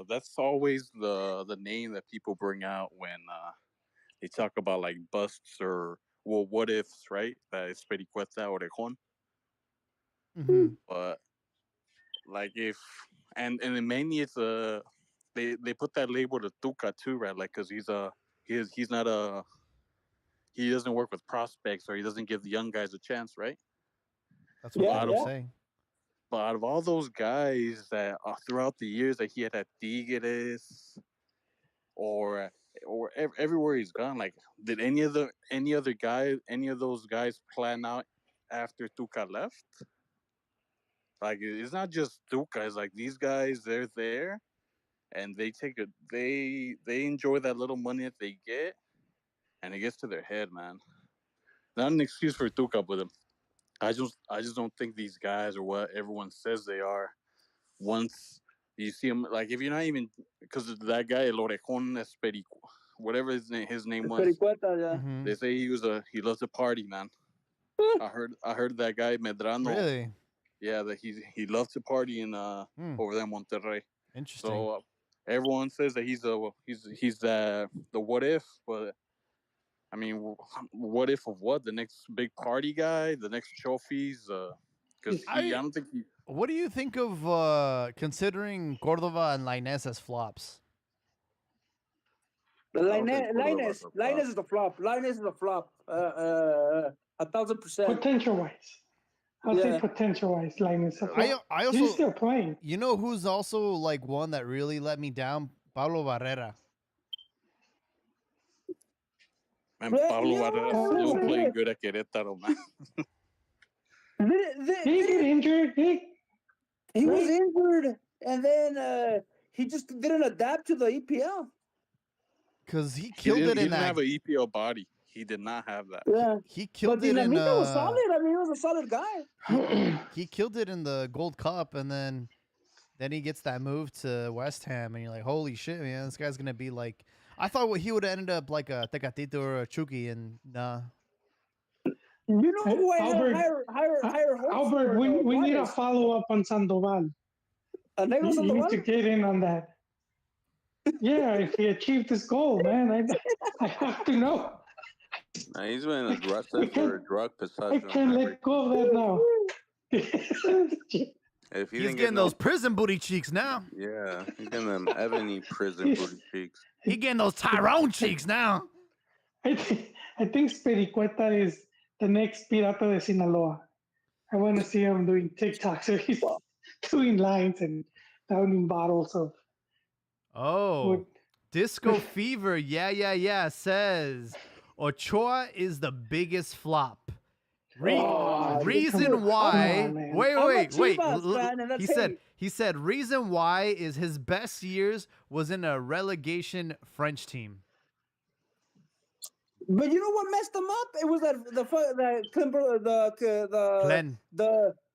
J: that's always the name that people bring out when they talk about like busts or what ifs, right? That is Pericueta Orejon. But like if and then mainly it's they put that label to Tuca too, right? Like because he's not a he doesn't work with prospects or he doesn't give the young guys a chance, right?
A: That's what
I: Yeah,
A: people
I: yeah.
A: say.
J: But out of all those guys that throughout the years that he had at Tigres or everywhere he's gone, like did any of those guys plan out after Tuca left? Like it's not just Tuca, it's like these guys, they're there and they enjoy that little money that they get and it gets to their head, man. Not an excuse for Tuca, but I just don't think these guys are what everyone says they are. Once you see them, like if you're not even because that guy El Orejon Esperico, whatever his name was,
I: Pericueta, yeah.
A: Mhm.
J: they say he loves to party, man. I heard that guy Medrano.
A: Really
J: Yeah, that he loves to party in over there in Monterrey.
A: interesting.
J: So everyone says that he's the what if, but I mean, what if of what? The next big party guy, the next trophies, because I don't think he.
A: What do you think of considering Cordova and Lainez as flops?
I: Linus is the flop. Linus is a flop. 1,000%.
F: Potential wise. I'll say potential wise, Linus.
A: I also
F: He's still playing.
A: You know who's also like one that really let me down? Pablo Barrera.
J: Man, Pablo Barrera still playing good at Querétaro, man.
F: Did he get injured?
I: He was injured, and then he just didn't adapt to the EPL.
A: Because he killed it in
J: He didn't
A: that.
J: have an EPL body. He did not have that.
I: Yeah,
A: He killed
I: but
A: it in.
I: Dinamita was solid. I mean, he was a solid guy.
A: He killed it in the Gold Cup, and then he gets that move to West Ham, and you're like, holy shit, man, this guy's gonna be like. I thought he would have ended up like a Tecatito or a Chucky, and nah.
I: You know who I
F: Albert,
I: higher hopes
F: Albert,
I: for,
F: we need a
I: Juarez.
F: follow up on Sandoval.
I: Negro
F: You need
I: Sandoval?
F: to get in on that. Yeah, if he achieved his goal, man, I have to know.
H: Nah, he's been aggressive for drug
F: I
H: possession.
F: can't let go of that now.
H: If he
A: He's
H: didn't
A: getting
H: get
A: those prison booty cheeks now.
H: yeah, he's getting them ebony prison booty cheeks.
A: He getting those Tyrone cheeks now.
F: I think Spericueta is the next Pirata de Sinaloa. I want to see him doing TikToks where he's doing lines and downing bottles of.
A: Oh, Disco Fever, yeah, says Ochoa is the biggest flop. Reason why?
F: on, man.
A: Wait.
I: I'm a Chivas fan, and that's
A: He said reason why is his best years was in a relegation French team.
I: But you know what messed him up? It was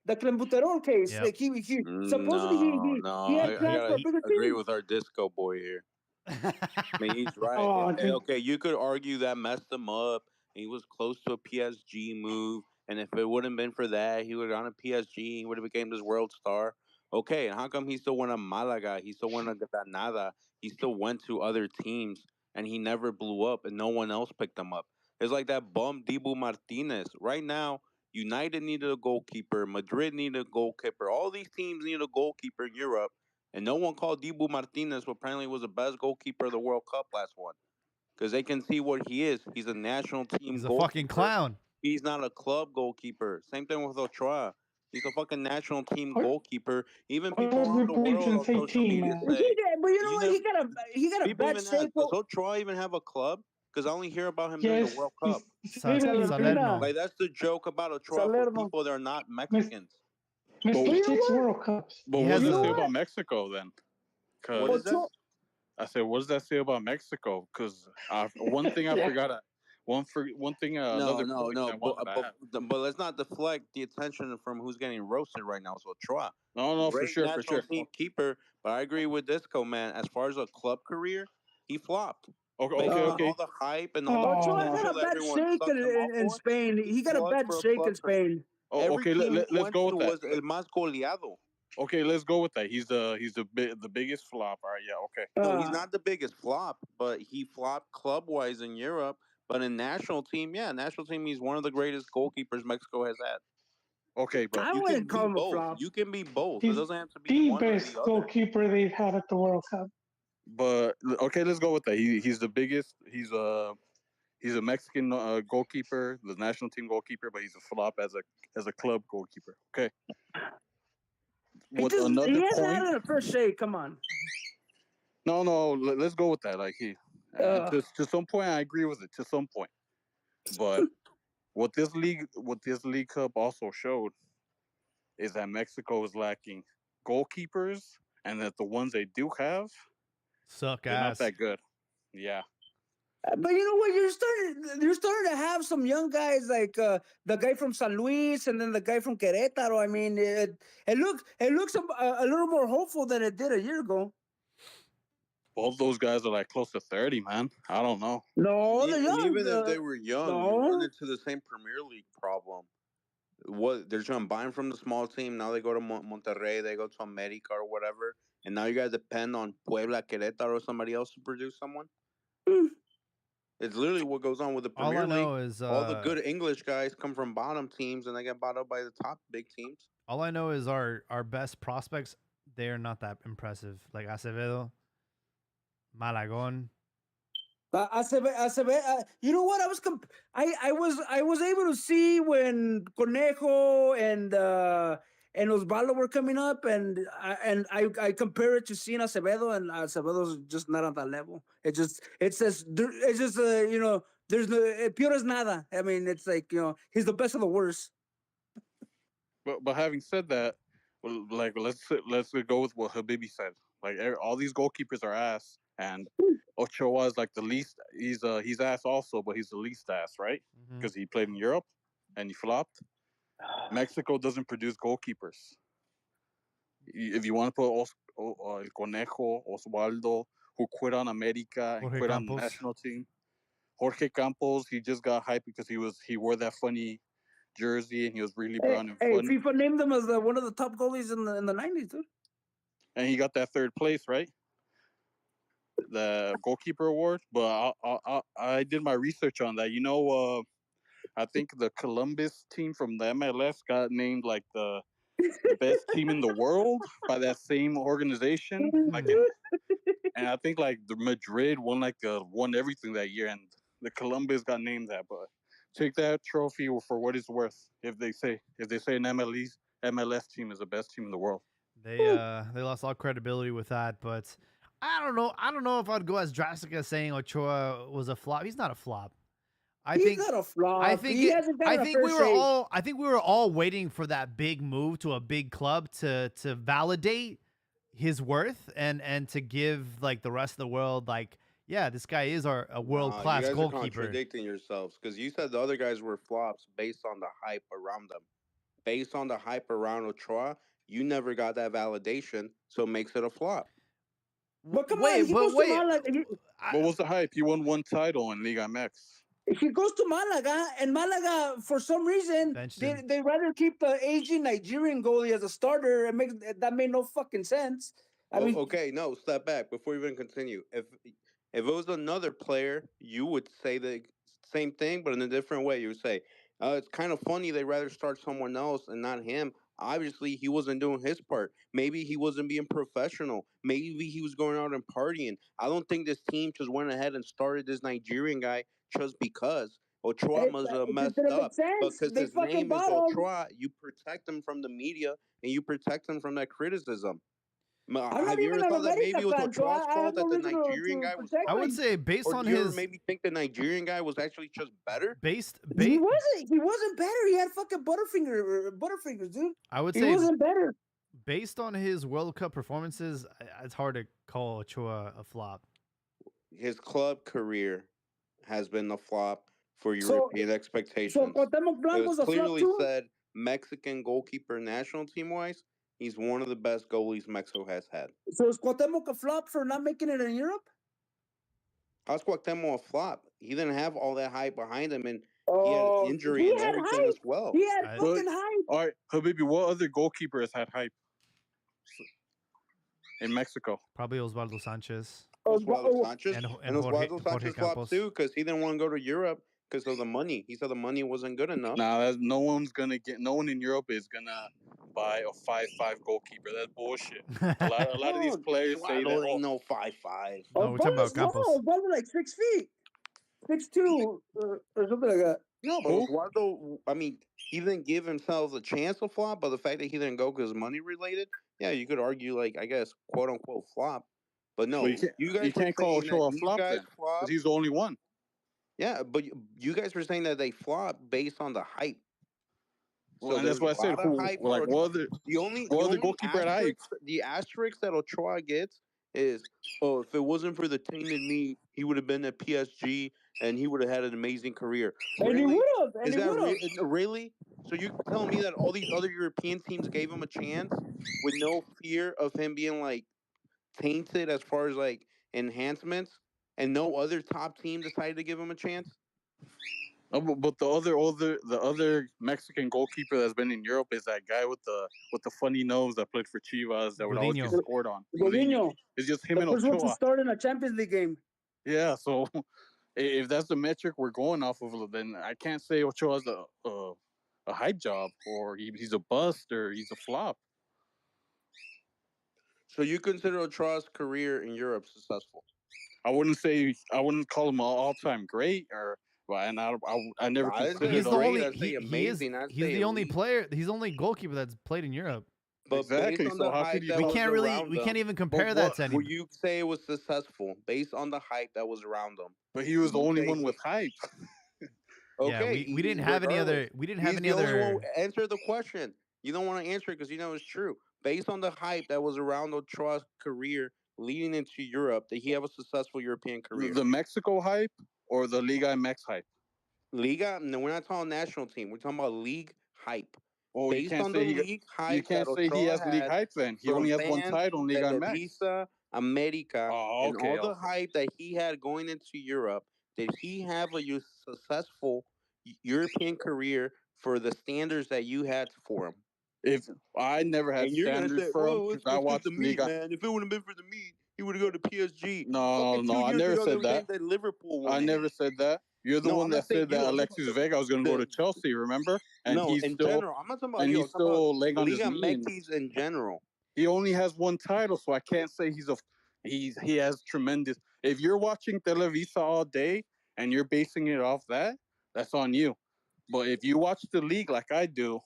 I: the Clenbuterol case.
A: Yep.
I: Like he supposedly he had
H: I
I: plans for a
H: gotta
I: bigger
H: agree
I: team.
H: with our disco boy here. I mean, he's right.
F: Oh,
H: okay,
F: dude.
H: okay, you could argue that messed him up. He was close to a PSG move, and if it wouldn't been for that, he would have gone to PSG. He would have became this world star. Okay, and how come he still went to Malaga? He still went to Granada. He still went to other teams, and he never blew up, and no one else picked him up. It's like that bum Dibu Martinez. Right now, United needed a goalkeeper. Madrid needed a goalkeeper. All these teams needed a goalkeeper in Europe. And no one called Dibu Martinez, who apparently was the best goalkeeper of the World Cup last one. Because they can see what he is. He's a national team
A: He's a
H: goalkeeper.
A: fucking clown.
H: He's not a club goalkeeper. Same thing with Ochoa. He's a fucking national team goalkeeper. Even people around the world on social media say,
I: But you know what? He got a
H: people
I: bad
H: even ask,
I: shape.
H: does Ochoa even have a club? Because I only hear about him during
F: Yes,
H: the World Cup.
A: Salerno.
H: Like, that's the joke about Ochoa for
I: Salerno.
H: people that are not Mexicans.
F: Missed 6 World Cups.
J: But
A: He
J: what does
A: has
J: that
A: a-
J: say about Mexico then?
H: What is that?
J: I said, what does that say about Mexico? Because one thing I forgot. One thing. Another
H: No.
J: question I wanted to add.
H: But let's not deflect the attention from who's getting roasted right now. So Ochoa.
J: No, for
H: Great
J: sure.
H: national team keeper, but I agree with Disco, man. As far as a club career, he flopped.
J: Okay,
H: Based on
J: okay.
H: all the hype and all the
I: Ochoa
H: potential
I: got a
H: that
I: bad
H: everyone
I: shake
H: sucked him off
I: in
H: for,
I: Spain. He got a
H: fought
I: bad
H: for a
I: shake
H: club
I: in Spain.
J: Oh,
H: Every
J: okay,
H: team
J: let's
H: went
J: go
H: to
J: with that.
H: was el más goleado.
J: Okay, let's go with that. He's the biggest flop. All right, yeah, okay.
H: No, he's not the biggest flop, but he flopped club-wise in Europe. But in national team, he's one of the greatest goalkeepers Mexico has had.
J: Okay, but
I: I
H: You
I: wouldn't
H: can
I: call
H: be
I: him a
H: both.
I: flop.
H: You can be both.
F: He's
H: It doesn't have to be
F: The
H: one or
F: best
H: the other.
F: goalkeeper they've had at the World Cup.
J: okay, let's go with that. He's the biggest. He's a Mexican goalkeeper, the national team goalkeeper, but he's a flop as a club goalkeeper. Okay.
I: He
J: What
I: just
J: another
I: he hasn't had
J: point?
I: a first shade. Come on.
J: No, let's go with that. Like to some point, I agree with it. To some point, but what this league cup also showed is that Mexico is lacking goalkeepers, and that the ones they do have,
A: Suck
J: they're not
A: ass.
J: that good. Yeah.
I: But you know what? You're starting to have some young guys like the guy from San Luis and then the guy from Querétaro. I mean, it looks a little more hopeful than it did a year ago.
J: Both those guys are like close to 30, man. I don't know.
I: No, they're
H: And
I: young.
H: even if they were young, you
I: no.
H: run into the same Premier League problem. What they're trying to buy them from the small team. Now they go to Monterrey, they go to America or whatever, and now you guys depend on Puebla, Querétaro, or somebody else to produce someone. It's literally what goes on with the
A: All
H: Premier
A: I
H: League.
A: know is
H: All the good English guys come from bottom teams, and they get bought up by the top big teams.
A: all I know is our best prospects, they're not that impressive. Like Acevedo, Malagon.
I: Acevedo, you know what? I was able to see when Conejo and Osvaldo were coming up, and I compare it to seeing Acevedo, and Acevedo's just not on that level. It's just you know, there's no pure as nada. I mean, it's like, you know, he's the best of the worst.
J: But having said that, well, like let's go with what Habibi said. Like all these goalkeepers are ass, and Ochoa is like the least. He's ass also, but he's the least ass, right? Because he played in Europe and he flopped. Mexico doesn't produce goalkeepers. If you want to put El Conejo, Osvaldo, who quit on America and
A: Jorge
J: quit
A: Campos.
J: on the national team. Jorge Campos, he just got hyped because he wore that funny jersey and he was really brown and funny.
I: FIFA named him as one of the top goalies in the 90s, dude.
J: And he got that third place, right? The goalkeeper award. But I did my research on that. You know, I think the Columbus team from the MLS got named like the best team in the world by that same organization. Like, and I think like the Madrid won everything that year, and the Columbus got named that. But take that trophy for what it's worth. If they say an MLS team is the best team in the world.
A: They lost all credibility with that, but I don't know if I'd go as drastic as saying Ochoa was a flop. He's not a flop.
I: He's not a flop. I think
A: we were all waiting for that big move to a big club to validate his worth and to give like the rest of the world like, yeah, this guy is a world-class
H: you guys
A: goalkeeper.
H: are contradicting yourselves because you said the other guys were flops based on the hype around them. Based on the hype around Ochoa, you never got that validation, so it makes it a flop.
I: But come on, he goes to Malaga.
J: What was the hype? He won one title in Liga MX.
I: He goes to Malaga, and Malaga, for some reason, they rather keep the aging Nigerian goalie as a starter. That made no fucking sense. I mean,
H: okay, no, step back before we even continue. If it was another player, you would say the same thing, but in a different way. You would say, it's kind of funny they rather start someone else and not him. Obviously, he wasn't doing his part. Maybe he wasn't being professional. Maybe he was going out and partying. I don't think this team just went ahead and started this Nigerian guy just because. Ochoa must have messed up. Because his name is Ochoa, you protect him from the media and you protect him from that criticism. Have you ever thought that maybe it was Ochoa's fault that the Nigerian guy was?
A: I would say based on
H: his.
A: his.
H: Maybe think the Nigerian guy was actually just better.
I: He wasn't better. He had fucking butterfingers, dude.
A: I would say
I: he wasn't better.
A: Based on his World Cup performances, it's hard to call Ochoa a flop.
H: His club career has been a flop for European expectations.
I: So Cuauhtemoc Blanco was a flop
H: clearly
I: too?
H: said Mexican goalkeeper national team wise. He's one of the best goalies Mexico has had.
I: So is Cuauhtemoc a flop for not making it in Europe?
H: How's Cuauhtemoc a flop? He didn't have all that hype behind him, and he had injury and everything as well.
I: He had fucking hype.
J: All right, Habibi, what other goalkeepers had hype in Mexico?
A: Probably Osvaldo Sanchez.
H: Osvaldo Sanchez
A: and
H: Osvaldo Sanchez flopped too because he didn't want to go to Europe because of the money. He said the money wasn't good enough.
J: Nah, no one in Europe is gonna buy a 5'5" goalkeeper. That's bullshit. A lot of these players say that.
H: Ain't no 5'5".
A: No, we're talking about Campos.
I: Osvaldo like 6 feet. 6'2" or something like that.
H: No, but
J: Who?
H: Oswaldo, I mean, he didn't give himself a chance to flop, but the fact that he didn't go because money related, yeah, you could argue, like, I guess, quote unquote flop. But
J: Well,
H: no, you
J: you
H: guys were
J: can't call
H: saying that
J: Ochoa a
H: these
J: flop
H: guys
J: then, because
H: flop.
J: he's the only one.
H: Yeah, but you guys were saying that they flop based on the hype.
J: Well,
H: So
J: and that's
H: there's
J: why I
H: a
J: said
H: lot of
J: who,
H: hype
J: like,
H: for Ochoa. The only
J: goalkeeper at hype?
H: asterisk that Ochoa gets is, oh, if it wasn't for the tainted meat, he would have been at PSG and he would have had an amazing career.
I: And he
H: Really?
I: would have. And
H: Is
I: he
H: that
I: would have.
H: really? So you telling me that all these other European teams gave him a chance with no fear of him being like tainted as far as like enhancements, and no other top team decided to give him a chance?
J: No, but the other Mexican goalkeeper that's been in Europe is that guy with the funny nose that played for Chivas that would always get
A: Godinho.
J: scored on.
I: Godinho.
J: It's just him
I: The
J: and
I: first one to
J: Ochoa.
I: start in a Champions League game.
J: Yeah, so if that's the metric we're going off of, then I can't say Ochoa's a hype job or he's a bust or he's a flop.
H: So you consider Ochoa's career in Europe successful?
J: I wouldn't call him an all-time great and I never
H: I didn't say
J: considered
A: He's the
H: great,
A: only.
H: I'd say
A: He is.
H: amazing, I'd
A: He's
H: say
A: the only
H: elite.
A: player. He's the only goalkeeper that's played in Europe.
H: But
J: Exactly,
H: based on
J: so
H: the
J: how
H: hype
J: could you
H: that
A: We
H: was
A: can't really.
H: around
A: We can't
H: them,
A: even compare
J: But
A: that to
H: would
A: any.
H: you say it was successful based on the hype that was around them?
J: But he was the
H: Would you
J: only
H: say
J: one with hype.
A: Yeah,
H: okay?
A: we didn't have any
H: Regardless,
A: other. We didn't have
H: he's
A: any
H: the only
A: other.
H: one. Answer the question. You don't want to answer it because you know it's true. Based on the hype that was around Ochoa's career leading into Europe, did he have a successful European career?
J: The Mexico hype or the Liga MX hype?
H: Liga? No, we're not talking national team. We're talking about league hype.
J: Oh,
H: Based on the league
J: you
H: hype
J: can't
H: that
J: say he
H: Ochoa
J: has league
H: had
J: hype then. He
H: from
J: only has one
H: fans,
J: title in Liga MX.
H: Televisa, America,
J: Oh,
H: and
J: okay,
H: all the
J: okay.
H: hype that he had going into Europe, did he have a successful European career for the standards that you had for him?
J: If I never had
H: And you're gonna
J: standards
H: say,
J: for him
H: "Well,
J: because
H: it's
J: I
H: because
J: watched
H: the meat,
J: Liga.
H: man. If it wouldn't have been for the meat, he would have gone to PSG."
J: No,
H: Fucking 2
J: I
H: years
J: never
H: ago, they
J: said
H: were saying
J: that.
H: that Liverpool
J: I
H: wouldn't.
J: never said that. You're the
H: No,
J: one
H: I'm
J: that
H: not saying
J: said
H: you.
J: that
H: I'm talking
J: Alexis
H: about
J: Vega was going to go to
H: the
J: Chelsea. Remember? And
H: no.
J: he's
H: In
J: still
H: general, I'm not talking about you. I'm
J: he's
H: talking about
J: still laying on his
H: Liga
J: knee.
H: MX in general.
J: He only has one title, so I can't say he has tremendous. If you're watching Televisa all day and you're basing it off that, that's on you. But if you watch the league like I do,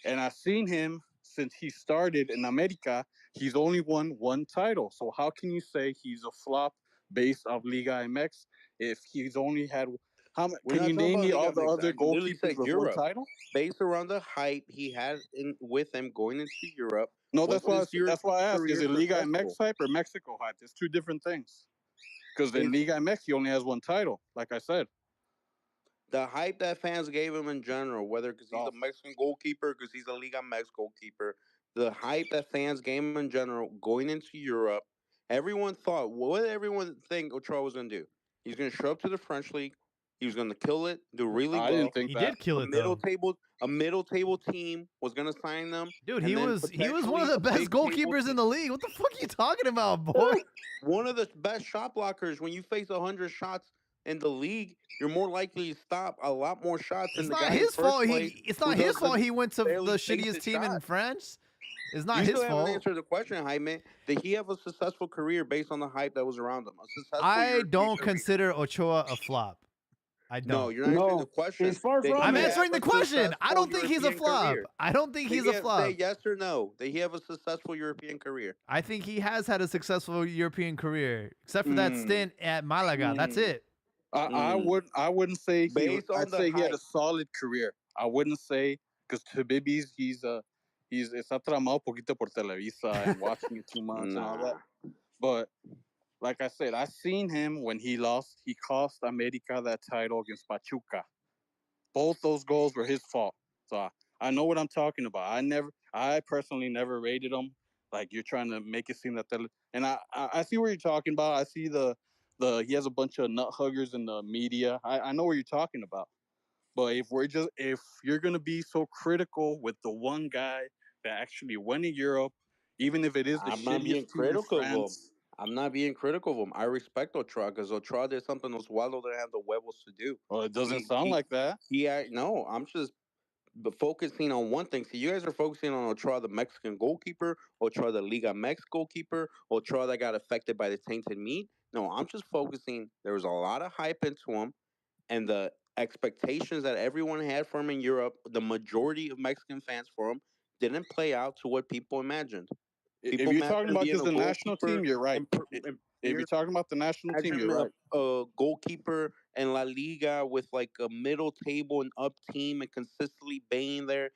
J: and I've seen him since he started in America, he's only won one title. So how can you say he's a flop based off Liga MX if he's only had
H: We're
J: can
H: not
J: you
H: talking
J: name
H: about
J: me
H: Liga
J: all the
H: MX.
J: other
H: I literally
J: goalkeepers
H: said
J: with one
H: Europe.
J: title?
H: Based around the hype he had with him going into Europe,
J: No,
H: was
J: that's
H: his
J: why I asked. Is
H: career
J: it Liga
H: successful?
J: MX hype or Mexico hype? It's two different things. Because in
H: Is
J: Liga MX he only has one title, like I said.
H: the hype that fans gave him in general, whether because he's
J: Oh,
H: a Mexican goalkeeper, because he's a Liga MX goalkeeper, the hype that fans gave him in general going into Europe, everyone thought, what did everyone think Ochoa was going to do? He's going to show up to the French league. He was going to kill it, do really
J: I
H: well.
J: didn't think
A: He
J: that.
A: did kill it though.
H: A middle table team was going to sign them.
A: Dude,
H: and
A: he
H: then
A: was one of
H: potentially
A: the
H: a
A: best
H: big table
A: goalkeepers
H: team.
A: in the league. What the fuck are you talking about, boy?
H: One of the best shot blockers. When you face 100 shots in the league, you're more likely to stop a lot more shots
A: It's
H: than the
A: not
H: guy in
A: his
H: first
A: fault.
H: place
A: It's
H: who
A: not his
H: doesn't
A: fault he went to
H: barely
A: the
H: face
A: shittiest
H: his
A: team in
H: shot.
A: France. It's not
H: You
A: his
H: still haven't
A: fault.
H: answered the question, Jaime. Did he have a successful career based on the hype that was around him? A successful
A: I
H: European
A: don't
H: career?
A: consider Ochoa a flop. I
H: No,
A: don't.
H: you're not answering
I: No,
H: the question.
I: he's far
H: Did
I: from
H: he
A: I'm
I: it.
H: have
A: answering the
H: a
A: question. I
H: successful
A: don't think he's a
H: European
A: flop.
H: career?
A: I don't think he's
H: Did
A: a
H: he
A: flop.
H: say yes or no? Did he have a successful European career?
A: I think he has had a successful European career, except for that
H: Mm.
A: stint at Malaga. That's it.
J: I wouldn't say
H: Based on
J: I'd
H: the
J: say he had a
H: hype.
J: solid career. I wouldn't say because Habibis he's está tramado poquito por Televisa and watching it too much and all that.
H: Nah.
J: But like I said, I seen him when he lost. He cost America that title against Pachuca. Both those goals were his fault. So I know what I'm talking about. I personally never rated him. Like you're trying to make it seem that and I see what you're talking about. I see the he has a bunch of nut huggers in the media. I know what you're talking about. But if you're gonna be so critical with the one guy that actually went to Europe, even if it is the
H: I'm not being
J: shittiest team in
H: critical of him.
J: France,
H: I'm not being critical of him. I respect Ochoa because Ochoa did something Oswaldo didn't have the huevos to do.
J: well, it doesn't sound like that.
H: No, I'm just focusing on one thing. See, you guys are focusing on Ochoa, the Mexican goalkeeper, Ochoa, the Liga MX goalkeeper, Ochoa that got affected by the tainted meat. No, I'm just focusing. There was a lot of hype into him, and the expectations that everyone had for him in Europe, the majority of Mexican fans for him, didn't play out to what people imagined.
J: If
H: People
J: you're
H: imagined
J: talking
H: him
J: about
H: being
J: just
H: a
J: the national
H: goalkeeper
J: team, you're right.
H: and
J: If you're talking about the national team,
H: imagine
J: you're right.
H: a goalkeeper in La Liga with like a middle table and up team and consistently being there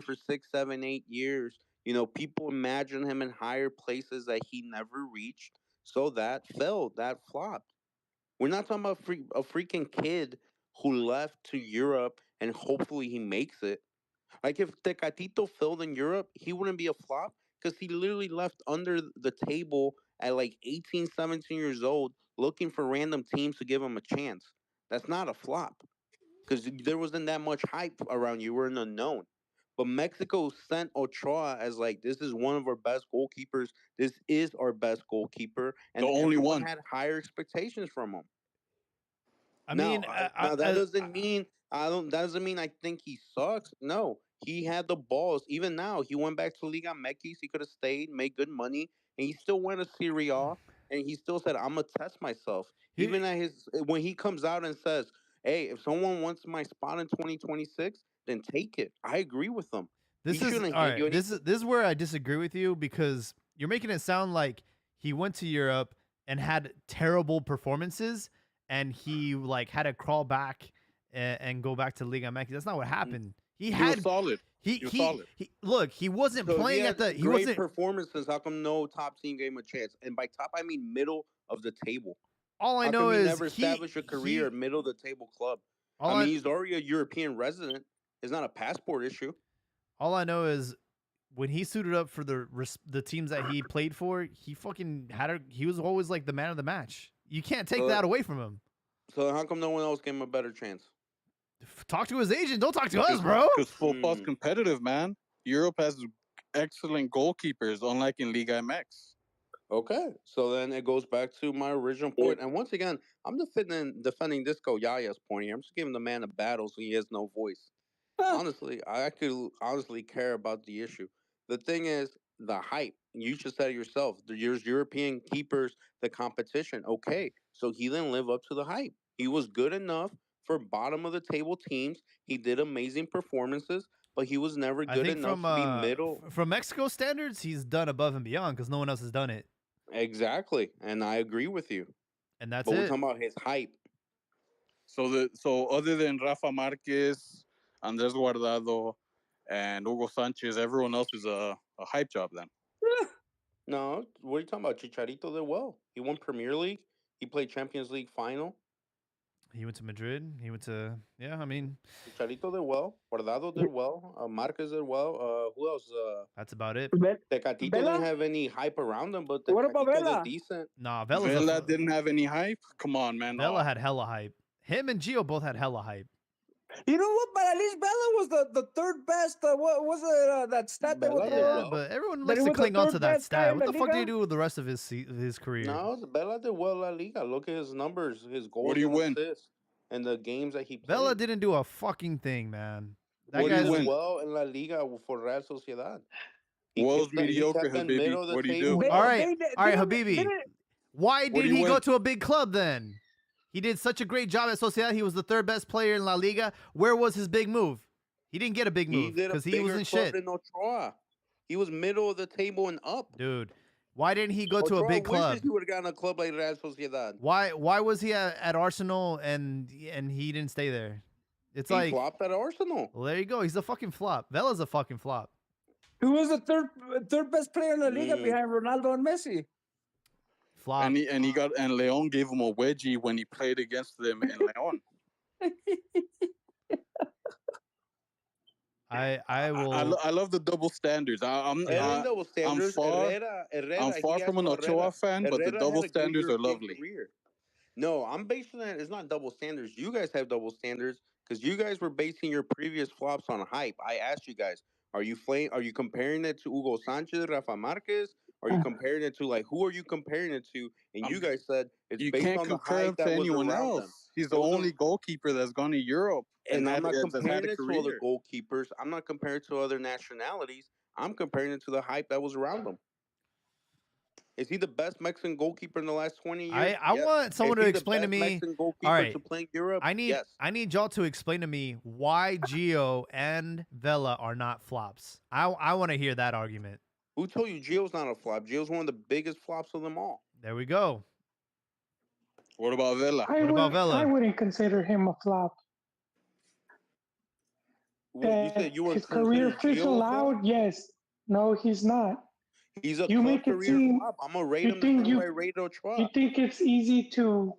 H: for 6, 7, 8 years. People imagine him in higher places that he never reached. So that failed, that flopped. We're not talking about a freaking kid who left to Europe and hopefully he makes it. Like if Tecatito failed in Europe, he wouldn't be a flop because he literally left under the table at like 18, 17 years old looking for random teams to give him a chance. That's not a flop because there wasn't that much hype around you. You were an unknown. But Mexico sent Ochoa as like, this is one of our best goalkeepers. This is our best goalkeeper.
J: The
H: And
J: only
H: everyone
J: one.
H: had higher expectations from him.
A: I
H: Now,
A: mean,
H: now that doesn't mean I don't. That doesn't mean I think he sucks. No, he had the balls. Even now, he went back to Liga MX. He could have stayed, made good money, and he still went to Serie A. And he still said, "I'm gonna test myself." Even at when he comes out and says, "Hey, if someone wants my spot in 2026, then take it." I agree with him.
A: This
H: he
A: is
H: shouldn't
A: all
H: hit you
A: right. This is where I disagree with you because you're making it sound like he went to Europe and had terrible performances, and he like had to crawl back and go back to Liga MX. That's not what happened. He
J: was solid.
A: He
J: was solid.
A: look. He wasn't
H: So
A: playing
H: he
A: at the.
H: had
A: He
H: great
A: wasn't.
H: performances. How come no top team gave him a chance? And by top, I mean middle of the table.
A: All I
H: How
A: know
H: come he
A: is
H: never established a career at middle of the table club?
A: All
H: I mean,
A: I-
H: he's already a European resident. It's not a passport issue.
A: All I know is when he suited up for the teams that he played for, he fucking he was always like the man of the match. You can't take that away from him.
H: So how come no one else gave him a better chance?
A: Talk to his agent. Don't talk to us, bro.
J: Because football's competitive, man. Europe has excellent goalkeepers, unlike in Liga MX.
H: Okay, so then it goes back to my original point. And once again, I'm defending Disco Yaya's point here. I'm just giving the man a battle so he has no voice. Honestly, I could honestly care about the issue. The thing is, the hype. You just said it yourself. There's European keepers, the competition. Okay, so he didn't live up to the hype. He was good enough for bottom of the table teams. He did amazing performances, but he was never
A: I
H: good
A: think
H: enough to be middle.
A: From Mexico standards, he's done above and beyond because no one else has done it.
H: Exactly, and I agree with you.
A: And that's
H: But we're
A: it.
H: talking about his hype.
J: So other than Rafa Marquez, Andres Guardado, and Hugo Sanchez, everyone else is a hype job then.
H: No, what are you talking about? Chicharito did well. He won Premier League. He played Champions League final.
A: He went to Madrid. He went to I mean,
H: Chicharito did well. Guardado did well. Marquez did well. Who else?
A: That's about it.
H: Tecatito
I: Vela?
H: didn't have any hype around him, but
I: What about
H: Tecatito
I: Vela?
H: did decent.
A: Nah,
J: Vela didn't have any hype. Come on, man.
A: Vela had hella hype. Him and Gio both had hella hype.
I: You know what? But at least Bella was the third best. What was it? That stat that was
H: Bella did
I: there?
H: well.
A: But everyone
I: That
A: likes
I: he
A: to
I: was the
A: cling on to
I: third
A: that
I: best guy
A: stat.
I: in
A: What
I: La
A: the fuck did he
I: Liga?
A: do with the rest of his career?
H: No, Bella did well La Liga. Look at his numbers, his goals
J: do you
H: and
J: win?
H: assists, and the games that he played.
A: Vela didn't do a fucking thing, man. That
H: He
J: What do you
H: did
J: win?
H: well in La Liga for Real Sociedad.
J: World's
H: kept
J: mediocre,
H: in
J: Habibi.
H: middle of the
J: What do you
H: table.
J: do?
A: All right,
I: Didn't-
A: Habibi.
I: didn't-
A: Why
J: What do
A: did
J: you
A: he go
J: win?
A: to a big club then? He did such a great job at Sociedad. He was the third best player in La Liga. Where was his big move? He didn't get a big
H: He
A: move
H: did a
A: because he was
H: bigger
A: in
H: club
A: shit.
H: than Ochoa. He was middle of the table and up.
A: Dude, why didn't he go to a big club?
H: Wishes he would have gotten a club like Real Sociedad.
A: Why was he at Arsenal and he didn't stay there? It's
H: He
A: like,
H: flopped at Arsenal.
A: well, there you go. He's a fucking flop. Vela's a fucking flop.
I: Who was the third best player in La Liga behind Ronaldo and Messi?
A: Flop.
J: And Leon gave him a wedgie when he played against them in Leon.
A: I will.
J: I love the double standards. I'm
H: double standards.
J: far-
H: Herrera,
J: I'm
H: he
J: far
H: has
J: from an
H: no
J: Ochoa
H: Herrera.
J: fan, but the
H: Herrera
J: double
H: had a good
J: standards are
H: European
J: lovely.
H: career. No, I'm basing that. It's not double standards. You guys have double standards because you guys were basing your previous flops on hype. I asked you guys, are you comparing it to Hugo Sanchez, Rafa Marquez? Are you comparing it to who are you comparing it to? And you guys said it's
J: You
H: based
J: can't
H: on the
J: compare him
H: hype
J: to
H: that was
J: anyone
H: around
J: else.
H: them.
J: He's the
H: Those are-
J: only goalkeeper that's gone to Europe
H: And I'm not
J: has had
H: comparing
J: a
H: it to other
J: career.
H: goalkeepers. I'm not comparing it to other nationalities. I'm comparing it to the hype that was around them. Is he the best Mexican goalkeeper in the last 20 years?
A: I
H: Yes.
A: want someone
H: Is
A: to
H: he the
A: explain to
H: best
A: me.
H: Mexican goalkeeper
A: All right,
H: to play in Europe?
A: I need
H: Yes.
A: y'all to explain to me why Gio and Vela are not flops. I want to hear that argument.
H: Who told you Gio's not a flop? Gio's one of the biggest flops of them all.
A: There we go.
J: What about Vela?
A: What about Vela?
F: I wouldn't consider him a flop.
H: Well, you said you were
F: His career
H: considering Gio
F: fizzled
H: a flop?
F: out. Yes. No, he's not.
H: He's a
F: You
H: club
F: make it
H: career
F: seem.
H: flop. I'm gonna rate
F: You
H: him the
F: think
H: same way I
F: you
H: rated
F: you
H: Ochoa.
F: think it's easy to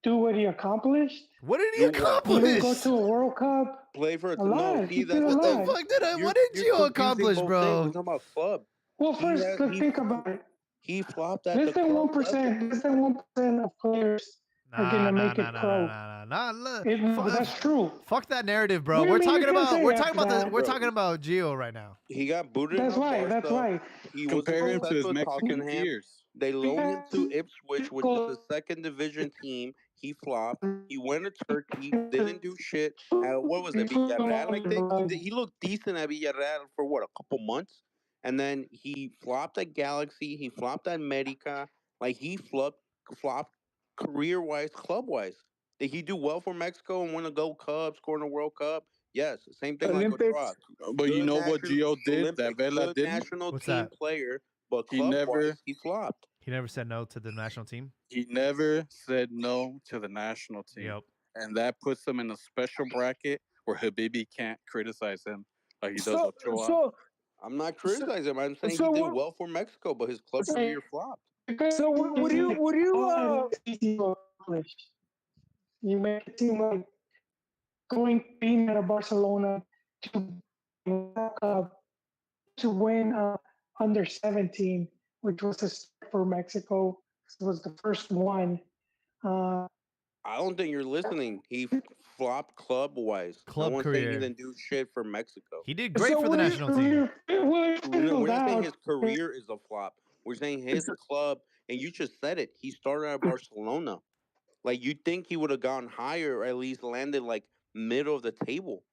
F: do what he accomplished?
A: What did he
H: Do what?
F: He didn't go
A: accomplish?
F: to a World Cup.
H: Play for
F: A
H: no.
F: lot.
H: See,
F: He
H: that's
F: did a
H: the
A: What the
H: thing.
F: lot.
A: fuck did I?
H: You're
A: What did
H: you're
A: Gio
H: confusing
A: accomplish,
H: both things.
A: bro?
H: We're talking about club.
F: Well,
H: He
F: first,
H: has
F: look,
H: he
F: think about it.
H: he flopped at the
F: Less than
H: club
F: 1%.
H: level.
F: Less than 1% of players are gonna make it pro.
A: Look,
F: That's true.
A: fuck that narrative, bro.
F: What do you
A: We're
F: mean you
A: talking
F: can't
A: about
F: say
A: we're talking
F: after
A: about the
F: that?
A: we're
H: Bro,
A: talking about Gio right now.
H: he got booted
F: That's
H: out
F: why. That's
H: Barca.
F: why.
H: He wasn't
J: Compare him to his
H: successful with
J: Mexican
H: Tottenham.
J: peers.
H: They loaned him to Ipswich, which is a second division team. He flopped. He went to Turkey, didn't do shit. What was it, Villarreal? I think he looked decent at Villarreal for what, a couple months, and then he flopped at Galaxy. He flopped at Medica. Like he flopped career wise, club wise. Did he do well for Mexico and win a Gold Cup, score in a World Cup? Yes, same thing like
I: Olympics.
H: Ochoa.
J: But you
H: Good
J: know what
H: national
J: Gio did that
H: Olympics,
J: Vela
H: good
J: didn't?
H: national
A: What's
H: team
A: that?
H: player, but
J: He
H: club
J: never
H: wise, he flopped.
A: He never said no to the national team.
J: he never said no to the national team.
A: Yep.
J: And that puts him in a special bracket where Habibi can't criticize him like he does
I: So,
J: Ochoa.
I: so,
H: I'm not criticizing him. I'm saying
I: so
H: he did
I: what-
H: well for Mexico, but his club career flopped.
I: so would you
F: easy to accomplish? You make it seem like being at a Barcelona to win under 17, which was a start for Mexico. It was the first one.
H: I don't think you're listening. He flopped club wise.
A: Club
H: no one's saying
A: career.
H: he didn't do shit for Mexico.
A: He did great
I: So
A: for the
I: what do you-
A: national team.
H: We're not saying his career is a flop. We're saying his club, and you just said it. He started at Barcelona. Like you think he would have gone higher, or at least landed like middle of the table.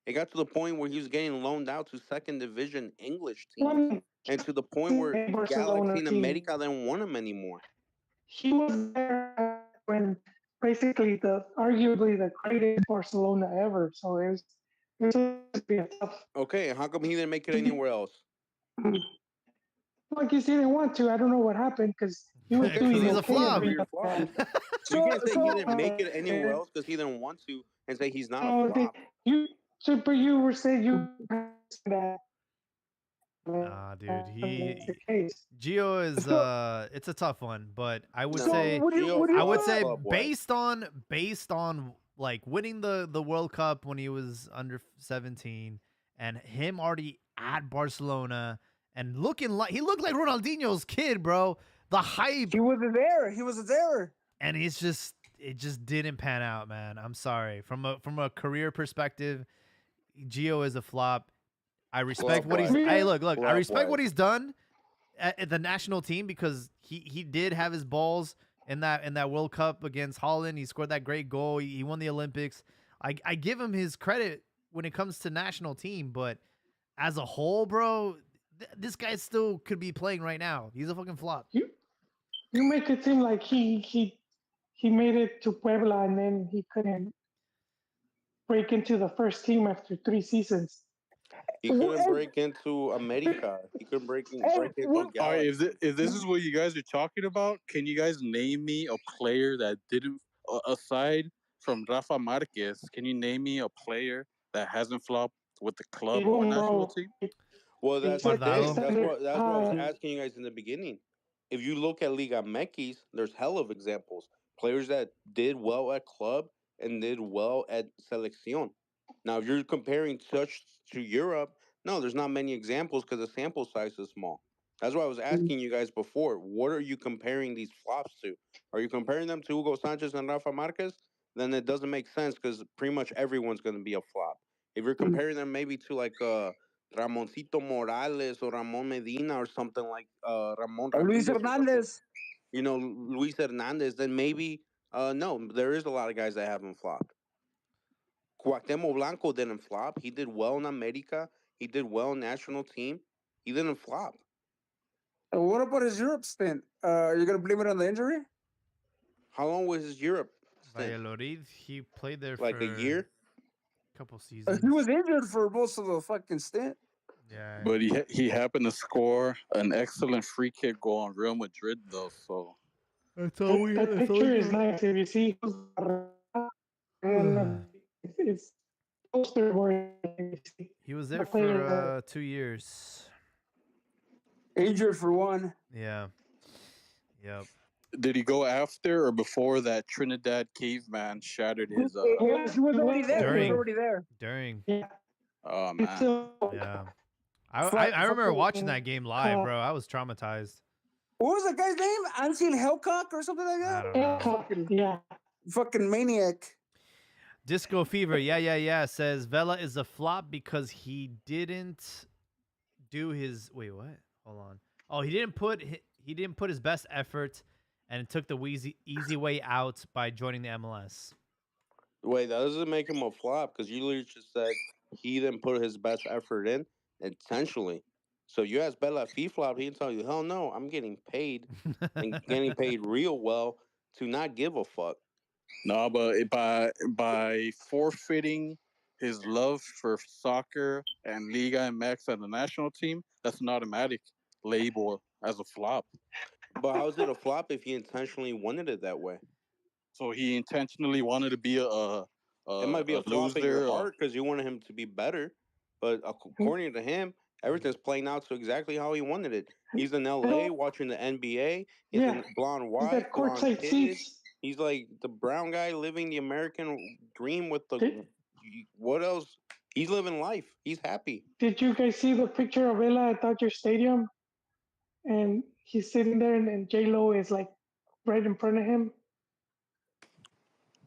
H: It got to the point where he was getting loaned out to second division English teams, and to the point where
F: Barcelona
H: Galaxy and
F: team.
H: America didn't want him anymore.
F: He was there when basically arguably the greatest Barcelona ever. So it was supposed to be a tough.
H: Okay, how come he didn't make it anywhere else?
F: Like you didn't want to. I don't know what happened because he was
A: Because
F: doing
A: he's a
F: okay
A: flop.
F: every
H: Career
F: time.
H: flop. You can't say he didn't make it anywhere else because he didn't want to, and say he's not a flop.
F: But you were saying you that.
A: Nah, dude.
F: that's the
A: He
F: case.
A: Gio is it's a tough one, but I would
H: No,
A: say
H: Gio
A: I would
H: flopped
A: say
H: club-wise.
A: based on like winning the World Cup when he was under 17 and him already at Barcelona and looking like he looked like Ronaldinho's kid, bro. The hype,
I: he was there. He was there.
A: and it just didn't pan out, man. I'm sorry. From a career perspective, Gio is a flop. I respect what he's.
H: Club-wise.
A: Hey, look. I respect what
H: Club-wise.
A: he's done at the national team because he did have his balls in that World Cup against Holland. He scored that great goal. He won the Olympics. I give him his credit when it comes to national team, but as a whole, bro, this guy still could be playing right now. He's a fucking flop.
F: You make it seem like he made it to Puebla and then he couldn't break into the first team after 3 seasons.
H: He couldn't break into America. He couldn't break into
J: All right,
H: Galaxy.
J: if this is what you guys are talking about, can you guys name me a player that didn't, aside from Rafa Marquez, can you name me a player that hasn't flopped with the club or national team?
H: Well, that's the
A: Guardado.
H: thing. That's what I was asking you guys in the beginning. If you look at Liga MX, there's hell of examples. Players that did well at club and did well at Selección. Now, if you're comparing such to Europe, no, there's not many examples because the sample size is small. That's why I was asking you guys before. What are you comparing these flops to? Are you comparing them to Hugo Sanchez and Rafa Marquez? Then it doesn't make sense because pretty much everyone's going to be a flop. If you're comparing them maybe to like Ramoncito Morales or Ramon Medina or something like Ramon
I: Or Luis
H: Ramirez or something,
I: Hernandez.
H: Luis Hernandez, then maybe no, there is a lot of guys that haven't flopped. Cuauhtémoc Blanco didn't flop. He did well in America. He did well in national team. He didn't flop.
I: What about his Europe stint? You're gonna blame it on the injury?
H: How long was his Europe stint?
A: Valladolid, he played there
H: Like
A: for
H: a year?
A: couple seasons.
I: He was injured for most of the fucking stint.
A: Yeah.
J: But he happened to score an excellent free kick goal on Real Madrid though. So
A: That's all we
F: That picture is nice. If you see, it's poster board.
A: He was there
F: player,
A: for 2 years.
I: Injured for one.
A: Yeah. Yep.
J: did he go after or before that Trinidad caveman shattered his?
I: He was already there. He
A: During.
I: was already there.
A: During.
F: Yeah.
J: Oh man.
F: So,
A: Yeah. I
I: Fuck-
A: remember
I: fucking-
A: watching that game live, bro. I was traumatized.
I: What was that guy's name? Ansel Helcock or something like
A: I
I: that?
A: don't know.
F: yeah.
I: Fucking maniac.
A: Disco Fever, yeah, says Vela is a flop because he didn't do his wait, what? Hold on. Oh, he didn't put his best effort and took the easy way out by joining the MLS.
H: Wait, that doesn't make him a flop because you literally just said he didn't put his best effort in intentionally. So you ask Bella if he flopped, he'd tell you, hell no, I'm getting paid and getting paid real well to not give a fuck.
J: No, but by forfeiting his love for soccer and Liga MX and the national team, that's an automatic label as a flop.
H: But how is it a flop if he intentionally wanted it that way?
J: So he intentionally wanted to be
H: It might be a flop in
J: loser.
H: your heart because you wanted him to be better. But according to him, everything's playing out to exactly how he wanted it. He's in LA watching the NBA. He's
F: Yeah.
H: in blonde
F: He's
H: white,
F: at
H: blonde
F: courtside
H: kids.
F: seats.
H: He's like the brown guy living the American dream with the.
F: Did-
H: What else? He's living life. He's happy.
F: Did you guys see the picture of Vela at Dodger Stadium? And he's sitting there, and J Lo is like right in front of him.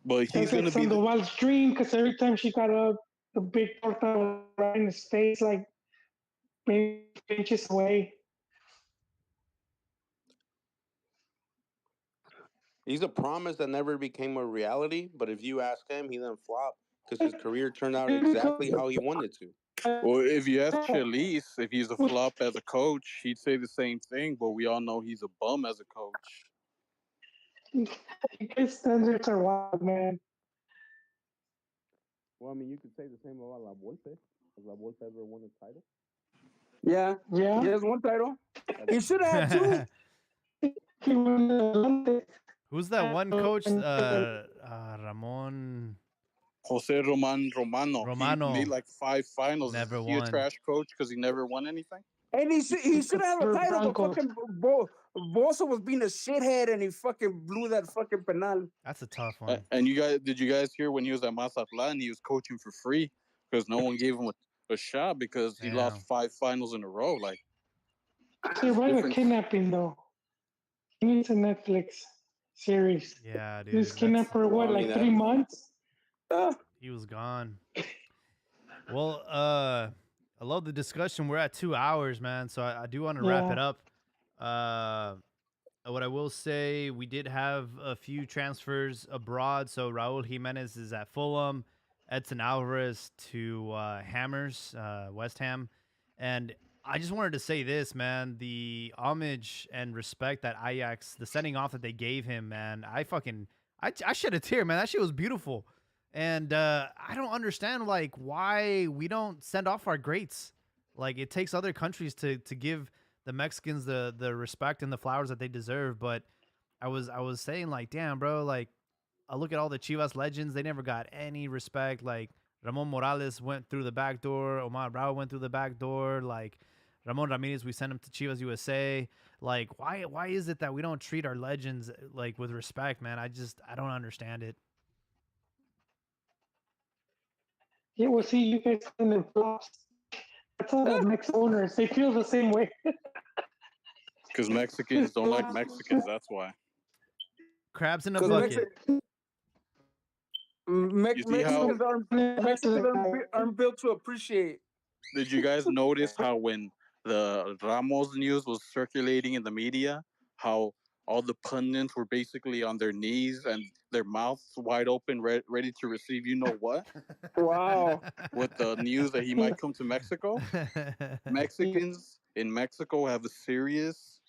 J: But he's
F: That's like
J: gonna be
F: Sandoval's dream because every time she got up, the big torta was right in his face, like maybe inches away.
H: He's a promise that never became a reality. But if you ask him, he then flop because his career turned out exactly how he wanted to.
J: Well, if you ask Chalice if he's a flop as a coach, he'd say the same thing. But we all know he's a bum as a coach.
F: His standards are wild, man.
H: Well, I mean, you could say the same about La Volpe. Has La Volpe ever won a title?
I: Yeah.
F: Yeah.
I: He has one title. He should have had two.
F: He won the Olympics.
A: Who's that one coach? Ramon.
J: Jose Romano.
A: Romano.
J: He made like 5 finals.
A: Never
J: Is he
A: won.
J: a trash coach because he never won anything?
I: And he should have a
F: For
I: title, but
F: Broncos.
I: fucking Bosa was being a shithead and he fucking blew that fucking penal.
A: That's a tough one.
J: And did you guys hear when he was at Mazatlan, he was coaching for free because no one gave him a shot because he lost
A: Damn.
J: 5 finals in a row. Like,
F: Hey, why the
J: different.
F: kidnapping though? He needs a Netflix series.
A: Yeah, dude.
F: This
A: that's-
F: kidnapper, what,
H: Well, I mean,
F: like
H: that-
F: 3 months?
A: He was gone. Well, I love the discussion. We're at 2 hours, man. So I do want to wrap
F: Yeah.
A: it up. What I will say, we did have a few transfers abroad. So Raul Jimenez is at Fulham, Edson Alvarez to Hammers, West Ham. And I just wanted to say this, man. The homage and respect that Ajax, the sending off that they gave him, man. I shed a tear, man. That shit was beautiful. And I don't understand like why we don't send off our greats. Like it takes other countries to give the Mexicans the respect and the flowers that they deserve. But I was saying like, damn, bro, like I look at all the Chivas legends, they never got any respect. Like Ramon Morales went through the back door, Omar Bravo went through the back door, like Ramon Ramirez, we sent him to Chivas USA. Like why is it that we don't treat our legends like with respect, man? I don't understand it.
F: Yeah, well, see, you guys send them flops. That's how the next owners, they feel the same way.
J: because Mexicans don't like Mexicans. That's why.
A: Crabs in a
I: 'Cause
A: bucket.
J: You see how-
I: Mexicans aren't built to appreciate.
J: Did you guys notice how when the Ramos news was circulating in the media, how all the pundits were basically on their knees and their mouths wide open, ready to receive you know what?
I: Wow.
J: With the news that he might come to Mexico? Mexicans in Mexico have a serious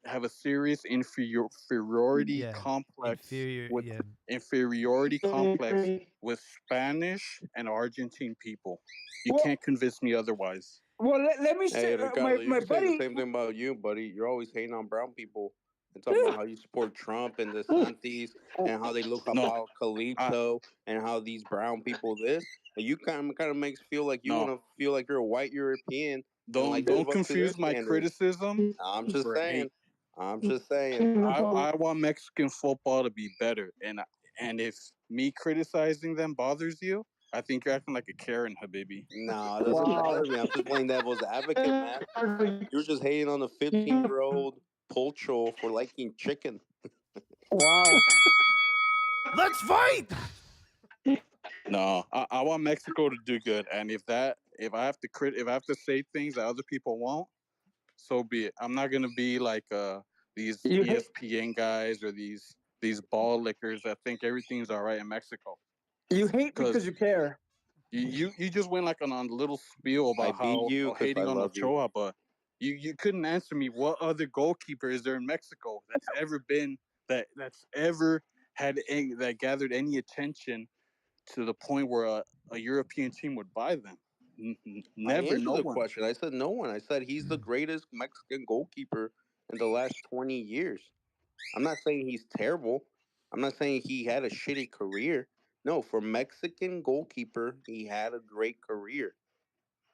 J: have a serious inferiority
A: Yeah,
J: complex with
A: yeah.
J: inferiority
F: I
J: complex
F: agree.
J: with Spanish and Argentine people. You
I: Well,
J: can't convince me otherwise.
I: well, let me
H: Hey,
I: say,
H: Ricardo, you
I: my
H: can say the
I: buddy.
H: same thing about you, buddy. You're always hating on brown people and talking about how you support Trump and the Santis and how they look
J: No,
H: about
J: I
H: Calypso and how these brown people this. And you kind of makes feel like you want
J: no.
H: to feel like you're a white European and like
J: Don't
H: live up to their
J: confuse my
H: standards.
J: criticism
H: I'm just
J: for hate.
H: saying. I'm just saying.
J: I want Mexican football to be better, and if me criticizing them bothers you, I think you're acting like a Karen, Habibi.
H: No, it doesn't
I: Wow.
H: bother me. I'm just playing devil's advocate, man. You're just hating on a 15-year-old Polcho for liking chicken.
I: Wow.
A: Let's fight.
J: No, I want Mexico to do good, and if I have to if I have to say things that other people won't, so be it. I'm not gonna be like these
I: You hate,
J: ESPN guys or these ball lickers that think everything's all right in Mexico.
I: you hate
J: Because
I: because you care.
J: you just went like on a little spiel
H: I
J: about
H: beat
J: how
H: you because I
J: hating on
H: love you.
J: Ochoa, but you couldn't answer me what other goalkeeper is there in Mexico that's ever been that's ever that gathered any attention to the point where a European team would buy them.
H: I
J: Never,
H: answered
J: no
H: the
J: one.
H: question. I said no one. I said he's the greatest Mexican goalkeeper in the last 20 years. I'm not saying he's terrible. I'm not saying he had a shitty career. No, for Mexican goalkeeper, he had a great career.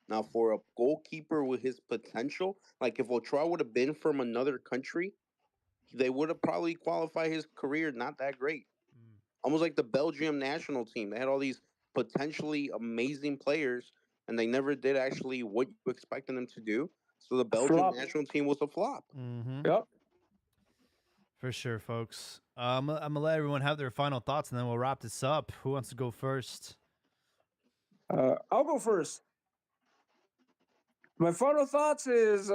H: Now, for a goalkeeper with his potential, like if Ochoa would have been from another country, they would have probably qualified his career not that great. Almost like the Belgium national team. They had all these potentially amazing players, and they never did actually what you expected them to do. So the Belgian
I: Flop.
H: national team was a flop.
A: Mm-hmm.
I: Yep.
A: For sure, folks. I'm gonna let everyone have their final thoughts, and then we'll wrap this up. Who wants to go first?
I: I'll go first. My final thoughts is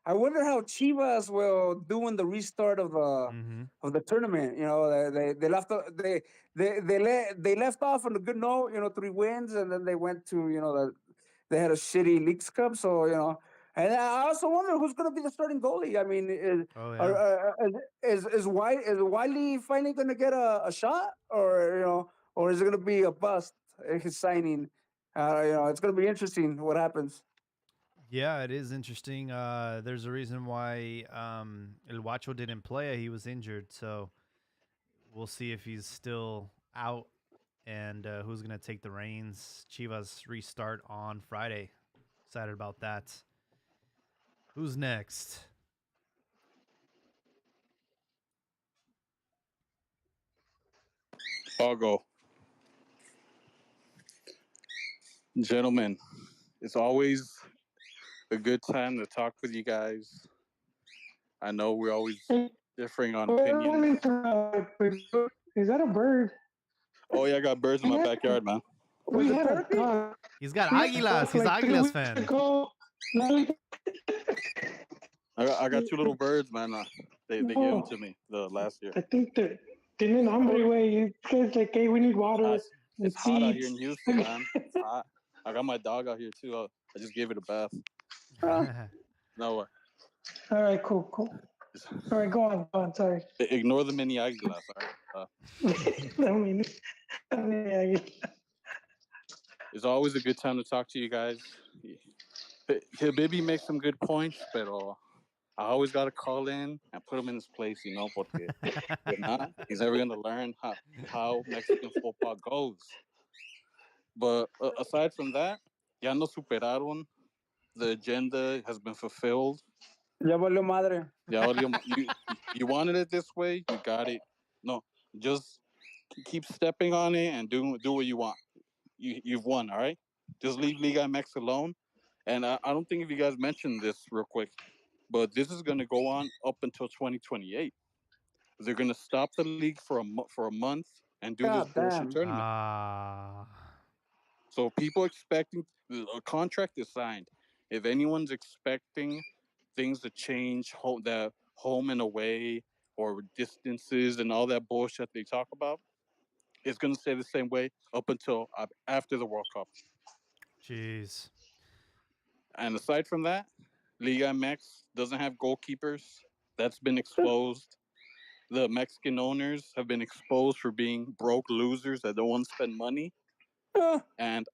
I: I wonder how Chivas will do in the restart of the tournament. You know, they left they left off on a good note. You know, 3 wins, and then they went to they had a shitty Leagues Cup. So and I also wonder who's going to be the starting goalie. I mean,
A: Oh yeah.
I: is Wiley finally going to get a shot, or is it going to be a bust? His signing. It's going to be interesting what happens.
A: Yeah, it is interesting. There's a reason why El Guacho didn't play. He was injured, so we'll see if he's still out and who's gonna take the reins. Chivas restart on Friday. Excited about that. Who's next?
J: I'll go. Gentlemen, it's always a good time to talk with you guys. I know we're always differing on opinions.
F: Is that a bird?
J: Oh yeah, I got birds in my backyard, man.
F: We had a duck.
A: He's got
F: We had a
A: Águilas.
F: duck
A: He's
F: like
A: an
F: 3
A: Águilas
F: weeks
A: fan.
F: ago. Now we-
J: I got 2 little birds, man. They gave them to me the last year.
F: I think that didn't hombre way. It says like, hey, we need water.
J: It's hot out here in Houston, man. It's hot. I got my dog out here too. I just gave it a bath. No way.
F: All right, cool. All right, go on. Sorry.
J: Ignore the mini águilas. All right?
F: I mean,
J: It's always a good time to talk to you guys. Habibi makes some good points, but I always got to call in and put him in his place, porque if not, he's never going to learn how Mexican football goes. But aside from that, ya no superaron. The agenda has been fulfilled.
I: Ya valió madre.
J: You wanted it this way, you got it. No, just keep stepping on it and do what you want. You've won, all right? Just leave Liga MX alone. And I don't think if you guys mentioned this real quick, but this is going to go on up until 2028. They're going to stop the league for a month and do this bullshit tournament. So people expecting a contract is signed. If anyone's expecting things to change, home and away or distances and all that bullshit they talk about, it's going to stay the same way up until after the World Cup.
A: Jeez.
J: And aside from that, Liga MX doesn't have goalkeepers. That's been exposed. The Mexican owners have been exposed for being broke losers that don't want to spend money. And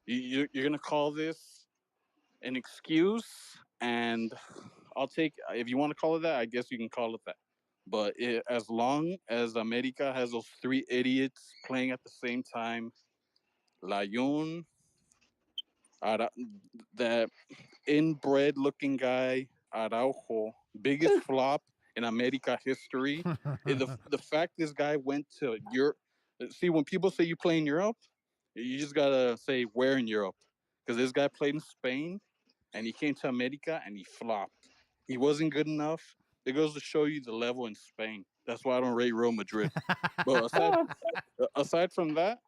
J: you're gonna call this an excuse, and I'll take, if you want to call it that, I guess you can call it that. But as long as America has those three idiots playing at the same time, Layun, that inbred looking guy, Araujo, biggest flop in America history. The fact this guy went to Europe. See, when people say you play in Europe, you just gotta say where in Europe, because this guy played in Spain, and he came to America and he flopped. He wasn't good enough. It goes to show you the level in Spain. That's why I don't rate Real Madrid. But aside from that,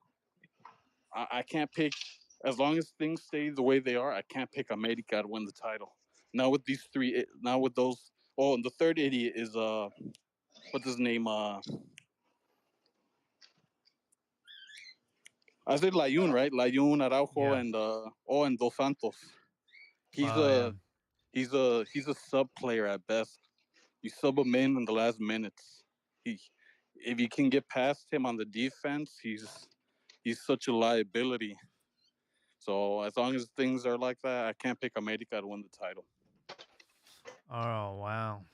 J: I can't pick. As long as things stay the way they are, I can't pick America to win the title. Now with these three, now with those. Oh, and the third idiot is what's his name? I said Layun, right? Layun, Araujo,
A: Yeah.
J: and Dos Santos. He's
A: Oh,
J: he's a sub player at best. You sub him in the last minutes. If you can get past him on the defense, he's such a liability. So as long as things are like that, I can't pick America to win the title.
A: Oh, wow.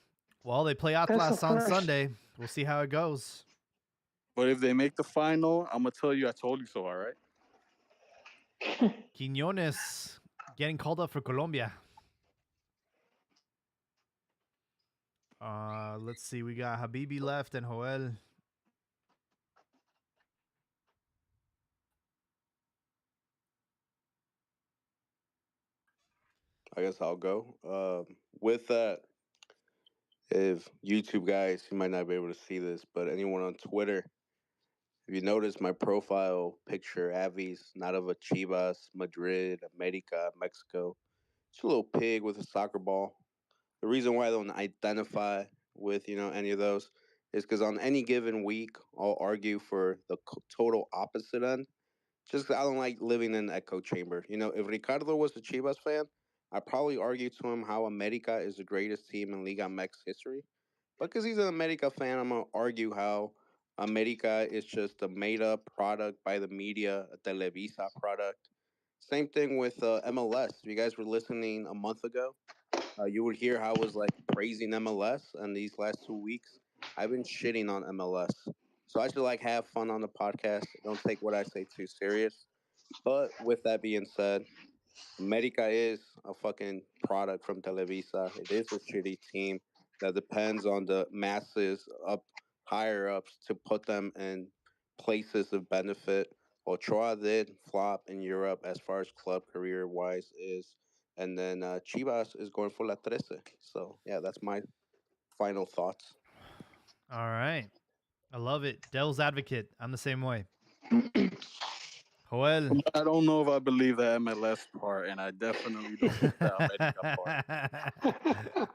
A: Well, they play
F: That's
A: Atlas
F: a
A: on
F: first.
A: Sunday. We'll see how it goes.
J: But if they make the final, I'm gonna tell you I told you so. All right.
A: Quiñones getting called up for Colombia. Let's see. We got Habibi left and Joel.
H: I guess I'll go. With that, if YouTube guys, you might not be able to see this, but anyone on Twitter, if you notice my profile picture, Avi's not of a Chivas, Madrid, America, Mexico. It's a little pig with a soccer ball. The reason why I don't identify with any of those is because on any given week, I'll argue for the total opposite end. Just 'cause I don't like living in an echo chamber. If Ricardo was a Chivas fan, I'd probably argue to him how America is the greatest team in Liga MX history. But because he's an America fan, I'm going to argue how America is just a made-up product by the media, a Televisa product. Same thing with MLS. If you guys were listening a month ago, you would hear how I was like praising MLS, and these last 2 weeks, I've been shitting on MLS. So I should have fun on the podcast. Don't take what I say too serious. But with that being said, America is a fucking product from Televisa. It is a shitty team that depends on the masses up higher ups to put them in places of benefit. Ochoa did flop in Europe as far as club career wise is, and then Chivas is going for La Trece. So yeah, that's my final thoughts.
A: All right. I love it. Devil's advocate. I'm the same way. Joel.
J: I don't know if I believe the MLS part, and I definitely don't believe the America part.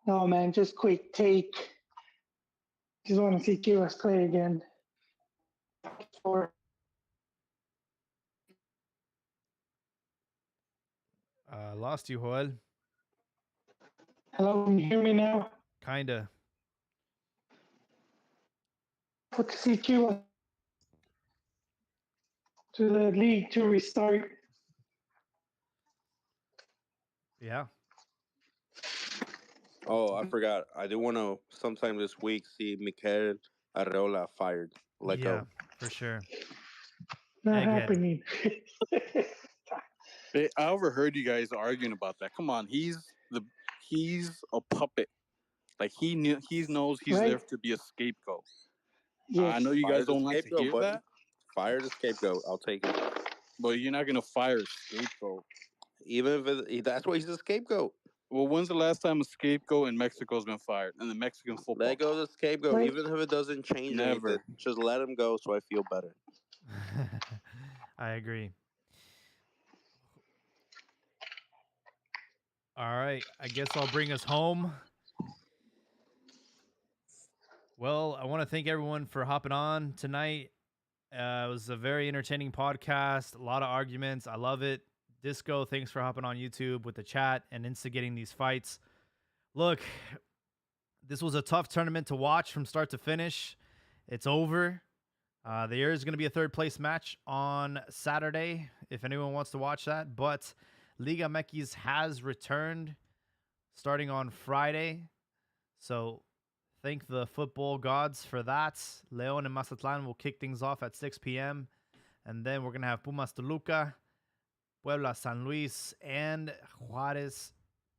F: No, man, just quick take. Just want to see Chivas play again.
A: Lost you, Joel.
F: Hello, can you hear me now?
A: Kinda.
F: Put to see Chivas to the league to restart.
A: Yeah.
H: Oh, I forgot. I do want to sometime this week see Mikel Arreola fired. Let go.
A: For sure.
F: Not
A: Egghead.
F: happening.
J: I overheard you guys arguing about that. Come on, he's a puppet. Like he knows he's
F: Right.
J: there to be a scapegoat.
F: Yes.
J: I know you
H: Fire
J: guys
H: the
J: don't like to
H: scapegoat,
J: hear
H: buddy.
J: that,
H: Fire the scapegoat. I'll take it.
J: but you're not gonna fire a scapegoat.
H: Even if that's why he's a scapegoat.
J: Well, when's the last time a scapegoat in Mexico's been fired in the Mexican football?
H: Let go of the scapegoat,
F: Right.
H: even if it doesn't change
J: Never.
H: anything. Just let him go so I feel better.
A: I agree. All right. I guess I'll bring us home. Well, I want to thank everyone for hopping on tonight. It was a very entertaining podcast. A lot of arguments. I love it. Disco, thanks for hopping on YouTube with the chat and instigating these fights. Look, this was a tough tournament to watch from start to finish. It's over. There is going to be a third place match on Saturday if anyone wants to watch that. But Liga MX has returned starting on Friday. So thank the football gods for that. León and Mazatlán will kick things off at 6 p.m. And then we're going to have Pumas Toluca, Puebla San Luis, and Juárez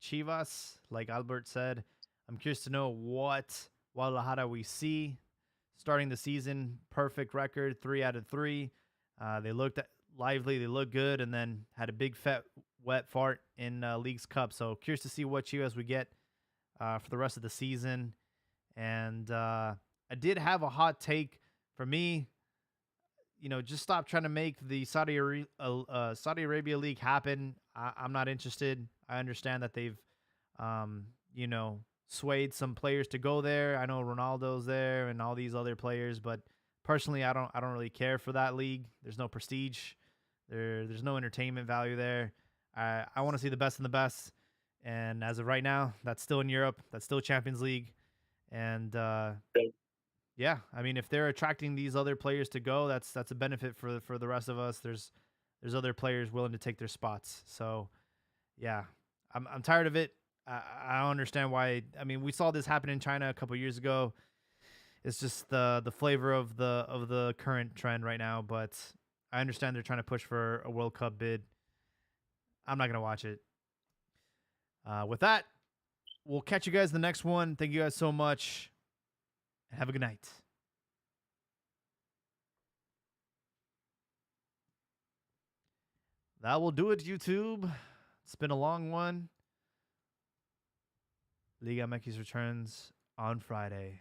A: Chivas. Like Albert said, I'm curious to know what Guadalajara we see starting the season. Perfect record, 3 out of 3. They looked lively, they looked good, and then had a big fat wet fart in League's Cup. So curious to see what Chivas we get for the rest of the season. And I did have a hot take for me. You know, just stop trying to make the Saudi Arabia League happen. I'm not interested. I understand that they've, you know, swayed some players to go there. I know Ronaldo's there and all these other players, but personally, I don't really care for that league. There's no prestige. There's no entertainment value there. I want to see the best and the best. And as of right now, that's still in Europe. That's still Champions League. And yeah, I mean, if they're attracting these other players to go, that's a benefit for the rest of us. There's other players willing to take their spots. So yeah, I'm tired of it. I don't understand why. I mean, we saw this happen in China a couple years ago. It's just the flavor of the current trend right now. But I understand they're trying to push for a World Cup bid. I'm not gonna watch it. With that, we'll catch you guys in the next one. Thank you guys so much. Have a good night. That will do it, YouTube. It's been a long one. Liga MX returns on Friday.